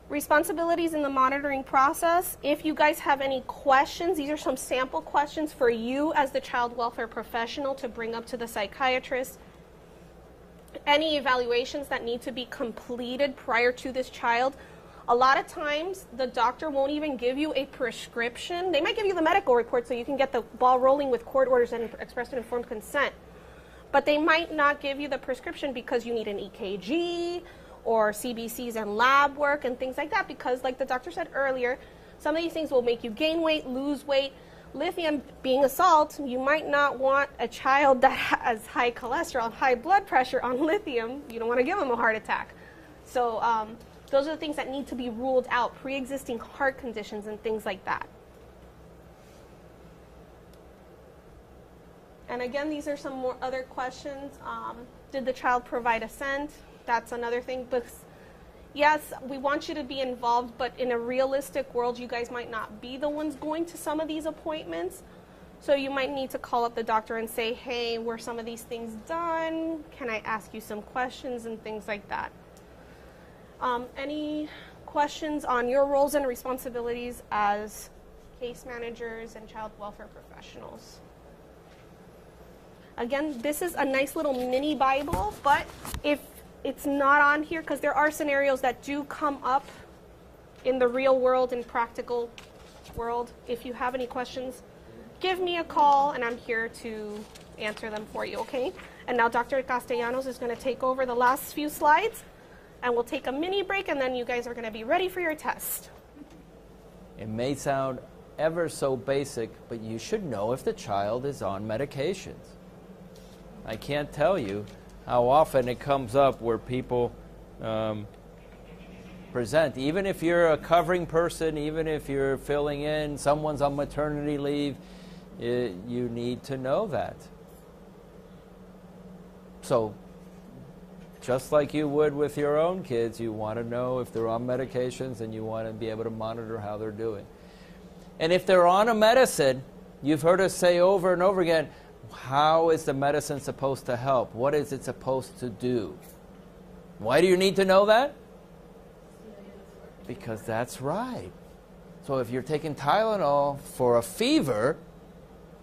Responsibilities in the monitoring process. If you guys have any questions, these are some sample questions for you as the child welfare professional to bring up to the psychiatrist. Any evaluations that need to be completed prior to this child. A lot of times, the doctor won't even give you a prescription. They might give you the medical report so you can get the ball rolling with court orders and expressed and informed consent. But they might not give you the prescription because you need an EKG or CBCs and lab work and things like that, because like the doctor said earlier, some of these things will make you gain weight, lose weight. Lithium being a salt, you might not want a child that has high cholesterol, high blood pressure on lithium. You don't want to give them a heart attack. So those are the things that need to be ruled out, pre-existing heart conditions and things like that. And again, these are some more other questions. Did the child provide assent? That's another thing. But yes, we want you to be involved, but in a realistic world, you guys might not be the ones going to some of these appointments. So you might need to call up the doctor and say, hey, were some of these things done? Can I ask you some questions and things like that? Any questions on your roles and responsibilities as case managers and child welfare professionals? Again, this is a nice little mini Bible, but if it's not on here, because there are scenarios that do come up in the real world and practical world. If you have any questions, give me a call and I'm here to answer them for you, okay? And now Dr. Castellanos is going to take over the last few slides and we'll take a mini break and then you guys are going to be ready for your test. It may sound ever so basic, but you should know if the child is on medications. I can't tell you how often it comes up where people present. Even if you're a covering person, even if you're filling in, someone's on maternity leave, you need to know that. So, just like you would with your own kids, you want to know if they're on medications and you want to be able to monitor how they're doing. And if they're on a medicine, you've heard us say over and over again, how is the medicine supposed to help? What is it supposed to do? Why do you need to know that? Because that's right. So if you're taking Tylenol for a fever,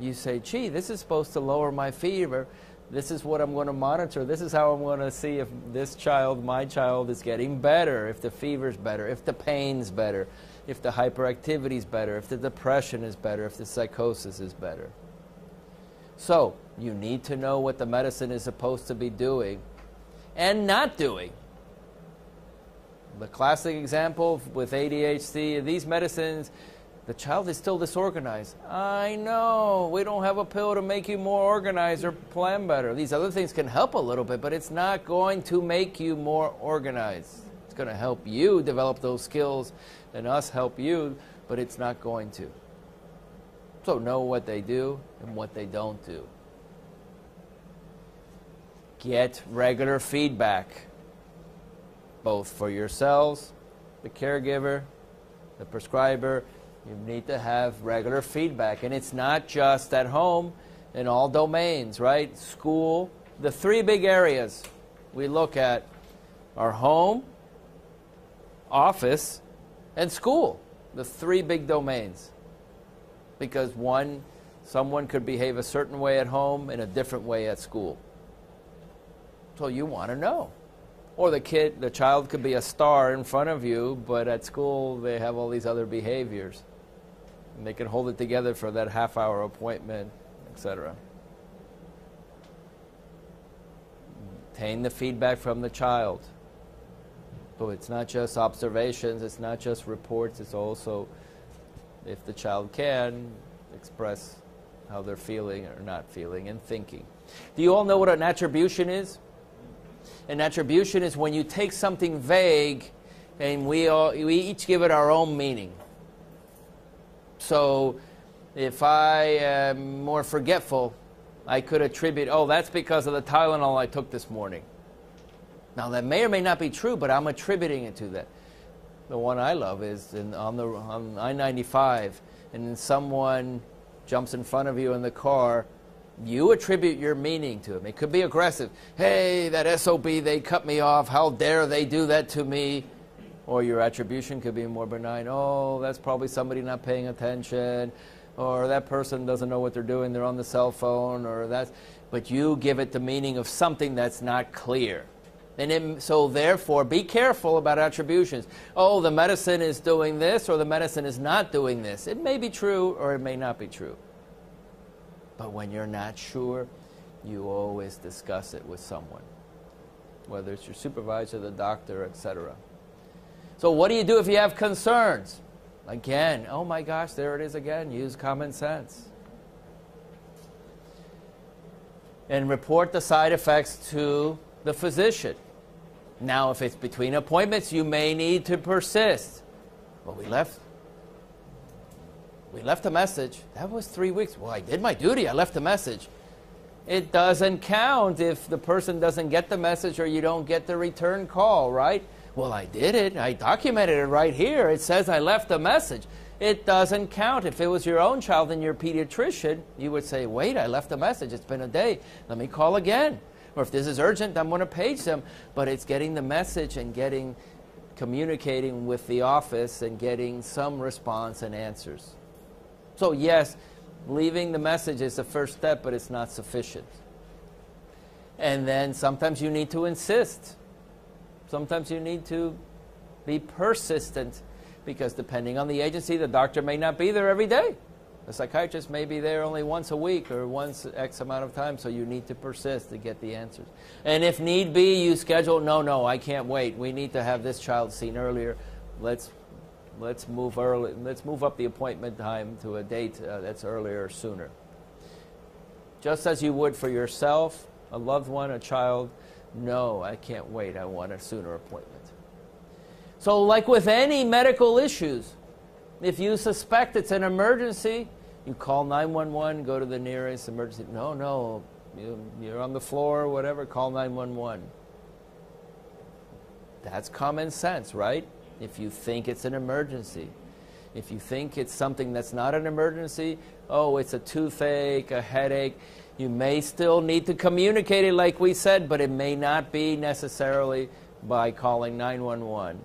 you say, gee, this is supposed to lower my fever. This is what I'm going to monitor. This is how I'm going to see if this child, my child, is getting better, if the fever's better, if the pain's better, if the hyperactivity's better, if the depression is better, if the psychosis is better. So, you need to know what the medicine is supposed to be doing and not doing. The classic example with ADHD, these medicines, the child is still disorganized. I know, we don't have a pill to make you more organized or plan better. These other things can help a little bit, but it's not going to make you more organized. It's going to help you develop those skills and us help you, but it's not going to. So know what they do and what they don't do. Get regular feedback, both for yourselves, the caregiver, the prescriber. You need to have regular feedback. And it's not just at home, in all domains, right? School. The three big areas we look at are home, office, and school. The three big domains. Because someone could behave a certain way at home and a different way at school. So you want to know. Or the child could be a star in front of you, but at school they have all these other behaviors. And they can hold it together for that half-hour appointment, etc. Obtain the feedback from the child. So it's not just observations, it's not just reports, it's also, if the child can, express how they're feeling or not feeling and thinking. Do you all know what an attribution is? An attribution is when you take something vague and we each give it our own meaning. So if I am more forgetful, I could attribute, oh, that's because of the Tylenol I took this morning. Now, that may or may not be true, but I'm attributing it to that. The one I love is on I-95, and then someone jumps in front of you in the car. You attribute your meaning to him. It could be aggressive. Hey, that SOB, they cut me off. How dare they do that to me? Or your attribution could be more benign. Oh, that's probably somebody not paying attention. Or that person doesn't know what they're doing. They're on the cell phone. But you give it the meaning of something that's not clear. So therefore, be careful about attributions. Oh, the medicine is doing this, or the medicine is not doing this. It may be true, or it may not be true. But when you're not sure, you always discuss it with someone, whether it's your supervisor, the doctor, etc. So what do you do if you have concerns? Again, oh my gosh, there it is again. Use common sense. And report the side effects to the physician. Now, if it's between appointments, you may need to persist. Well, we left a message. That was 3 weeks. Well, I did my duty. I left a message. It doesn't count if the person doesn't get the message or you don't get the return call, right? Well, I did it. I documented it right here. It says I left a message. It doesn't count. If it was your own child and your pediatrician, you would say, wait, I left a message. It's been a day. Let me call again. Or if this is urgent, I'm going to page them. But it's getting the message and communicating with the office and getting some response and answers. So yes, leaving the message is the first step, but it's not sufficient. And then sometimes you need to insist. Sometimes you need to be persistent, because depending on the agency, the doctor may not be there every day. The psychiatrist may be there only once a week or once X amount of time, so you need to persist to get the answers. And if need be, you schedule, no, I can't wait. We need to have this child seen earlier. Let's move early. Let's move up the appointment time to a date that's earlier or sooner. Just as you would for yourself, a loved one, a child. No, I can't wait. I want a sooner appointment. So like with any medical issues, if you suspect it's an emergency, you call 911, go to the nearest emergency. No, you're on the floor or whatever, call 911. That's common sense, right? If you think it's an emergency. If you think it's something that's not an emergency, oh, it's a toothache, a headache, you may still need to communicate it like we said, but it may not be necessarily by calling 911.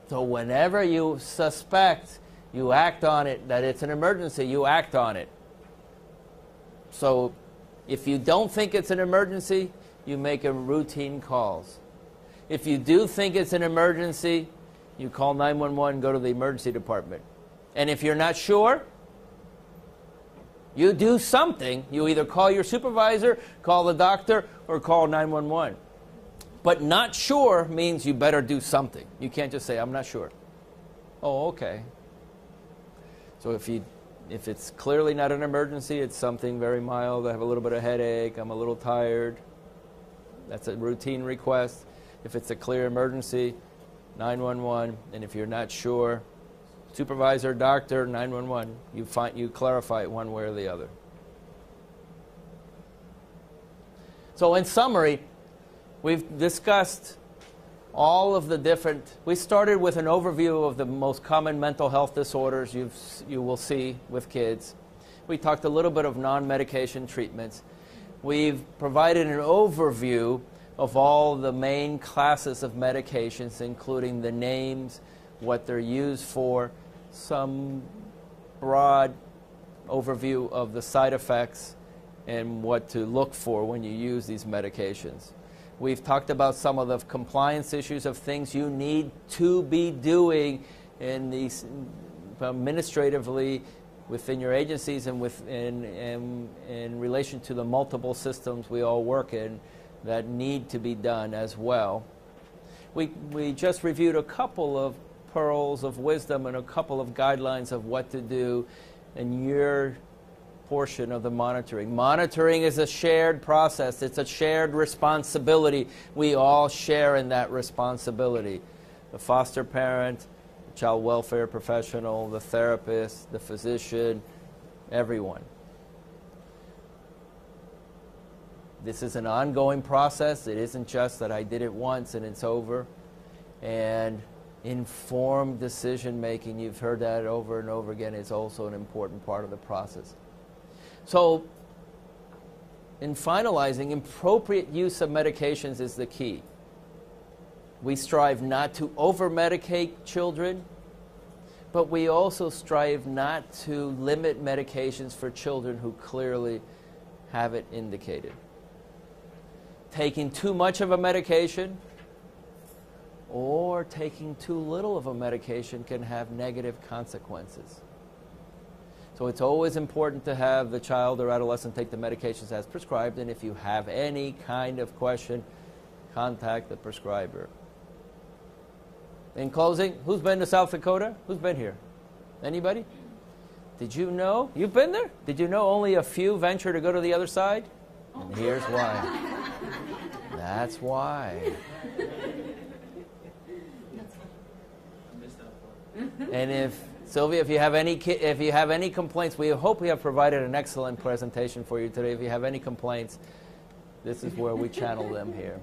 So whenever you suspect, you act on it, that it's an emergency, you act on it. So if you don't think it's an emergency, you make a routine calls. If you do think it's an emergency, you call 911, go to the emergency department. And if you're not sure, you do something. You either call your supervisor, call the doctor, or call 911. But not sure means you better do something. You can't just say, I'm not sure. Oh, okay. So if it's clearly not an emergency, it's something very mild. I have a little bit of headache. I'm a little tired. That's a routine request. If it's a clear emergency, 911. And if you're not sure, supervisor, doctor, 911. You clarify it one way or the other. So in summary, we've discussed all of the different. We started with an overview of the most common mental health disorders you will see with kids. We talked a little bit of non-medication treatments. We've provided an overview of all the main classes of medications, including the names, what they're used for, some broad overview of the side effects, and what to look for when you use these medications. We've talked about some of the compliance issues of things you need to be doing in these administratively within your agencies and in relation to the multiple systems we all work in that need to be done as well. We just reviewed a couple of pearls of wisdom and a couple of guidelines of what to do in your portion of the monitoring. Monitoring is a shared process. It's a shared responsibility. We all share in that responsibility. The foster parent, the child welfare professional, the therapist, the physician, everyone. This is an ongoing process. It isn't just that I did it once and it's over. And informed decision making, you've heard that over and over again, is also an important part of the process. So, in finalizing, appropriate use of medications is the key. We strive not to over-medicate children, but we also strive not to limit medications for children who clearly have it indicated. Taking too much of a medication or taking too little of a medication can have negative consequences. So it's always important to have the child or adolescent take the medications as prescribed, and if you have any kind of question, contact the prescriber. In closing, who's been to South Dakota? Who's been here? Anybody? Did you know? You've been there? Did you know only a few venture to go to the other side? And here's why. That's why. And if Sylvia, if you have any complaints, we hope we have provided an excellent presentation for you today. If you have any complaints, this is where we channel them here.